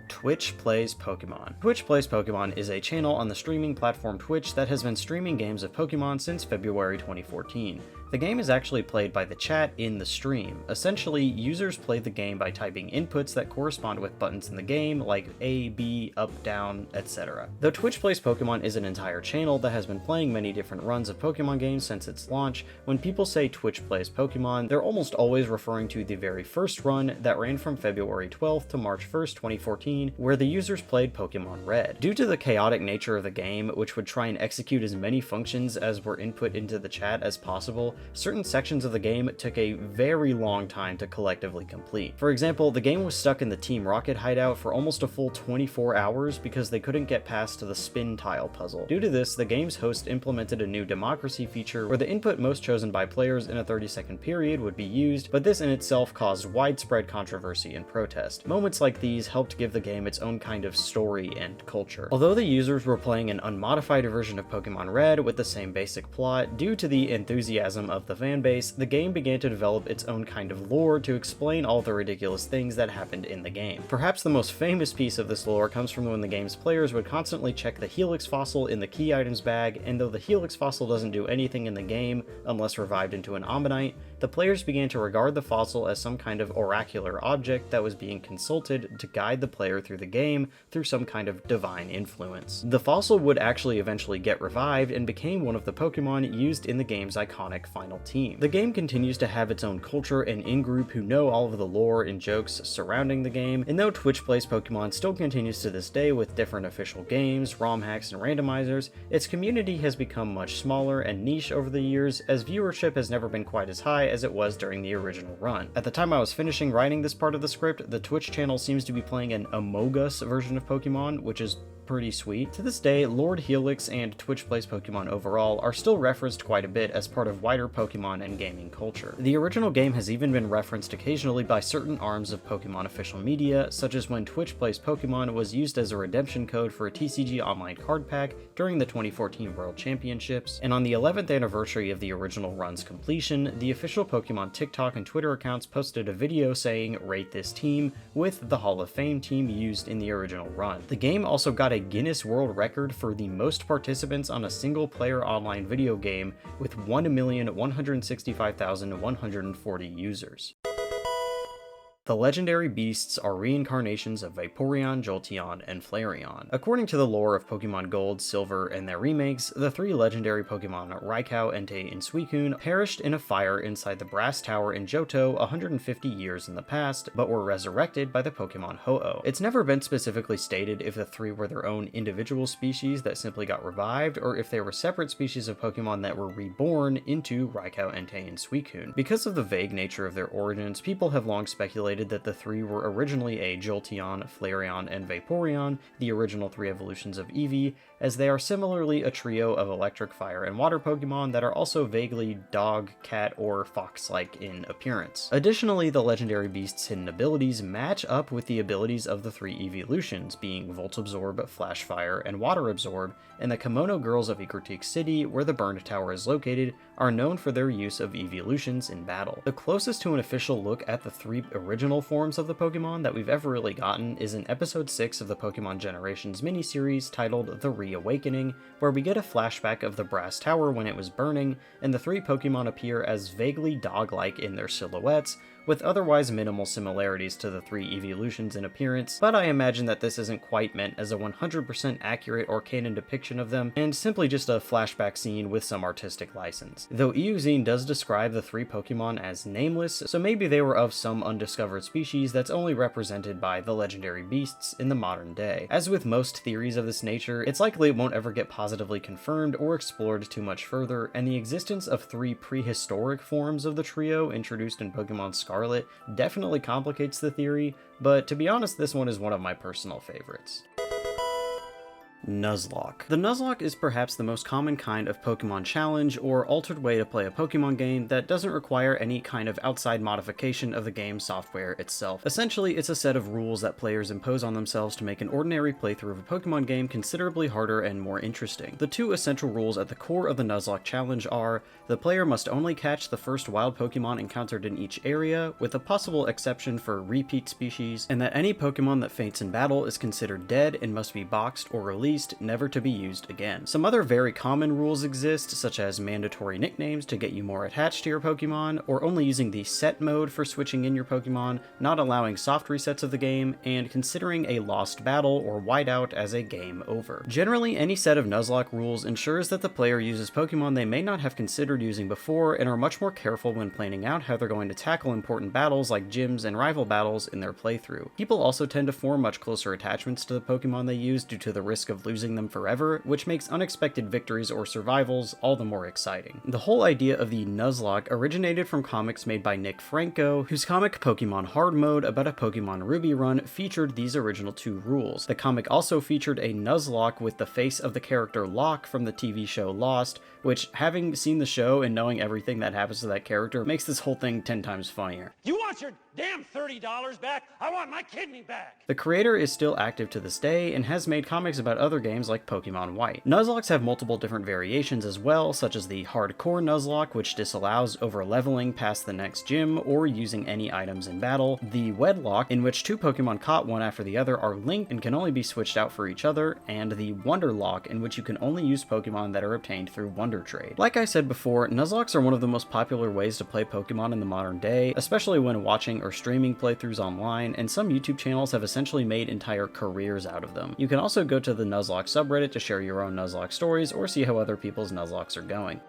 Twitch Plays Pokemon. Twitch Plays Pokemon is a channel on the streaming platform Twitch that has been streaming games of Pokemon since February 2014. The game is actually played by the chat in the stream. Essentially, users play the game by typing inputs that correspond with buttons in the game, like A, B, up, down, etc. Though Twitch Plays Pokemon is an entire channel that has been playing many different runs of Pokemon games since its launch, when people say Twitch Plays Pokemon, they're almost always referring to the very first run that ran from February 12th to March 1st, 2014, where the users played Pokemon Red. Due to the chaotic nature of the game, which would try and execute as many functions as were input into the chat as possible, certain sections of the game took a very long time to collectively complete. For example, the game was stuck in the Team Rocket hideout for almost a full 24 hours because they couldn't get past the spin tile puzzle. Due to this, the game's host implemented a new democracy feature where the input most chosen by players in a 30-second period would be used, but this in itself caused widespread controversy and protest. Moments like these helped give the game its own kind of story and culture. Although the users were playing an unmodified version of Pokemon Red with the same basic plot, due to the enthusiasm of the fanbase, the game began to develop its own kind of lore to explain all the ridiculous things that happened in the game. Perhaps the most famous piece of this lore comes from when the game's players would constantly check the Helix fossil in the key items bag, and though the Helix fossil doesn't do anything in the game unless revived into an Ammonite, the players began to regard the fossil as some kind of oracular object that was being consulted to guide the player through the game through some kind of divine influence. The fossil would actually eventually get revived and became one of the Pokemon used in the game's iconic final team. The game continues to have its own culture and in-group who know all of the lore and jokes surrounding the game, and though Twitch Plays Pokemon still continues to this day with different official games, ROM hacks, and randomizers, its community has become much smaller and niche over the years, as viewership has never been quite as high as it was during the original run. At the time I was finishing writing this part of the script, the Twitch channel seems to be playing an Among Us version of Pokemon, which is pretty sweet. To this day, Lord Helix and Twitch Plays Pokemon overall are still referenced quite a bit as part of wider Pokemon and gaming culture. The original game has even been referenced occasionally by certain arms of Pokemon official media, such as when Twitch Plays Pokemon was used as a redemption code for a TCG Online card pack during the 2014 World Championships, and on the 11th anniversary of the original run's completion, the official Pokemon TikTok and Twitter accounts posted a video saying, "Rate this team," with the Hall of Fame team used in the original run. The game also got a Guinness World Record for the most participants on a single-player online video game with 1,165,140 users. The legendary beasts are reincarnations of Vaporeon, Jolteon, and Flareon. According to the lore of Pokemon Gold, Silver, and their remakes, the three legendary Pokemon Raikou, Entei, and Suicune perished in a fire inside the Brass Tower in Johto 150 years in the past, but were resurrected by the Pokemon Ho-Oh. It's never been specifically stated if the three were their own individual species that simply got revived, or if they were separate species of Pokemon that were reborn into Raikou, Entei, and Suicune. Because of the vague nature of their origins, people have long speculated that the three were originally a Jolteon, Flareon, and Vaporeon, the original three evolutions of Eevee, as they are similarly a trio of electric, fire, and water Pokemon that are also vaguely dog, cat, or fox-like in appearance. Additionally, the legendary beast's hidden abilities match up with the abilities of the three evolutions, being Volt Absorb, Flash Fire, and Water Absorb, and the Kimono Girls of Ecruteak City, where the Burned Tower is located, are known for their use of evolutions in battle. The closest to an official look at the three original forms of the Pokemon that we've ever really gotten is in episode 6 of the Pokemon Generations miniseries titled The Reawakening, where we get a flashback of the Brass Tower when it was burning, and the three Pokemon appear as vaguely dog-like in their silhouettes, with otherwise minimal similarities to the three evolutions in appearance, but I imagine that this isn't quite meant as a 100% accurate or canon depiction of them, and simply just a flashback scene with some artistic license. Though Eugene does describe the three Pokemon as nameless, so maybe they were of some undiscovered species that's only represented by the legendary beasts in the modern day. As with most theories of this nature, it's likely it won't ever get positively confirmed or explored too much further, and the existence of three prehistoric forms of the trio introduced in Pokemon Scarlet definitely complicates the theory, but to be honest, this one is one of my personal favorites. Nuzlocke. The Nuzlocke is perhaps the most common kind of Pokemon challenge or altered way to play a Pokemon game that doesn't require any kind of outside modification of the game's software itself. Essentially, it's a set of rules that players impose on themselves to make an ordinary playthrough of a Pokemon game considerably harder and more interesting. The two essential rules at the core of the Nuzlocke challenge are: the player must only catch the first wild Pokemon encountered in each area, with a possible exception for repeat species, and that any Pokemon that faints in battle is considered dead and must be boxed or released, never to be used again. Some other very common rules exist, such as mandatory nicknames to get you more attached to your Pokemon, or only using the set mode for switching in your Pokemon, not allowing soft resets of the game, and considering a lost battle or whiteout as a game over. Generally, any set of Nuzlocke rules ensures that the player uses Pokemon they may not have considered using before and are much more careful when planning out how they're going to tackle important battles like gyms and rival battles in their playthrough. People also tend to form much closer attachments to the Pokemon they use due to the risk of losing them forever, which makes unexpected victories or survivals all the more exciting. The whole idea of the Nuzlocke originated from comics made by Nick Franco, whose comic Pokemon Hard Mode about a Pokemon Ruby run featured these original two rules. The comic also featured a Nuzlocke with the face of the character Locke from the TV show Lost, which, having seen the show and knowing everything that happens to that character, makes this whole thing 10 times funnier. You want your damn $30 back? I want my kidney back! The creator is still active to this day and has made comics about other other games like Pokémon White. Nuzlocks have multiple different variations as well, such as the Hardcore Nuzlocke, which disallows over-leveling past the next gym or using any items in battle, the Wedlock, in which two Pokemon caught one after the other are linked and can only be switched out for each other, and the Wonderlock, in which you can only use Pokemon that are obtained through Wonder Trade. Like I said before, Nuzlocks are one of the most popular ways to play Pokemon in the modern day, especially when watching or streaming playthroughs online, and some YouTube channels have essentially made entire careers out of them. You can also go to the Nuzlocke subreddit to share your own Nuzlocke stories or see how other people's Nuzlocks are going.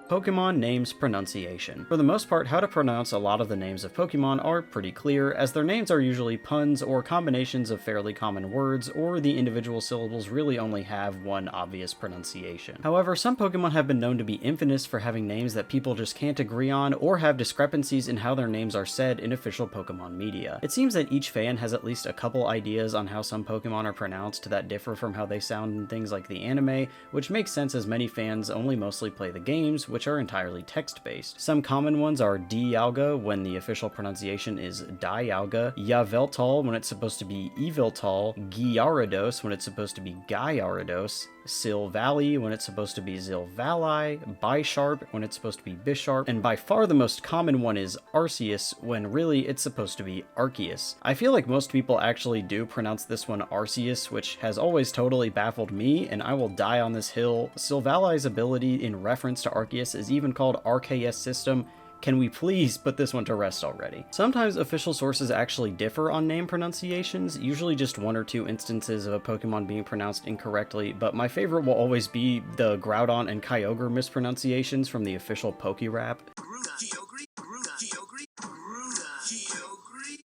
Pokemon names pronunciation. For the most part, how to pronounce a lot of the names of Pokemon are pretty clear, as their names are usually puns or combinations of fairly common words, or the individual syllables really only have one obvious pronunciation. However, some Pokemon have been known to be infamous for having names that people just can't agree on, or have discrepancies in how their names are said in official Pokemon media. It seems that each fan has at least a couple ideas on how some Pokemon are pronounced that differ from how they sound in things like the anime, which makes sense as many fans only mostly play the games, which are entirely text-based. Some common ones are Dialga when the official pronunciation is Dialga, Yveltal when it's supposed to be Eviltal, Gyarados when it's supposed to be Gyarados, Silvally when it's supposed to be Zilvally, Bisharp when it's supposed to be Bisharp, and by far the most common one is Arceus when really it's supposed to be Arceus. I feel like most people actually do pronounce this one Arceus, which has always totally baffled me, and I will die on this hill. Silvally's ability in reference to Arceus is even called RKS System. Can we please put this one to rest already? Sometimes official sources actually differ on name pronunciations, usually just one or two instances of a Pokemon being pronounced incorrectly, but my favorite will always be the Groudon and Kyogre mispronunciations from the official PokéRap.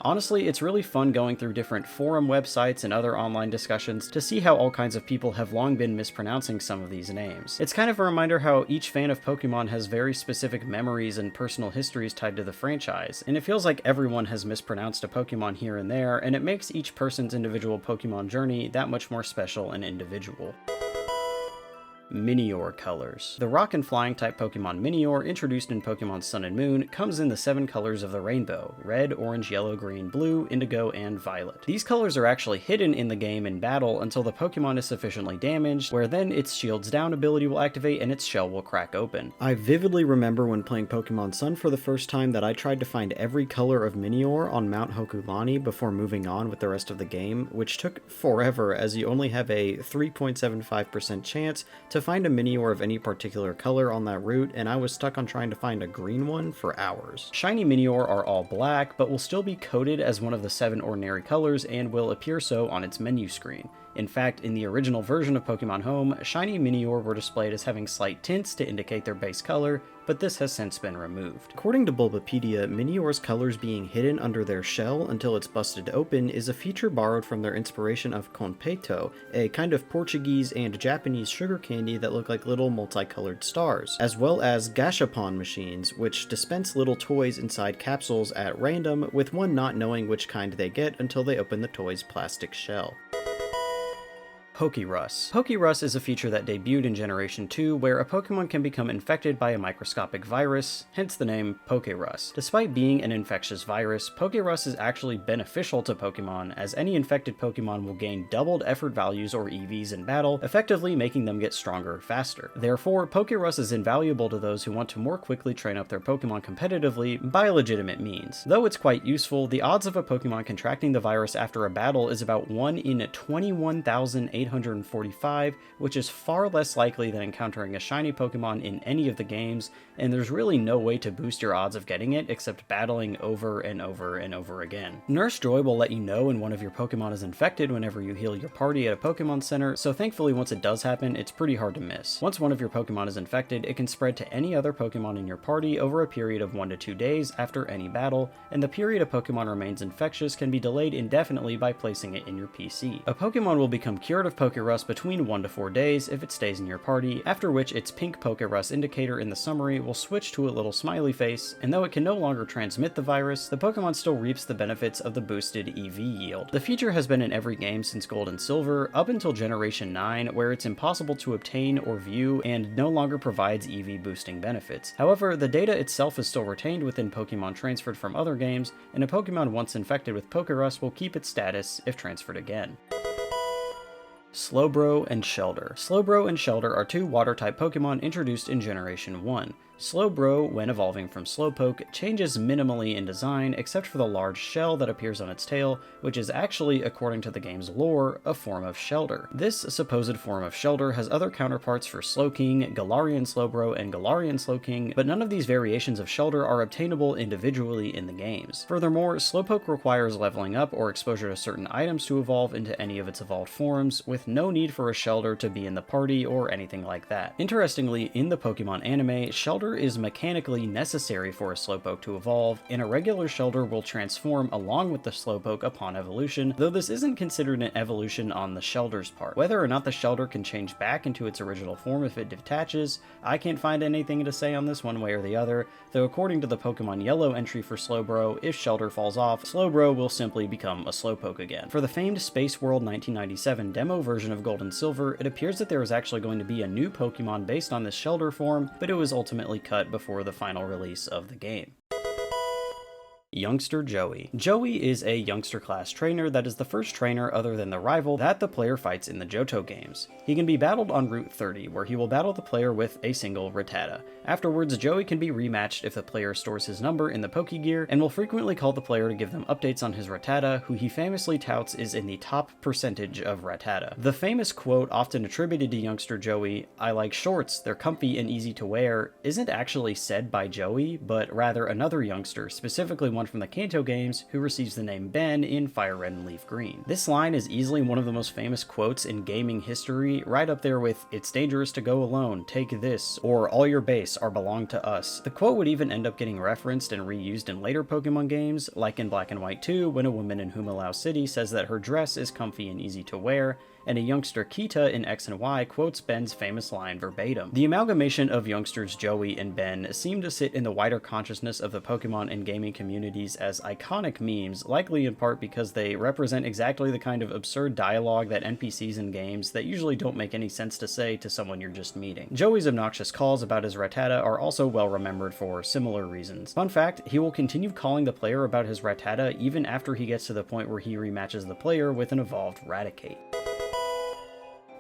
Honestly, it's really fun going through different forum websites and other online discussions to see how all kinds of people have long been mispronouncing some of these names. It's kind of a reminder how each fan of Pokemon has very specific memories and personal histories tied to the franchise, and it feels like everyone has mispronounced a Pokemon here and there, and it makes each person's individual Pokemon journey that much more special and individual. Minior colors. The rock and flying type Pokemon Minior, introduced in Pokemon Sun and Moon, comes in the 7 colors of the rainbow: red, orange, yellow, green, blue, indigo, and violet. These colors are actually hidden in the game in battle until the Pokemon is sufficiently damaged, where then its Shields Down ability will activate and its shell will crack open. I vividly remember when playing Pokemon Sun for the first time that I tried to find every color of Minior on Mount Hokulani before moving on with the rest of the game, which took forever as you only have a 3.75% chance to find a Minior of any particular color on that route, and I was stuck on trying to find a green one for hours. Shiny Minior are all black, but will still be coded as one of the 7 ordinary colors and will appear so on its menu screen. In fact, in the original version of Pokemon Home, shiny Minior were displayed as having slight tints to indicate their base color, but this has since been removed. According to Bulbapedia, Minior's colors being hidden under their shell until it's busted open is a feature borrowed from their inspiration of Conpeito, a kind of Portuguese and Japanese sugar candy that look like little multicolored stars, as well as Gashapon machines, which dispense little toys inside capsules at random, with one not knowing which kind they get until they open the toy's plastic shell. Pokérus. Pokérus is a feature that debuted in Generation 2 where a Pokemon can become infected by a microscopic virus, hence the name Pokérus. Despite being an infectious virus, Pokérus is actually beneficial to Pokemon, as any infected Pokemon will gain doubled effort values or EVs in battle, effectively making them get stronger faster. Therefore, Pokérus is invaluable to those who want to more quickly train up their Pokemon competitively by legitimate means. Though it's quite useful, the odds of a Pokemon contracting the virus after a battle is about 1 in 21,845, which is far less likely than encountering a shiny Pokemon in any of the games, and there's really no way to boost your odds of getting it except battling over and over and over again. Nurse Joy will let you know when one of your Pokemon is infected whenever you heal your party at a Pokemon Center, so thankfully once it does happen, it's pretty hard to miss. Once one of your Pokemon is infected, it can spread to any other Pokemon in your party over a period of 1 to 2 days after any battle, and the period a Pokemon remains infectious can be delayed indefinitely by placing it in your PC. A Pokemon will become cured of Pokérus between 1 to 4 days if it stays in your party, after which its pink Pokérus indicator in the summary will switch to a little smiley face, and though it can no longer transmit the virus, the Pokemon still reaps the benefits of the boosted EV yield. The feature has been in every game since Gold and Silver, up until Generation 9, where it's impossible to obtain or view and no longer provides EV boosting benefits. However, the data itself is still retained within Pokemon transferred from other games, and a Pokemon once infected with Pokérus will keep its status if transferred again. Slowbro and Shelder. Slowbro and Shelder are two water-type Pokemon introduced in Generation 1. Slowbro, when evolving from Slowpoke, changes minimally in design except for the large shell that appears on its tail, which is actually, according to the game's lore, a form of Shelder. This supposed form of Shelder has other counterparts for Slowking, Galarian Slowbro, and Galarian Slowking, but none of these variations of Shelder are obtainable individually in the games. Furthermore, Slowpoke requires leveling up or exposure to certain items to evolve into any of its evolved forms, with no need for a Shelder to be in the party or anything like that. Interestingly, in the Pokemon anime, Shelder is mechanically necessary for a Slowpoke to evolve, and a regular Shelder will transform along with the Slowpoke upon evolution, though this isn't considered an evolution on the Shelder's part. Whether or not the Shelder can change back into its original form if it detaches, I can't find anything to say on this one way or the other, though according to the Pokemon Yellow entry for Slowbro, if Shelder falls off, Slowbro will simply become a Slowpoke again. For the famed Space World 1997 demo version of Gold and Silver, it appears that there is actually going to be a new Pokemon based on this Shelder form, but it was ultimately cut before the final release of the game. Youngster Joey. Joey is a youngster class trainer that is the first trainer other than the rival that the player fights in the Johto games. He can be battled on Route 30, where he will battle the player with a single Rattata. Afterwards, Joey can be rematched if the player stores his number in the Pokegear, and will frequently call the player to give them updates on his Rattata, who he famously touts is in the top percentage of Rattata. The famous quote often attributed to youngster Joey, "I like shorts, they're comfy and easy to wear," isn't actually said by Joey, but rather another youngster, specifically one from the Kanto games, who receives the name Ben in Fire Red and Leaf Green. This line is easily one of the most famous quotes in gaming history, right up there with "It's dangerous to go alone, take this," or "All your base are belong to us." The quote would even end up getting referenced and reused in later Pokemon games, like in Black and White 2, when a woman in Humalao City says that her dress is comfy and easy to wear, and a youngster Kita in X and Y quotes Ben's famous line verbatim. The amalgamation of youngsters Joey and Ben seem to sit in the wider consciousness of the Pokemon and gaming communities as iconic memes, likely in part because they represent exactly the kind of absurd dialogue that NPCs in games that usually don't make any sense to say to someone you're just meeting. Joey's obnoxious calls about his Rattata are also well remembered for similar reasons. Fun fact, he will continue calling the player about his Rattata even after he gets to the point where he rematches the player with an evolved Raticate.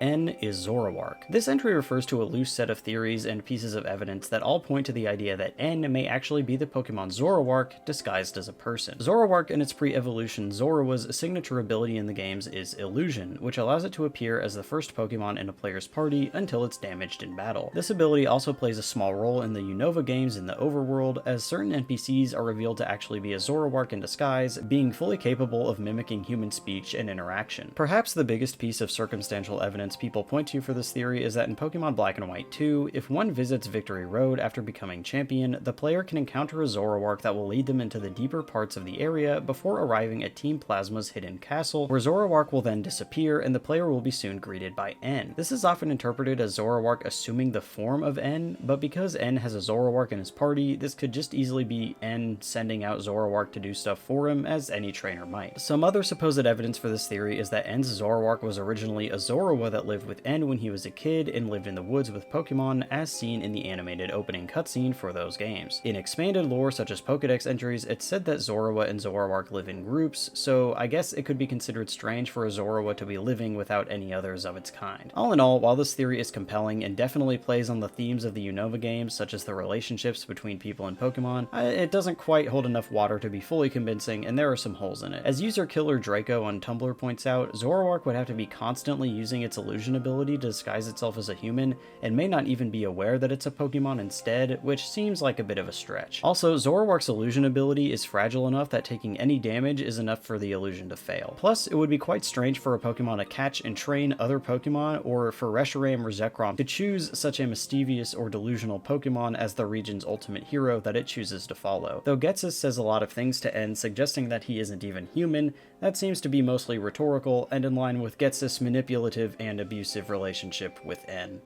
N is Zoroark. This entry refers to a loose set of theories and pieces of evidence that all point to the idea that N may actually be the Pokemon Zoroark disguised as a person. Zoroark in its pre-evolution Zoroark's signature ability in the games is Illusion, which allows it to appear as the first Pokemon in a player's party until it's damaged in battle. This ability also plays a small role in the Unova games in the overworld, as certain NPCs are revealed to actually be a Zoroark in disguise, being fully capable of mimicking human speech and interaction. Perhaps the biggest piece of circumstantial evidence people point to for this theory is that in Pokemon Black and White 2, if one visits Victory Road after becoming champion, the player can encounter a Zoroark that will lead them into the deeper parts of the area before arriving at Team Plasma's hidden castle, where Zoroark will then disappear and the player will be soon greeted by N. This is often interpreted as Zoroark assuming the form of N, but because N has a Zoroark in his party, this could just easily be N sending out Zoroark to do stuff for him, as any trainer might. Some other supposed evidence for this theory is that N's Zoroark was originally a Zorua that lived with N when he was a kid and lived in the woods with Pokemon, as seen in the animated opening cutscene for those games. In expanded lore such as Pokedex entries, it's said that Zorua and Zoroark live in groups, so I guess it could be considered strange for a Zorua to be living without any others of its kind. All in all, while this theory is compelling and definitely plays on the themes of the Unova games, such as the relationships between people and Pokemon, it doesn't quite hold enough water to be fully convincing, and there are some holes in it. As user Killer Draco on Tumblr points out, Zoroark would have to be constantly using its illusion ability to disguise itself as a human, and may not even be aware that it's a Pokemon instead, which seems like a bit of a stretch. Also, Zoroark's illusion ability is fragile enough that taking any damage is enough for the illusion to fail. Plus, it would be quite strange for a Pokemon to catch and train other Pokemon, or for Reshiram or Zekrom to choose such a mischievous or delusional Pokemon as the region's ultimate hero that it chooses to follow. Though Getsus says a lot of things to N suggesting that he isn't even human, that seems to be mostly rhetorical and in line with Getsus' manipulative and abusive relationship with N.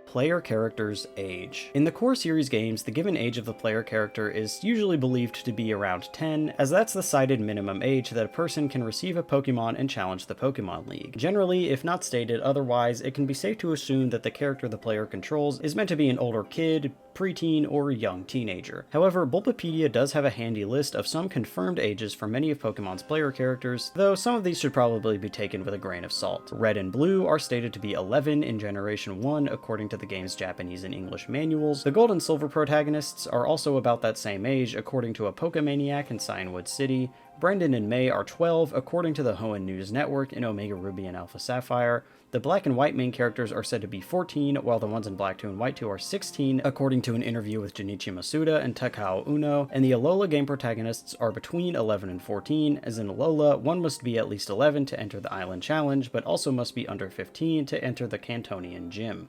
Player character's age. In the core series games, the given age of the player character is usually believed to be around 10, as that's the cited minimum age that a person can receive a Pokemon and challenge the Pokemon League. Generally, if not stated otherwise, it can be safe to assume that the character the player controls is meant to be an older kid, preteen, or young teenager. However, Bulbapedia does have a handy list of some confirmed ages for many of Pokemon's player characters, though some of these should probably be taken with a grain of salt. Red and Blue are stated to be 11 in Generation 1 according to the game's Japanese and English manuals. The Gold and Silver protagonists are also about that same age according to a Pokemaniac in Cyanwood City. Brendan and May are 12 according to the Hoenn News Network in Omega Ruby and Alpha Sapphire. The Black and White main characters are said to be 14, while the ones in Black 2 and White 2 are 16, according to an interview with Junichi Masuda and Takao Uno, and the Alola game protagonists are between 11 and 14, as in Alola, one must be at least 11 to enter the Island Challenge, but also must be under 15 to enter the Cantonian Gym.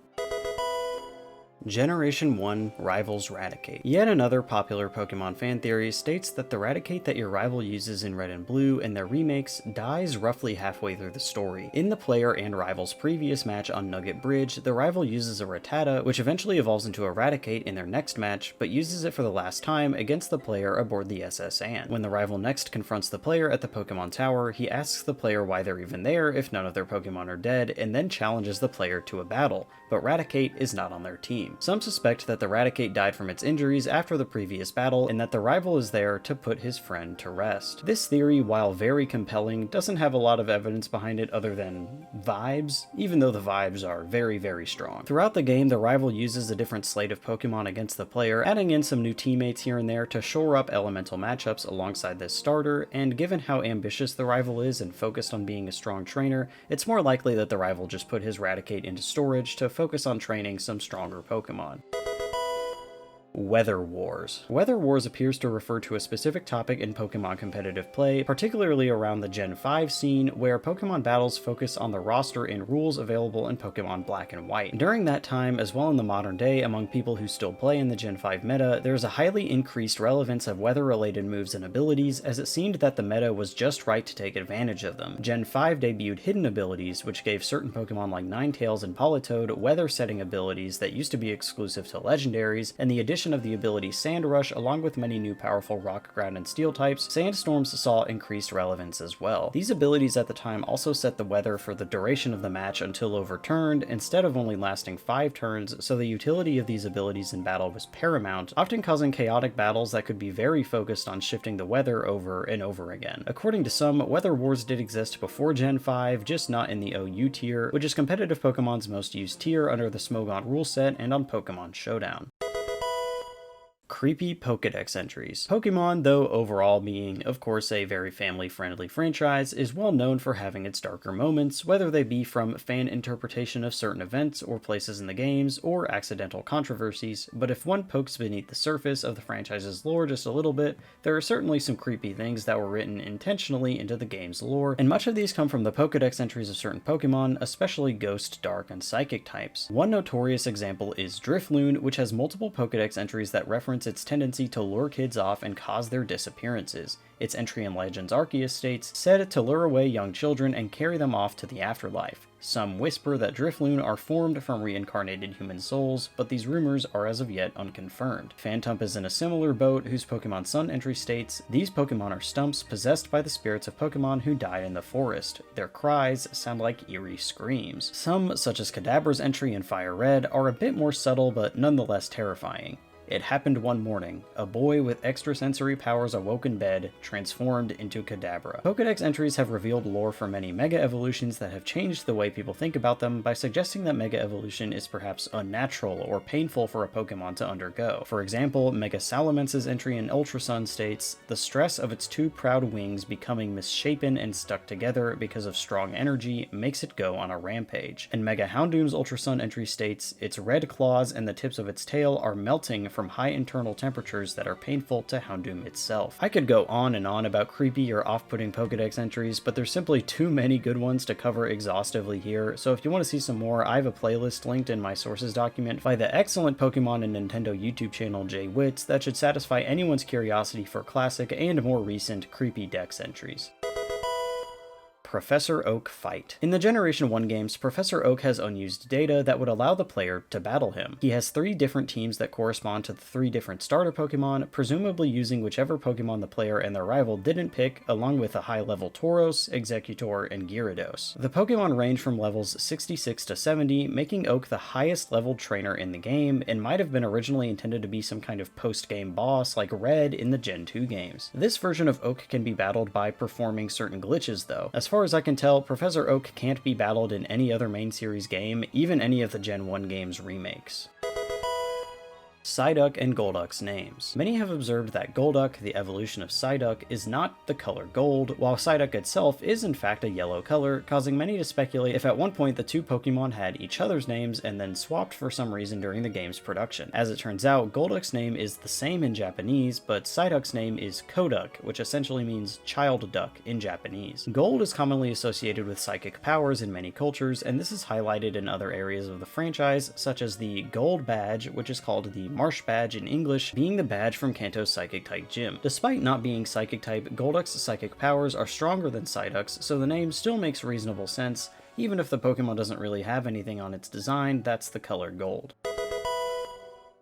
Generation 1 Rivals Raticate. Yet another popular Pokemon fan theory states that the Raticate that your rival uses in Red and Blue in their remakes dies roughly halfway through the story. In the player and rival's previous match on Nugget Bridge, the rival uses a Rattata, which eventually evolves into a Raticate in their next match, but uses it for the last time against the player aboard the SS Anne. When the rival next confronts the player at the Pokemon Tower, he asks the player why they're even there if none of their Pokemon are dead, and then challenges the player to a battle, but Raticate is not on their team. Some suspect that the Raticate died from its injuries after the previous battle, and that the rival is there to put his friend to rest. This theory, while very compelling, doesn't have a lot of evidence behind it other than vibes, even though the vibes are very, very strong. Throughout the game, the rival uses a different slate of Pokemon against the player, adding in some new teammates here and there to shore up elemental matchups alongside this starter, and given how ambitious the rival is and focused on being a strong trainer, it's more likely that the rival just put his Raticate into storage to focus on training some stronger Pokemon. Weather Wars. Weather Wars appears to refer to a specific topic in Pokemon competitive play, particularly around the Gen 5 scene, where Pokemon battles focus on the roster and rules available in Pokemon Black and White. During that time, as well in the modern day among people who still play in the Gen 5 meta, there is a highly increased relevance of weather-related moves and abilities, as it seemed that the meta was just right to take advantage of them. Gen 5 debuted hidden abilities, which gave certain Pokemon like Ninetales and Politoed weather-setting abilities that used to be exclusive to legendaries, and the addition of the ability Sand Rush, along with many new powerful Rock, Ground, and Steel types, Sandstorms saw increased relevance as well. These abilities at the time also set the weather for the duration of the match until overturned, instead of only lasting 5 turns, so the utility of these abilities in battle was paramount, often causing chaotic battles that could be very focused on shifting the weather over and over again. According to some, Weather Wars did exist before Gen 5, just not in the OU tier, which is competitive Pokemon's most used tier under the Smogon rule set and on Pokemon Showdown. Creepy Pokédex entries. Pokemon, though overall being, of course, a very family-friendly franchise, is well known for having its darker moments, whether they be from fan interpretation of certain events or places in the games, or accidental controversies, but if one pokes beneath the surface of the franchise's lore just a little bit, there are certainly some creepy things that were written intentionally into the game's lore, and much of these come from the Pokédex entries of certain Pokemon, especially Ghost, Dark, and Psychic types. One notorious example is Drifloon, which has multiple Pokédex entries that reference its tendency to lure kids off and cause their disappearances. Its entry in Legends Arceus states, said to lure away young children and carry them off to the afterlife. Some whisper that Drifloon are formed from reincarnated human souls, but these rumors are as of yet unconfirmed. Phantump is in a similar boat, whose Pokemon Sun entry states, these Pokemon are stumps possessed by the spirits of Pokemon who died in the forest. Their cries sound like eerie screams. Some, such as Kadabra's entry in Fire Red, are a bit more subtle but nonetheless terrifying. It happened one morning. A boy with extrasensory powers awoke in bed, transformed into Kadabra. Pokédex entries have revealed lore for many Mega Evolutions that have changed the way people think about them by suggesting that Mega Evolution is perhaps unnatural or painful for a Pokemon to undergo. For example, Mega Salamence's entry in Ultra Sun states, the stress of its 2 proud wings becoming misshapen and stuck together because of strong energy makes it go on a rampage. And Mega Houndoom's Ultra Sun entry states, its red claws and the tips of its tail are melting from high internal temperatures that are painful to Houndoom itself. I could go on and on about creepy or off-putting Pokédex entries, but there's simply too many good ones to cover exhaustively here, so if you want to see some more, I have a playlist linked in my sources document by the excellent Pokemon and Nintendo YouTube channel Jay Witz that should satisfy anyone's curiosity for classic and more recent creepy Dex entries. Professor Oak fight. In the Generation 1 games, Professor Oak has unused data that would allow the player to battle him. He has 3 different teams that correspond to the 3 different starter Pokemon, presumably using whichever Pokemon the player and their rival didn't pick, along with a high-level Tauros, Exeggutor, and Gyarados. The Pokemon range from levels 66 to 70, making Oak the highest leveled trainer in the game, and might have been originally intended to be some kind of post-game boss like Red in the Gen 2 games. This version of Oak can be battled by performing certain glitches though. As far as I can tell, Professor Oak can't be battled in any other main series game, even any of the Gen 1 games remakes. Psyduck and Golduck's names. Many have observed that Golduck, the evolution of Psyduck, is not the color gold, while Psyduck itself is in fact a yellow color, causing many to speculate if at one point the 2 Pokemon had each other's names and then swapped for some reason during the game's production. As it turns out, Golduck's name is the same in Japanese, but Psyduck's name is Koduck, which essentially means child duck in Japanese. Gold is commonly associated with psychic powers in many cultures, and this is highlighted in other areas of the franchise, such as the Gold Badge, which is called the Marsh Badge in English, being the badge from Kanto's Psychic type gym. Despite not being Psychic type, Golduck's psychic powers are stronger than Psyduck's, so the name still makes reasonable sense, even if the Pokemon doesn't really have anything on its design that's the color gold.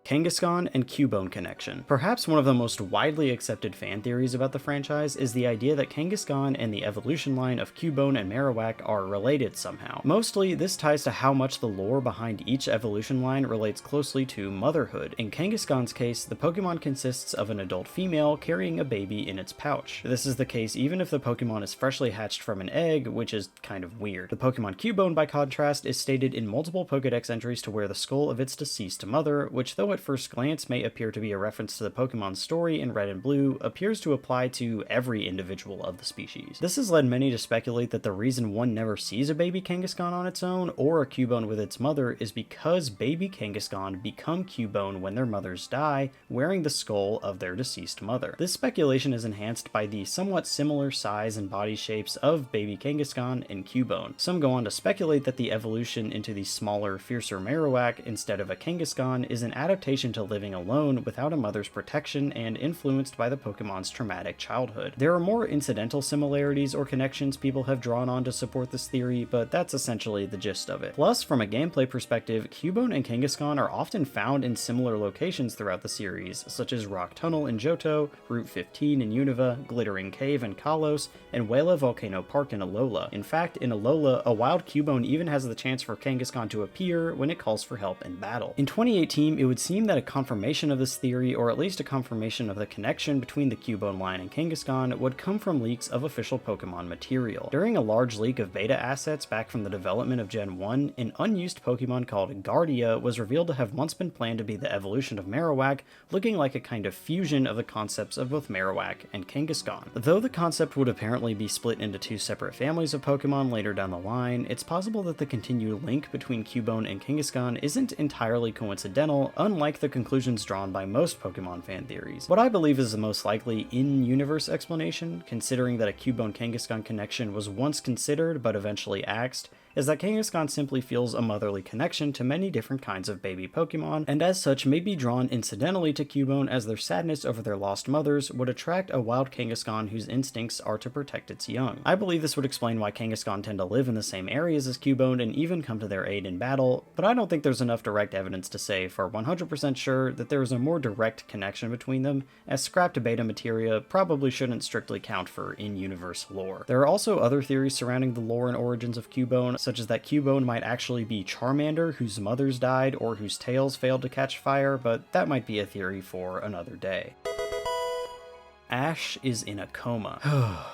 Kangaskhan and Cubone connection. Perhaps one of the most widely accepted fan theories about the franchise is the idea that Kangaskhan and the evolution line of Cubone and Marowak are related somehow. Mostly, this ties to how much the lore behind each evolution line relates closely to motherhood. In Kangaskhan's case, the Pokemon consists of an adult female carrying a baby in its pouch. This is the case even if the Pokemon is freshly hatched from an egg, which is kind of weird. The Pokemon Cubone, by contrast, is stated in multiple Pokedex entries to wear the skull of its deceased mother, which though at first glance may appear to be a reference to the Pokemon story in Red and Blue, appears to apply to every individual of the species. This has led many to speculate that the reason one never sees a baby Kangaskhan on its own, or a Cubone with its mother, is because baby Kangaskhan become Cubone when their mothers die, wearing the skull of their deceased mother. This speculation is enhanced by the somewhat similar size and body shapes of baby Kangaskhan and Cubone. Some go on to speculate that the evolution into the smaller, fiercer Marowak instead of a Kangaskhan is an adaptation to living alone without a mother's protection and influenced by the Pokemon's traumatic childhood. There are more incidental similarities or connections people have drawn on to support this theory, but that's essentially the gist of it. Plus, from a gameplay perspective, Cubone and Kangaskhan are often found in similar locations throughout the series, such as Rock Tunnel in Johto, Route 15 in Unova, Glittering Cave in Kalos, and Wela Volcano Park in Alola. In fact, in Alola, a wild Cubone even has the chance for Kangaskhan to appear when it calls for help in battle. In 2018, it would seem that a confirmation of this theory, or at least a confirmation of the connection between the Cubone line and Kangaskhan, would come from leaks of official Pokemon material. During a large leak of beta assets back from the development of Gen 1, an unused Pokemon called Gardia was revealed to have once been planned to be the evolution of Marowak, looking like a kind of fusion of the concepts of both Marowak and Kangaskhan. Though the concept would apparently be split into 2 separate families of Pokemon later down the line, it's possible that the continued link between Cubone and Kangaskhan isn't entirely coincidental, unlike the conclusions drawn by most Pokemon fan theories. What I believe is the most likely in-universe explanation, considering that a Cubone-Kangaskhan connection was once considered but eventually axed, is that Kangaskhan simply feels a motherly connection to many different kinds of baby Pokemon, and as such may be drawn incidentally to Cubone as their sadness over their lost mothers would attract a wild Kangaskhan whose instincts are to protect its young. I believe this would explain why Kangaskhan tend to live in the same areas as Cubone and even come to their aid in battle, but I don't think there's enough direct evidence to say for 100% sure that there is a more direct connection between them, as scrapped beta materia probably shouldn't strictly count for in-universe lore. There are also other theories surrounding the lore and origins of Cubone, such as that Cubone might actually be Charmander, whose mothers died or whose tails failed to catch fire, but that might be a theory for another day. Ash is in a coma.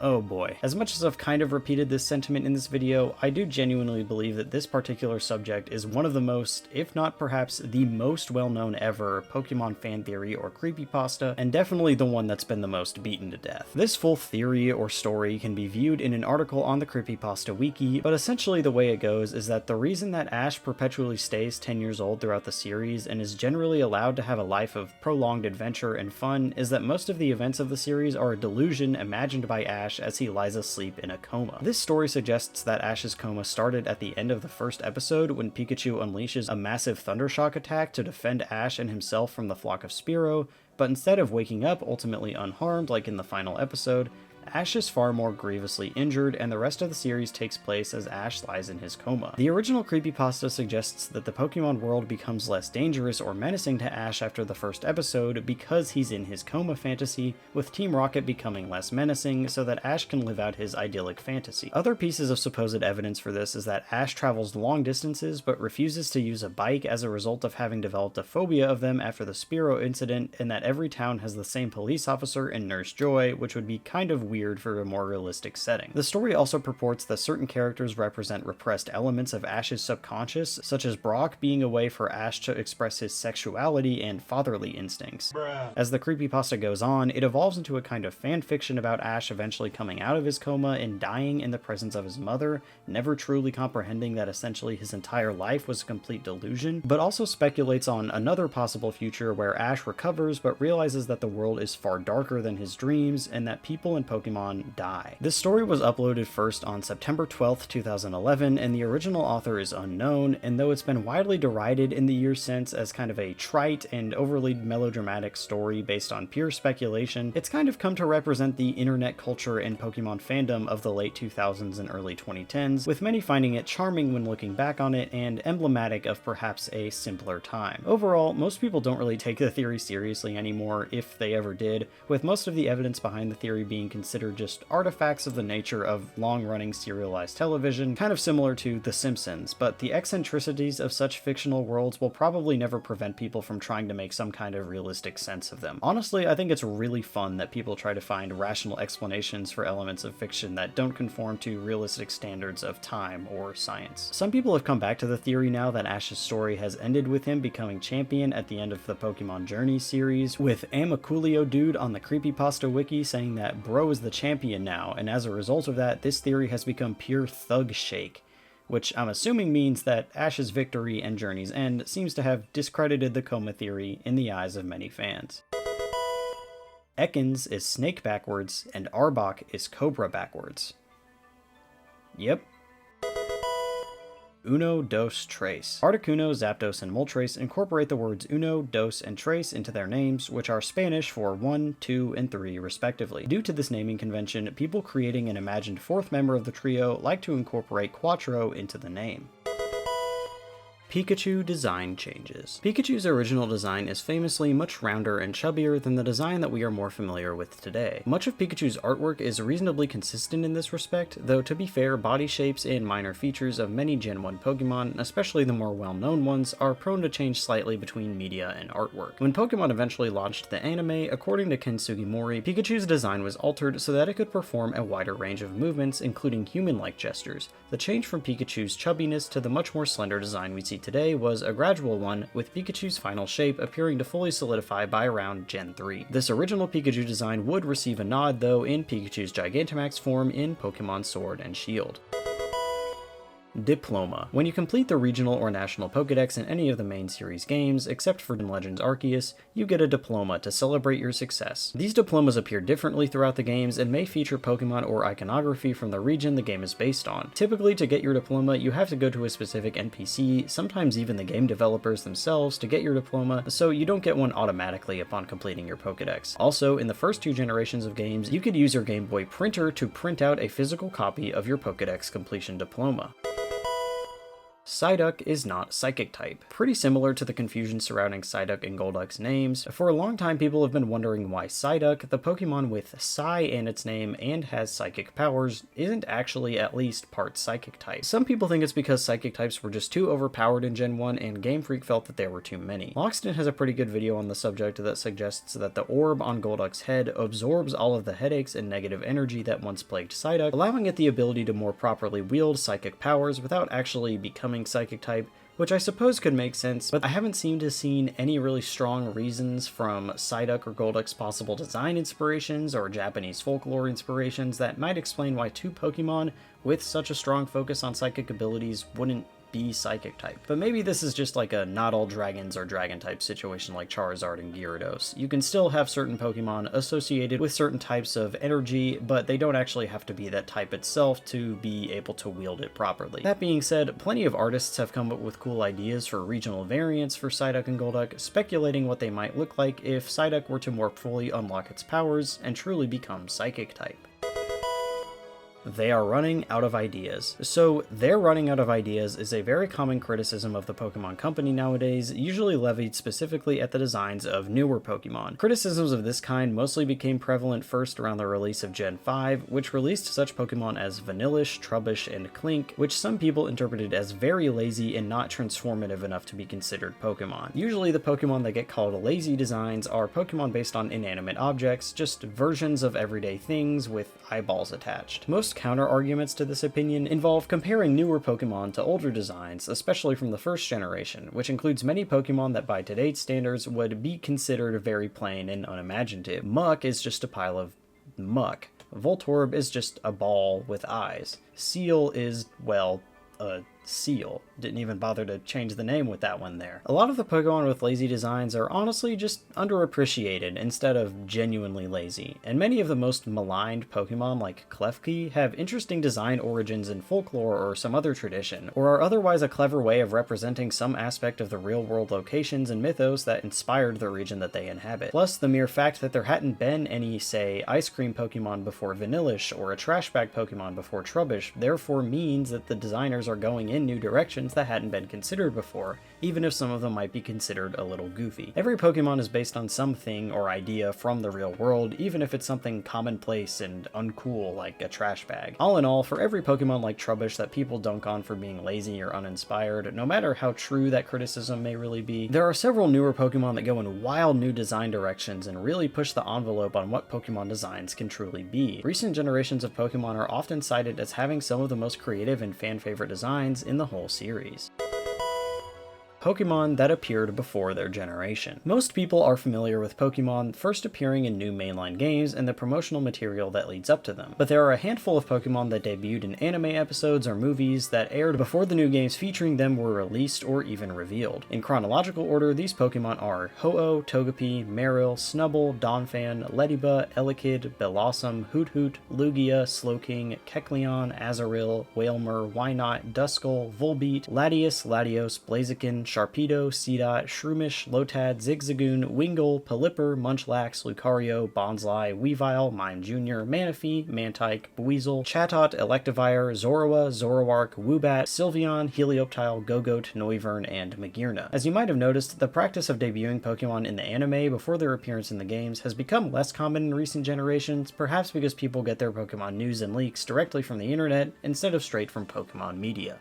Oh boy. As much as I've kind of repeated this sentiment in this video, I do genuinely believe that this particular subject is one of the most, if not perhaps the most well-known ever, Pokemon fan theory or creepypasta, and definitely the one that's been the most beaten to death. This full theory or story can be viewed in an article on the Creepypasta Wiki, but essentially the way it goes is that the reason that Ash perpetually stays 10 years old throughout the series and is generally allowed to have a life of prolonged adventure and fun is that most of the events of the series are a delusion imagined by Ash as he lies asleep in a coma. This story suggests that Ash's coma started at the end of the first episode when Pikachu unleashes a massive Thundershock attack to defend Ash and himself from the flock of Spearow, but instead of waking up ultimately unharmed like in the final episode, Ash is far more grievously injured, and the rest of the series takes place as Ash lies in his coma. The original creepypasta suggests that the Pokemon world becomes less dangerous or menacing to Ash after the first episode because he's in his coma fantasy, with Team Rocket becoming less menacing so that Ash can live out his idyllic fantasy. Other pieces of supposed evidence for this is that Ash travels long distances but refuses to use a bike as a result of having developed a phobia of them after the Spearow incident, and that every town has the same police officer and Nurse Joy, which would be kind of weird for a more realistic setting. The story also purports that certain characters represent repressed elements of Ash's subconscious, such as Brock being a way for Ash to express his sexuality and fatherly instincts. As the creepypasta goes on, it evolves into a kind of fanfiction about Ash eventually coming out of his coma and dying in the presence of his mother, never truly comprehending that essentially his entire life was a complete delusion, but also speculates on another possible future where Ash recovers but realizes that the world is far darker than his dreams and that people in Pokemon die. This story was uploaded first on September 12th, 2011, and the original author is unknown, and though it's been widely derided in the years since as kind of a trite and overly melodramatic story based on pure speculation, it's kind of come to represent the internet culture and Pokemon fandom of the late 2000s and early 2010s, with many finding it charming when looking back on it and emblematic of perhaps a simpler time. Overall, most people don't really take the theory seriously anymore, if they ever did, with most of the evidence behind the theory being considered just artifacts of the nature of long-running serialized television, kind of similar to The Simpsons, but the eccentricities of such fictional worlds will probably never prevent people from trying to make some kind of realistic sense of them. Honestly, I think it's really fun that people try to find rational explanations for elements of fiction that don't conform to realistic standards of time or science. Some people have come back to the theory now that Ash's story has ended with him becoming champion at the end of the Pokemon Journey series, with Amaculio Dude on the Creepypasta wiki saying that Bro is the champion now, and as a result of that, this theory has become pure thug shake, which I'm assuming means that Ash's victory and Journey's End seems to have discredited the coma theory in the eyes of many fans. Ekans is snake backwards, and Arbok is cobra backwards. Yep. Uno, dos, tres. Articuno, Zapdos, and Moltres incorporate the words uno, dos, and tres into their names, which are Spanish for 1, 2, and 3 respectively. Due to this naming convention, people creating an imagined fourth member of the trio like to incorporate cuatro into the name. Pikachu design changes. Pikachu's original design is famously much rounder and chubbier than the design that we are more familiar with today. Much of Pikachu's artwork is reasonably consistent in this respect, though to be fair, body shapes and minor features of many Gen 1 Pokemon, especially the more well-known ones, are prone to change slightly between media and artwork. When Pokemon eventually launched the anime, according to Ken Sugimori, Pikachu's design was altered so that it could perform a wider range of movements, including human-like gestures. The change from Pikachu's chubbiness to the much more slender design we see today was a gradual one, with Pikachu's final shape appearing to fully solidify by around Gen 3. This original Pikachu design would receive a nod though in Pikachu's Gigantamax form in Pokemon Sword and Shield. Diploma. When you complete the regional or national Pokédex in any of the main series games, except for Legends Arceus, you get a diploma to celebrate your success. These diplomas appear differently throughout the games and may feature Pokemon or iconography from the region the game is based on. Typically, to get your diploma, you have to go to a specific NPC, sometimes even the game developers themselves, to get your diploma, so you don't get one automatically upon completing your Pokédex. Also, in the first 2 generations of games, you could use your Game Boy printer to print out a physical copy of your Pokédex completion diploma. Psyduck is not Psychic type. Pretty similar to the confusion surrounding Psyduck and Golduck's names, for a long time people have been wondering why Psyduck, the Pokemon with Psy in its name and has psychic powers, isn't actually at least part Psychic type. Some people think it's because Psychic types were just too overpowered in Gen 1 and Game Freak felt that there were too many. Loxton has a pretty good video on the subject that suggests that the orb on Golduck's head absorbs all of the headaches and negative energy that once plagued Psyduck, allowing it the ability to more properly wield psychic powers without actually becoming Psychic type, which I suppose could make sense, but I haven't seemed to seen any really strong reasons from Psyduck or Golduck's possible design inspirations or Japanese folklore inspirations that might explain why 2 Pokemon with such a strong focus on psychic abilities wouldn't be Psychic type. But maybe this is just like a not all dragons are dragon type situation like Charizard and Gyarados. You can still have certain Pokemon associated with certain types of energy, but they don't actually have to be that type itself to be able to wield it properly. That being said, plenty of artists have come up with cool ideas for regional variants for Psyduck and Golduck, speculating what they might look like if Psyduck were to more fully unlock its powers and truly become Psychic type. They are running out of ideas. So they're running out of ideas is a very common criticism of the Pokémon Company nowadays, usually levied specifically at the designs of newer Pokémon. Criticisms of this kind mostly became prevalent first around the release of Gen 5, which released such Pokémon as Vanillish, Trubbish, and Clink, which some people interpreted as very lazy and not transformative enough to be considered Pokémon. Usually the Pokémon that get called lazy designs are Pokémon based on inanimate objects, just versions of everyday things with eyeballs attached. Most counter-arguments to this opinion involve comparing newer Pokémon to older designs, especially from the first generation, which includes many Pokémon that by today's standards would be considered very plain and unimaginative. Muck is just a pile of muck. Voltorb is just a ball with eyes. Seal is, well, a seal. Didn't even bother to change the name with that one there. A lot of the Pokemon with lazy designs are honestly just underappreciated instead of genuinely lazy, and many of the most maligned Pokemon like Klefki have interesting design origins in folklore or some other tradition, or are otherwise a clever way of representing some aspect of the real-world locations and mythos that inspired the region that they inhabit. Plus, the mere fact that there hadn't been any, say, ice cream Pokemon before Vanillish or a trash bag Pokemon before Trubbish therefore means that the designers are going in new directions that hadn't been considered before, even if some of them might be considered a little goofy. Every Pokemon is based on something or idea from the real world, even if it's something commonplace and uncool like a trash bag. All in all, for every Pokemon like Trubbish that people dunk on for being lazy or uninspired, no matter how true that criticism may really be, there are several newer Pokemon that go in wild new design directions and really push the envelope on what Pokemon designs can truly be. Recent generations of Pokemon are often cited as having some of the most creative and fan-favorite designs in the whole series. Pokemon that appeared before their generation. Most people are familiar with Pokemon first appearing in new mainline games and the promotional material that leads up to them, but there are a handful of Pokemon that debuted in anime episodes or movies that aired before the new games featuring them were released or even revealed. In chronological order, these Pokemon are Ho-Oh, Togepi, Marill, Snubbull, Donphan, Lediba, Elekid, Bellossom, Hoot-Hoot, Lugia, Slowking, Kecleon, Azurill, Wailmer, Wynaut, Duskull, Volbeat, Latias, Latios, Blaziken, Sharpedo, Seedot, Shroomish, Lotad, Zigzagoon, Wingull, Pelipper, Munchlax, Lucario, Bonsly, Weavile, Mime Jr., Manaphy, Mantike, Buizel, Chatot, Electivire, Zorua, Zoroark, Woobat, Sylveon, Helioptile, Gogoat, Noivern, and Magearna. As you might have noticed, the practice of debuting Pokemon in the anime before their appearance in the games has become less common in recent generations, perhaps because people get their Pokemon news and leaks directly from the internet instead of straight from Pokemon media.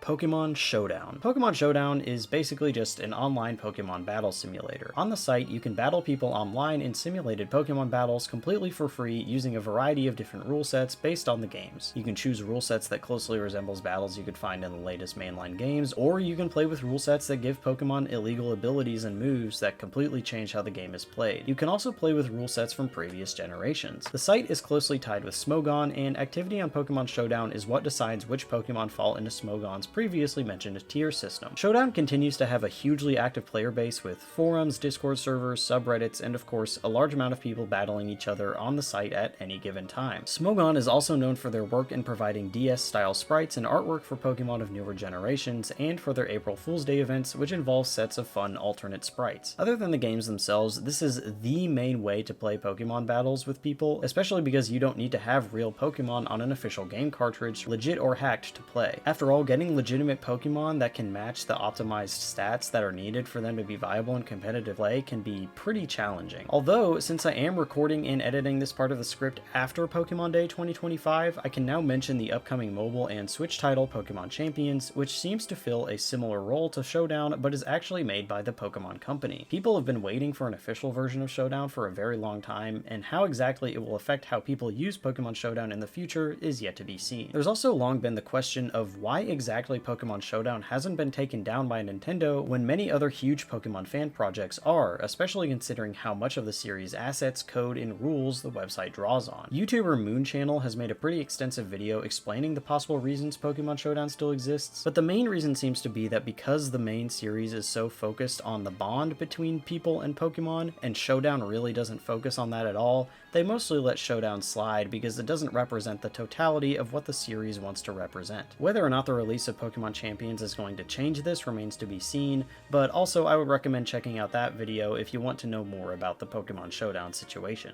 Pokémon Showdown. Pokémon Showdown is basically just an online Pokémon battle simulator. On the site, you can battle people online in simulated Pokémon battles completely for free using a variety of different rule sets based on the games. You can choose rule sets that closely resembles battles you could find in the latest mainline games, or you can play with rule sets that give Pokémon illegal abilities and moves that completely change how the game is played. You can also play with rule sets from previous generations. The site is closely tied with Smogon, and activity on Pokémon Showdown is what decides which Pokémon fall into Smogon's previously mentioned tier system. Showdown continues to have a hugely active player base with forums, Discord servers, subreddits, and of course, a large amount of people battling each other on the site at any given time. Smogon is also known for their work in providing DS-style sprites and artwork for Pokemon of newer generations, and for their April Fool's Day events, which involve sets of fun alternate sprites. Other than the games themselves, this is the main way to play Pokemon battles with people, especially because you don't need to have real Pokemon on an official game cartridge, legit or hacked, to play. After all, getting legitimate Pokemon that can match the optimized stats that are needed for them to be viable in competitive play can be pretty challenging. Although, since I am recording and editing this part of the script after Pokemon Day 2025, I can now mention the upcoming mobile and Switch title Pokémon Champions, which seems to fill a similar role to Showdown, but is actually made by the Pokémon Company. People have been waiting for an official version of Showdown for a very long time, and how exactly it will affect how people use Pokemon Showdown in the future is yet to be seen. There's also long been the question of why exactly Pokemon Showdown hasn't been taken down by Nintendo when many other huge Pokemon fan projects are, especially considering how much of the series' assets, code, and rules the website draws on. YouTuber Moon Channel has made a pretty extensive video explaining the possible reasons Pokemon Showdown still exists, but the main reason seems to be that because the main series is so focused on the bond between people and Pokemon, and Showdown really doesn't focus on that at all, they mostly let Showdown slide because it doesn't represent the totality of what the series wants to represent. Whether or not the release of Pokémon Champions is going to change this remains to be seen, but also I would recommend checking out that video if you want to know more about the Pokémon Showdown situation.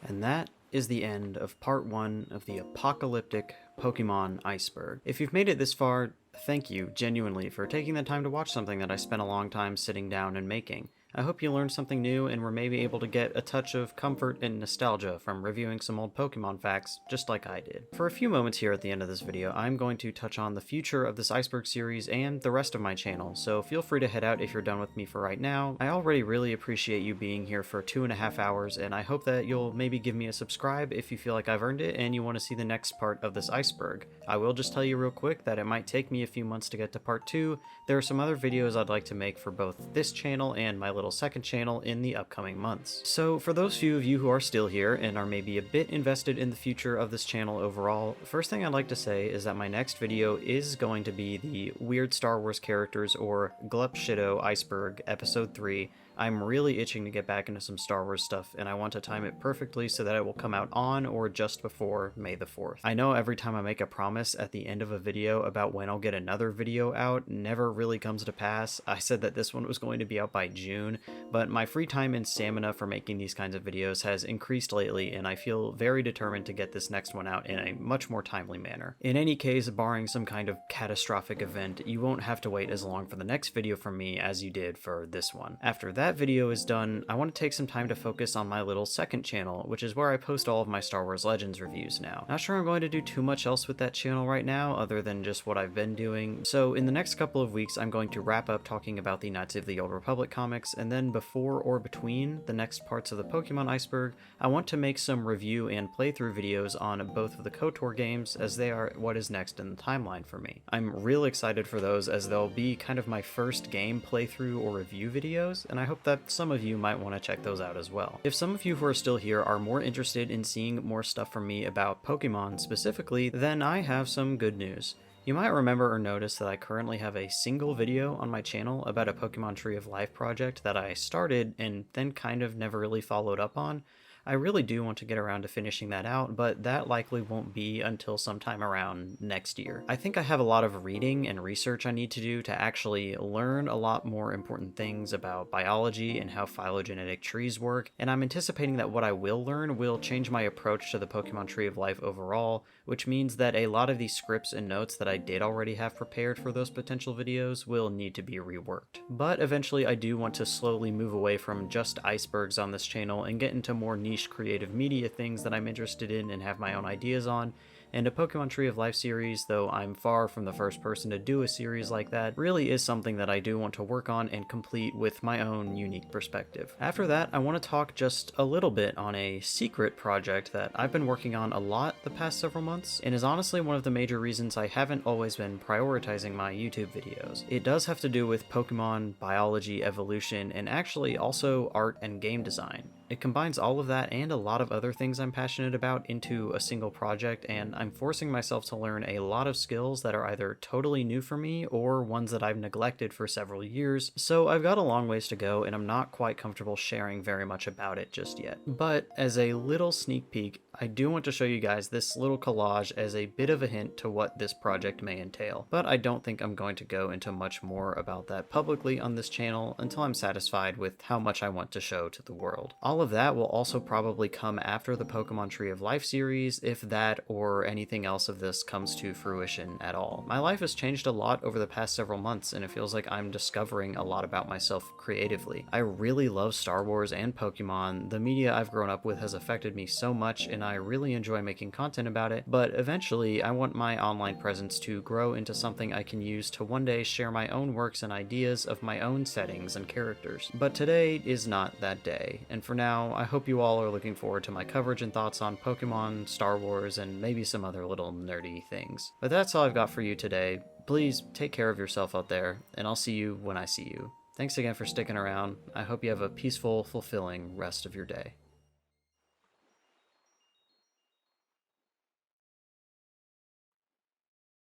And that is the end of part 1 of the apocalyptic Pokemon Iceberg. If you've made it this far, thank you, genuinely, for taking the time to watch something that I spent a long time sitting down and making. I hope you learned something new and were maybe able to get a touch of comfort and nostalgia from reviewing some old Pokemon facts, just like I did. For a few moments here at the end of this video, I'm going to touch on the future of this Iceberg series and the rest of my channel, so feel free to head out if you're done with me for right now. I already really appreciate you being here for 2.5 hours, and I hope that you'll maybe give me a subscribe if you feel like I've earned it and you want to see the next part of this Iceberg. I will just tell you real quick that it might take me a few months to get to part 2. There are some other videos I'd like to make for both this channel and my little second channel in the upcoming months. So for those few of you who are still here and are maybe a bit invested in the future of this channel overall, first thing I'd like to say is that my next video is going to be the Weird Star Wars Characters or Glup Shido Iceberg Episode 3. I'm really itching to get back into some Star Wars stuff, and I want to time it perfectly so that it will come out on or just before May the 4th. I know every time I make a promise at the end of a video about when I'll get another video out, never really comes to pass. I said that this one was going to be out by June, but my free time and stamina for making these kinds of videos has increased lately, and I feel very determined to get this next one out in a much more timely manner. In any case, barring some kind of catastrophic event, you won't have to wait as long for the next video from me as you did for this one. After that video is done, I want to take some time to focus on my little second channel, which is where I post all of my Star Wars Legends reviews now. Not sure I'm going to do too much else with that channel right now, other than just what I've been doing, so in the next couple of weeks I'm going to wrap up talking about the Knights of the Old Republic comics, and then before or between the next parts of the Pokemon Iceberg, I want to make some review and playthrough videos on both of the KOTOR games, as they are what is next in the timeline for me. I'm real excited for those, as they'll be kind of my first game playthrough or review videos, and I hope that some of you might want to check those out as well. If some of you who are still here are more interested in seeing more stuff from me about Pokemon specifically, then I have some good news. You might remember or notice that I currently have a single video on my channel about a Pokemon Tree of Life project that I started and then kind of never really followed up on. I really do want to get around to finishing that out, but that likely won't be until sometime around next year. I think I have a lot of reading and research I need to do to actually learn a lot more important things about biology and how phylogenetic trees work, and I'm anticipating that what I will learn will change my approach to the Pokemon Tree of Life overall, which means that a lot of these scripts and notes that I did already have prepared for those potential videos will need to be reworked. But eventually I do want to slowly move away from just icebergs on this channel and get into more niche creative media things that I'm interested in and have my own ideas on, and a Pokemon Tree of Life series, though I'm far from the first person to do a series like that, really is something that I do want to work on and complete with my own unique perspective. After that, I want to talk just a little bit on a secret project that I've been working on a lot the past several months, and is honestly one of the major reasons I haven't always been prioritizing my YouTube videos. It does have to do with Pokemon, biology, evolution, and actually also art and game design. It combines all of that and a lot of other things I'm passionate about into a single project, and I'm forcing myself to learn a lot of skills that are either totally new for me or ones that I've neglected for several years, so I've got a long ways to go and I'm not quite comfortable sharing very much about it just yet. But as a little sneak peek, I do want to show you guys this little collage as a bit of a hint to what this project may entail, but I don't think I'm going to go into much more about that publicly on this channel until I'm satisfied with how much I want to show to the world. All of that will also probably come after the Pokemon Tree of Life series, if that or anything else of this comes to fruition at all. My life has changed a lot over the past several months, and it feels like I'm discovering a lot about myself creatively. I really love Star Wars and Pokemon. The media I've grown up with has affected me so much, and I really enjoy making content about it, but eventually I want my online presence to grow into something I can use to one day share my own works and ideas of my own settings and characters. But today is not that day, and for now, I hope you all are looking forward to my coverage and thoughts on Pokemon, Star Wars, and maybe some other little nerdy things. But that's all I've got for you today. Please take care of yourself out there, and I'll see you when I see you. Thanks again for sticking around. I hope you have a peaceful, fulfilling rest of your day.